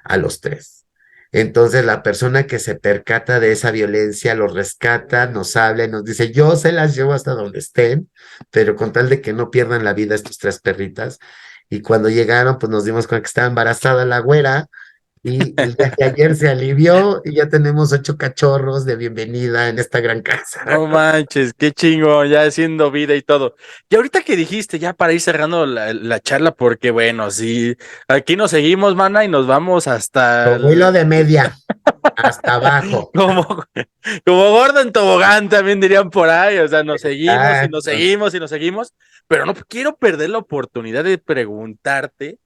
a los 3. Entonces la persona que se percata de esa violencia los rescata, nos habla y nos dice, yo se las llevo hasta donde estén, pero con tal de que no pierdan la vida estos 3 perritas. Y cuando llegaron, pues nos dimos cuenta que estaba embarazada la güera y el día de ayer se alivió y ya tenemos 8 cachorros de bienvenida en esta gran casa. No manches, qué chingo, ya haciendo vida y todo. Y ahorita que dijiste, ya para ir cerrando la charla, porque bueno, sí, aquí nos seguimos, mana, y nos vamos hasta Como hilo de media, hasta abajo. como, como gordo en tobogán, también dirían por ahí. O sea, nos seguimos y nos Exacto. seguimos y nos seguimos, pero no quiero perder la oportunidad de preguntarte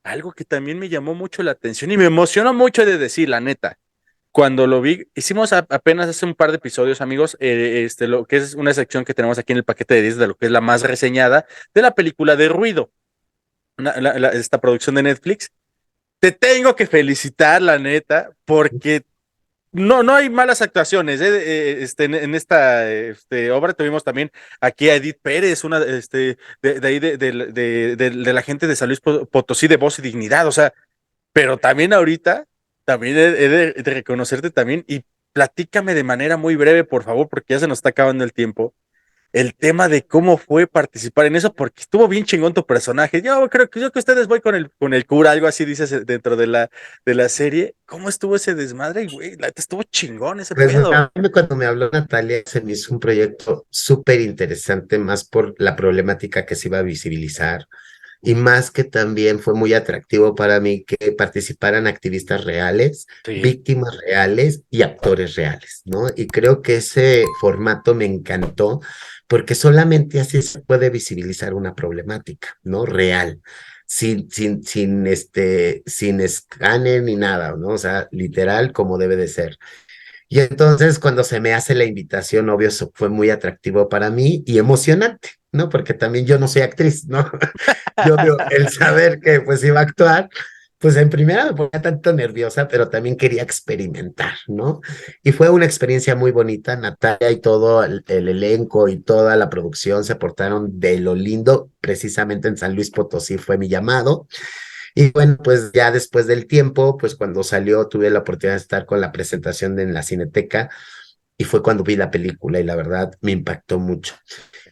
algo que también me llamó mucho la atención y me emocionó mucho de decir, la neta. Cuando lo vi, hicimos apenas hace un par de episodios, amigos, lo que es una sección que tenemos aquí en el paquete de 10 de lo que es la más reseñada de la película de Ruido, esta producción de Netflix. Te tengo que felicitar, la neta, porque no hay malas actuaciones. En esta obra tuvimos también aquí a Edith Pérez, una de ahí de la gente de San Luis Potosí de Voz y Dignidad, o sea, pero también ahorita, también he de reconocerte también y platícame de manera muy breve, por favor, porque ya se nos está acabando el tiempo, el tema de cómo fue participar en eso, porque estuvo bien chingón tu personaje. Yo que ustedes voy con el cura, algo así dices dentro de la serie. ¿Cómo estuvo ese desmadre, güey? La neta, estuvo chingón ese Pues pedo. a mí cuando me habló Natalia se me hizo un proyecto súper interesante, más por la problemática que se iba a visibilizar y más que también fue muy atractivo para mí que participaran activistas reales, Sí. víctimas reales y actores reales, ¿no? Y creo que ese formato me encantó porque solamente así se puede visibilizar una problemática, ¿no? Real. Sin escáner ni nada, ¿no? O sea, literal como debe de ser. Y entonces cuando se me hace la invitación, obvio, eso fue muy atractivo para mí y emocionante, ¿no? Porque también yo no soy actriz, ¿no? Yo, obvio, el saber que pues iba a actuar, Pues en primera me ponía tanto nerviosa, pero también quería experimentar, ¿no? Y fue una experiencia muy bonita. Natalia y todo el elenco y toda la producción se portaron de lo lindo. Precisamente en San Luis Potosí fue mi llamado. Y bueno, pues ya después del tiempo, pues cuando salió, tuve la oportunidad de estar con la presentación en la Cineteca y fue cuando vi la película y la verdad me impactó mucho.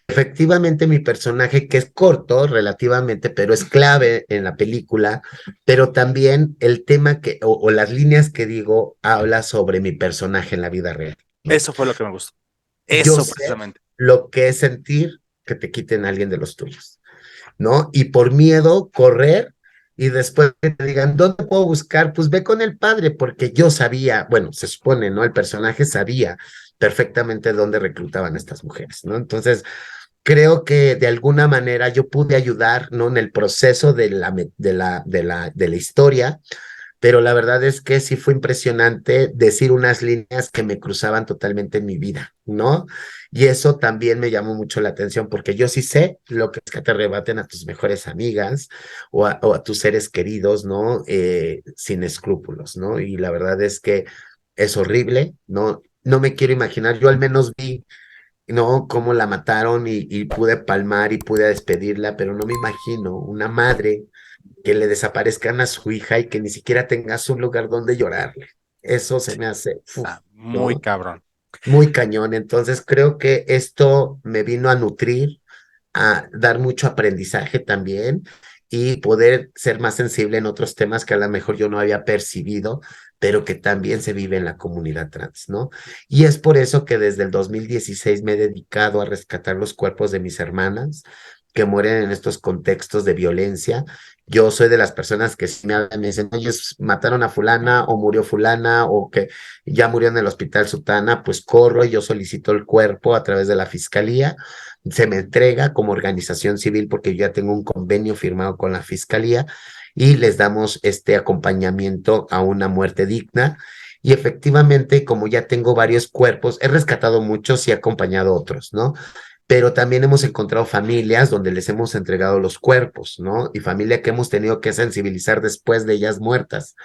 Efectivamente, mi personaje, que es corto relativamente, pero es clave en la película, pero también el tema o las líneas que digo, habla sobre mi personaje en la vida real, ¿no? Eso fue lo que me gustó. Yo Eso sé precisamente. lo que es sentir que te quiten a alguien de los tuyos, ¿no? Y por miedo, correr y después que te digan, ¿dónde puedo buscar? Pues ve con el padre, porque yo sabía, bueno, se supone, ¿no? El personaje sabía perfectamente dónde reclutaban a estas mujeres, ¿no? Entonces, creo que de alguna manera yo pude ayudar, ¿no? En el proceso de la historia, pero la verdad es que sí fue impresionante decir unas líneas que me cruzaban totalmente en mi vida, ¿no? Y eso también me llamó mucho la atención porque yo sí sé lo que es que te arrebaten a tus mejores amigas o a tus seres queridos, ¿no? Sin escrúpulos, ¿no? Y la verdad es que es horrible, ¿no? No me quiero imaginar, yo al menos vi, ¿no? Cómo la mataron y pude palmar y pude despedirla, pero no me imagino una madre que le desaparezcan a su hija y que ni siquiera tengas un lugar donde llorarle. Eso se me hace, Está muy ¿no? cabrón. Muy cañón. Entonces creo que esto me vino a nutrir, a dar mucho aprendizaje también y poder ser más sensible en otros temas que a lo mejor yo no había percibido, pero que también se vive en la comunidad trans, ¿no? Y es por eso que desde el 2016 me he dedicado a rescatar los cuerpos de mis hermanas que mueren en estos contextos de violencia. Yo soy de las personas que sí me hablan, me dicen, oye, mataron a fulana o murió fulana o que ya murió en el hospital sutana, pues corro y yo solicito el cuerpo a través de la fiscalía, se me entrega como organización civil porque yo ya tengo un convenio firmado con la fiscalía y les damos este acompañamiento a una muerte digna. Y efectivamente, como ya tengo varios cuerpos, he rescatado muchos y he acompañado otros, ¿no? Pero también hemos encontrado familias donde les hemos entregado los cuerpos, ¿no? Y familia que hemos tenido que sensibilizar después de ellas muertas,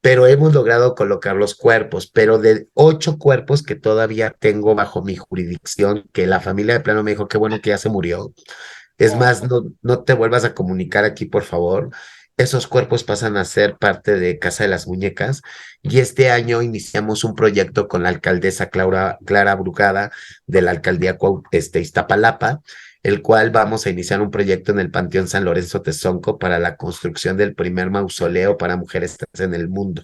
pero hemos logrado colocar los cuerpos, pero de 8 cuerpos que todavía tengo bajo mi jurisdicción, que la familia de plano me dijo, qué bueno que ya se murió. Es más, no te vuelvas a comunicar aquí, por favor. Esos cuerpos pasan a ser parte de Casa de las Muñecas y este año iniciamos un proyecto con la alcaldesa Clara Brugada de la alcaldía Iztapalapa, el cual vamos a iniciar un proyecto en el Panteón San Lorenzo Tezonco para la construcción del primer mausoleo para mujeres trans en el mundo,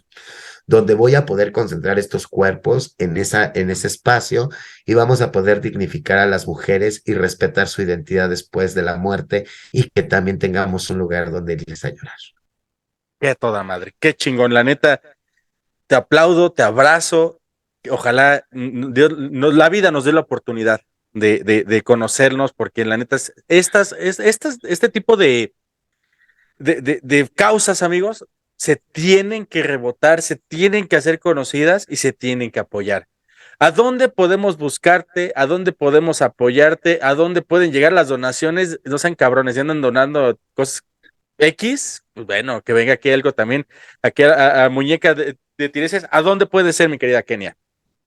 donde voy a poder concentrar estos cuerpos en ese espacio y vamos a poder dignificar a las mujeres y respetar su identidad después de la muerte y que también tengamos un lugar donde irles a llorar. Qué toda madre, qué chingón, la neta, te aplaudo, te abrazo, ojalá la vida nos dé la oportunidad de conocernos, porque la neta, este tipo de causas, amigos, se tienen que rebotar, se tienen que hacer conocidas y se tienen que apoyar. ¿A dónde podemos buscarte? ¿A dónde podemos apoyarte? ¿A dónde pueden llegar las donaciones? No sean cabrones, ya andan donando cosas X, pues bueno, que venga aquí algo también, aquí a Muñeca de Tiresias. ¿A dónde puede ser, mi querida Kenia?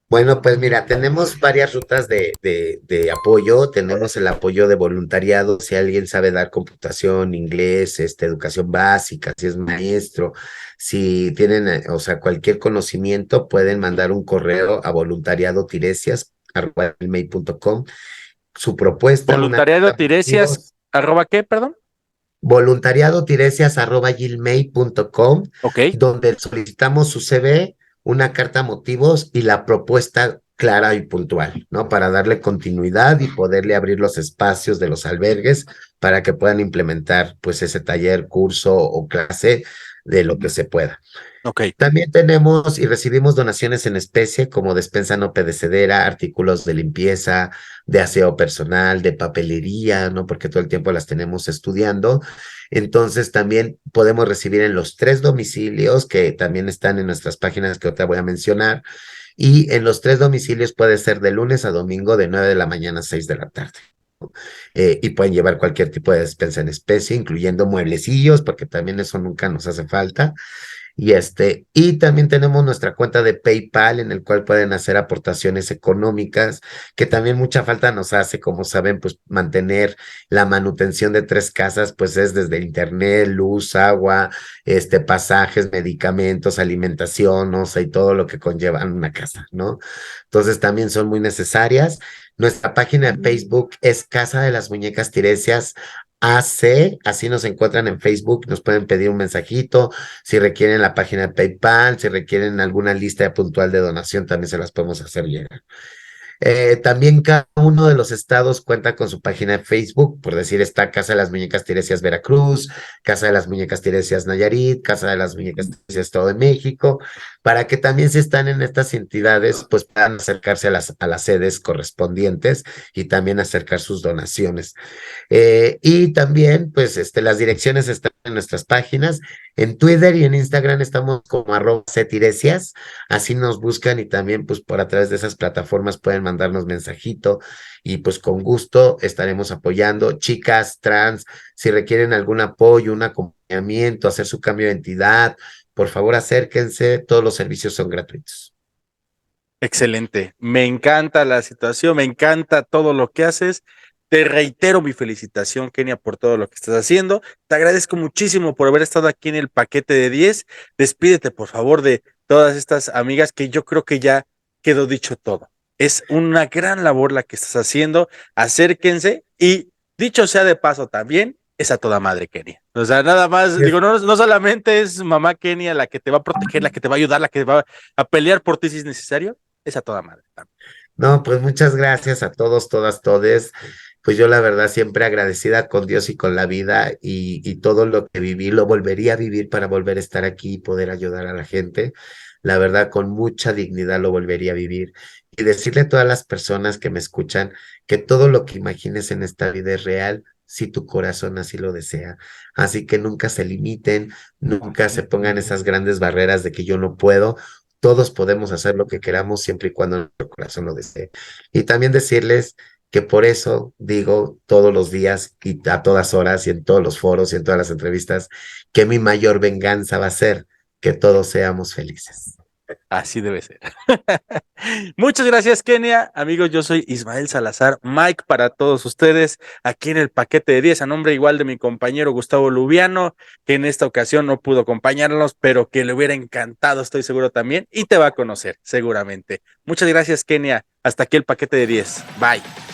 Bueno, pues mira, tenemos varias rutas de apoyo. Tenemos el apoyo de voluntariado, si alguien sabe dar computación, inglés, educación básica, si es maestro, si tienen, o sea, cualquier conocimiento, pueden mandar un correo a voluntariadotiresias@gmail.com. Su propuesta, Voluntariado Tiresias, ¿arroba qué, perdón? voluntariadotiresias@gmail.com, Ok, donde solicitamos su CV, una carta motivos y la propuesta clara y puntual, ¿no? Para darle continuidad y poderle abrir los espacios de los albergues para que puedan implementar, pues, ese taller, curso o clase de lo que se pueda. ok. También tenemos y recibimos donaciones en especie como despensa no perecedera, artículos de limpieza, de aseo personal, de papelería, ¿no? Porque todo el tiempo las tenemos estudiando. Entonces también podemos recibir en los 3 domicilios que también están en nuestras páginas que ahorita voy a mencionar. Y en los 3 domicilios puede ser de lunes a domingo de 9 de la mañana a 6 de la tarde. y pueden llevar cualquier tipo de despensa en especie, incluyendo mueblecillos, porque también eso nunca nos hace falta. Y también tenemos nuestra cuenta de PayPal en el cual pueden hacer aportaciones económicas, que también mucha falta nos hace, como saben, pues mantener la manutención de 3 casas, pues es desde internet, luz, agua, pasajes, medicamentos, alimentación, o sea, y todo lo que conlleva una casa, ¿no? Entonces también son muy necesarias. Nuestra página de Facebook es Casa de las Muñecas Tiresias AC, así nos encuentran en Facebook, nos pueden pedir un mensajito, si requieren la página de PayPal, si requieren alguna lista puntual de donación, también se las podemos hacer llegar. También cada uno de los estados cuenta con su página de Facebook, por decir, está Casa de las Muñecas Tiresias Veracruz, Casa de las Muñecas Tiresias Nayarit, Casa de las Muñecas Tiresias Estado de México, para que también si están en estas entidades, pues puedan acercarse a las sedes correspondientes y también acercar sus donaciones. Y también, pues, las direcciones están en nuestras páginas. En Twitter y en Instagram estamos como @ctiresias, así nos buscan y también, pues, por a través de esas plataformas pueden mandarnos mensajito y, pues, con gusto estaremos apoyando. Chicas trans, si requieren algún apoyo, un acompañamiento, hacer su cambio de identidad, por favor acérquense, todos los servicios son gratuitos. Excelente, me encanta la situación, me encanta todo lo que haces. Te reitero mi felicitación, Kenia, por todo lo que estás haciendo. Te agradezco muchísimo por haber estado aquí en el paquete de 10. Despídete, por favor, de todas estas amigas que yo creo que ya quedó dicho todo. Es una gran labor la que estás haciendo. Acérquense y, dicho sea de paso también, es a toda madre, Kenia. O sea, nada más, digo, no solamente es mamá Kenia la que te va a proteger, la que te va a ayudar, la que va a pelear por ti si es necesario, es a toda madre también. No, pues muchas gracias a todos, todas, todes. Pues yo la verdad siempre agradecida con Dios y con la vida y todo lo que viví, lo volvería a vivir para volver a estar aquí y poder ayudar a la gente. La verdad, con mucha dignidad lo volvería a vivir. Y decirle a todas las personas que me escuchan que todo lo que imagines en esta vida es real si tu corazón así lo desea. Así que nunca se limiten, nunca se pongan esas grandes barreras de que yo no puedo. Todos podemos hacer lo que queramos siempre y cuando nuestro corazón lo desee. Y también decirles que por eso digo todos los días y a todas horas y en todos los foros y en todas las entrevistas que mi mayor venganza va a ser que todos seamos felices. Así debe ser. Muchas gracias, Kenia. Amigos, yo soy Ismael Salazar, Mike para todos ustedes, aquí en el paquete de 10, a nombre igual de mi compañero Gustavo Lubiano, que en esta ocasión no pudo acompañarnos, pero que le hubiera encantado, estoy seguro también, y te va a conocer, seguramente. Muchas gracias, Kenia. Hasta aquí el paquete de 10. Bye.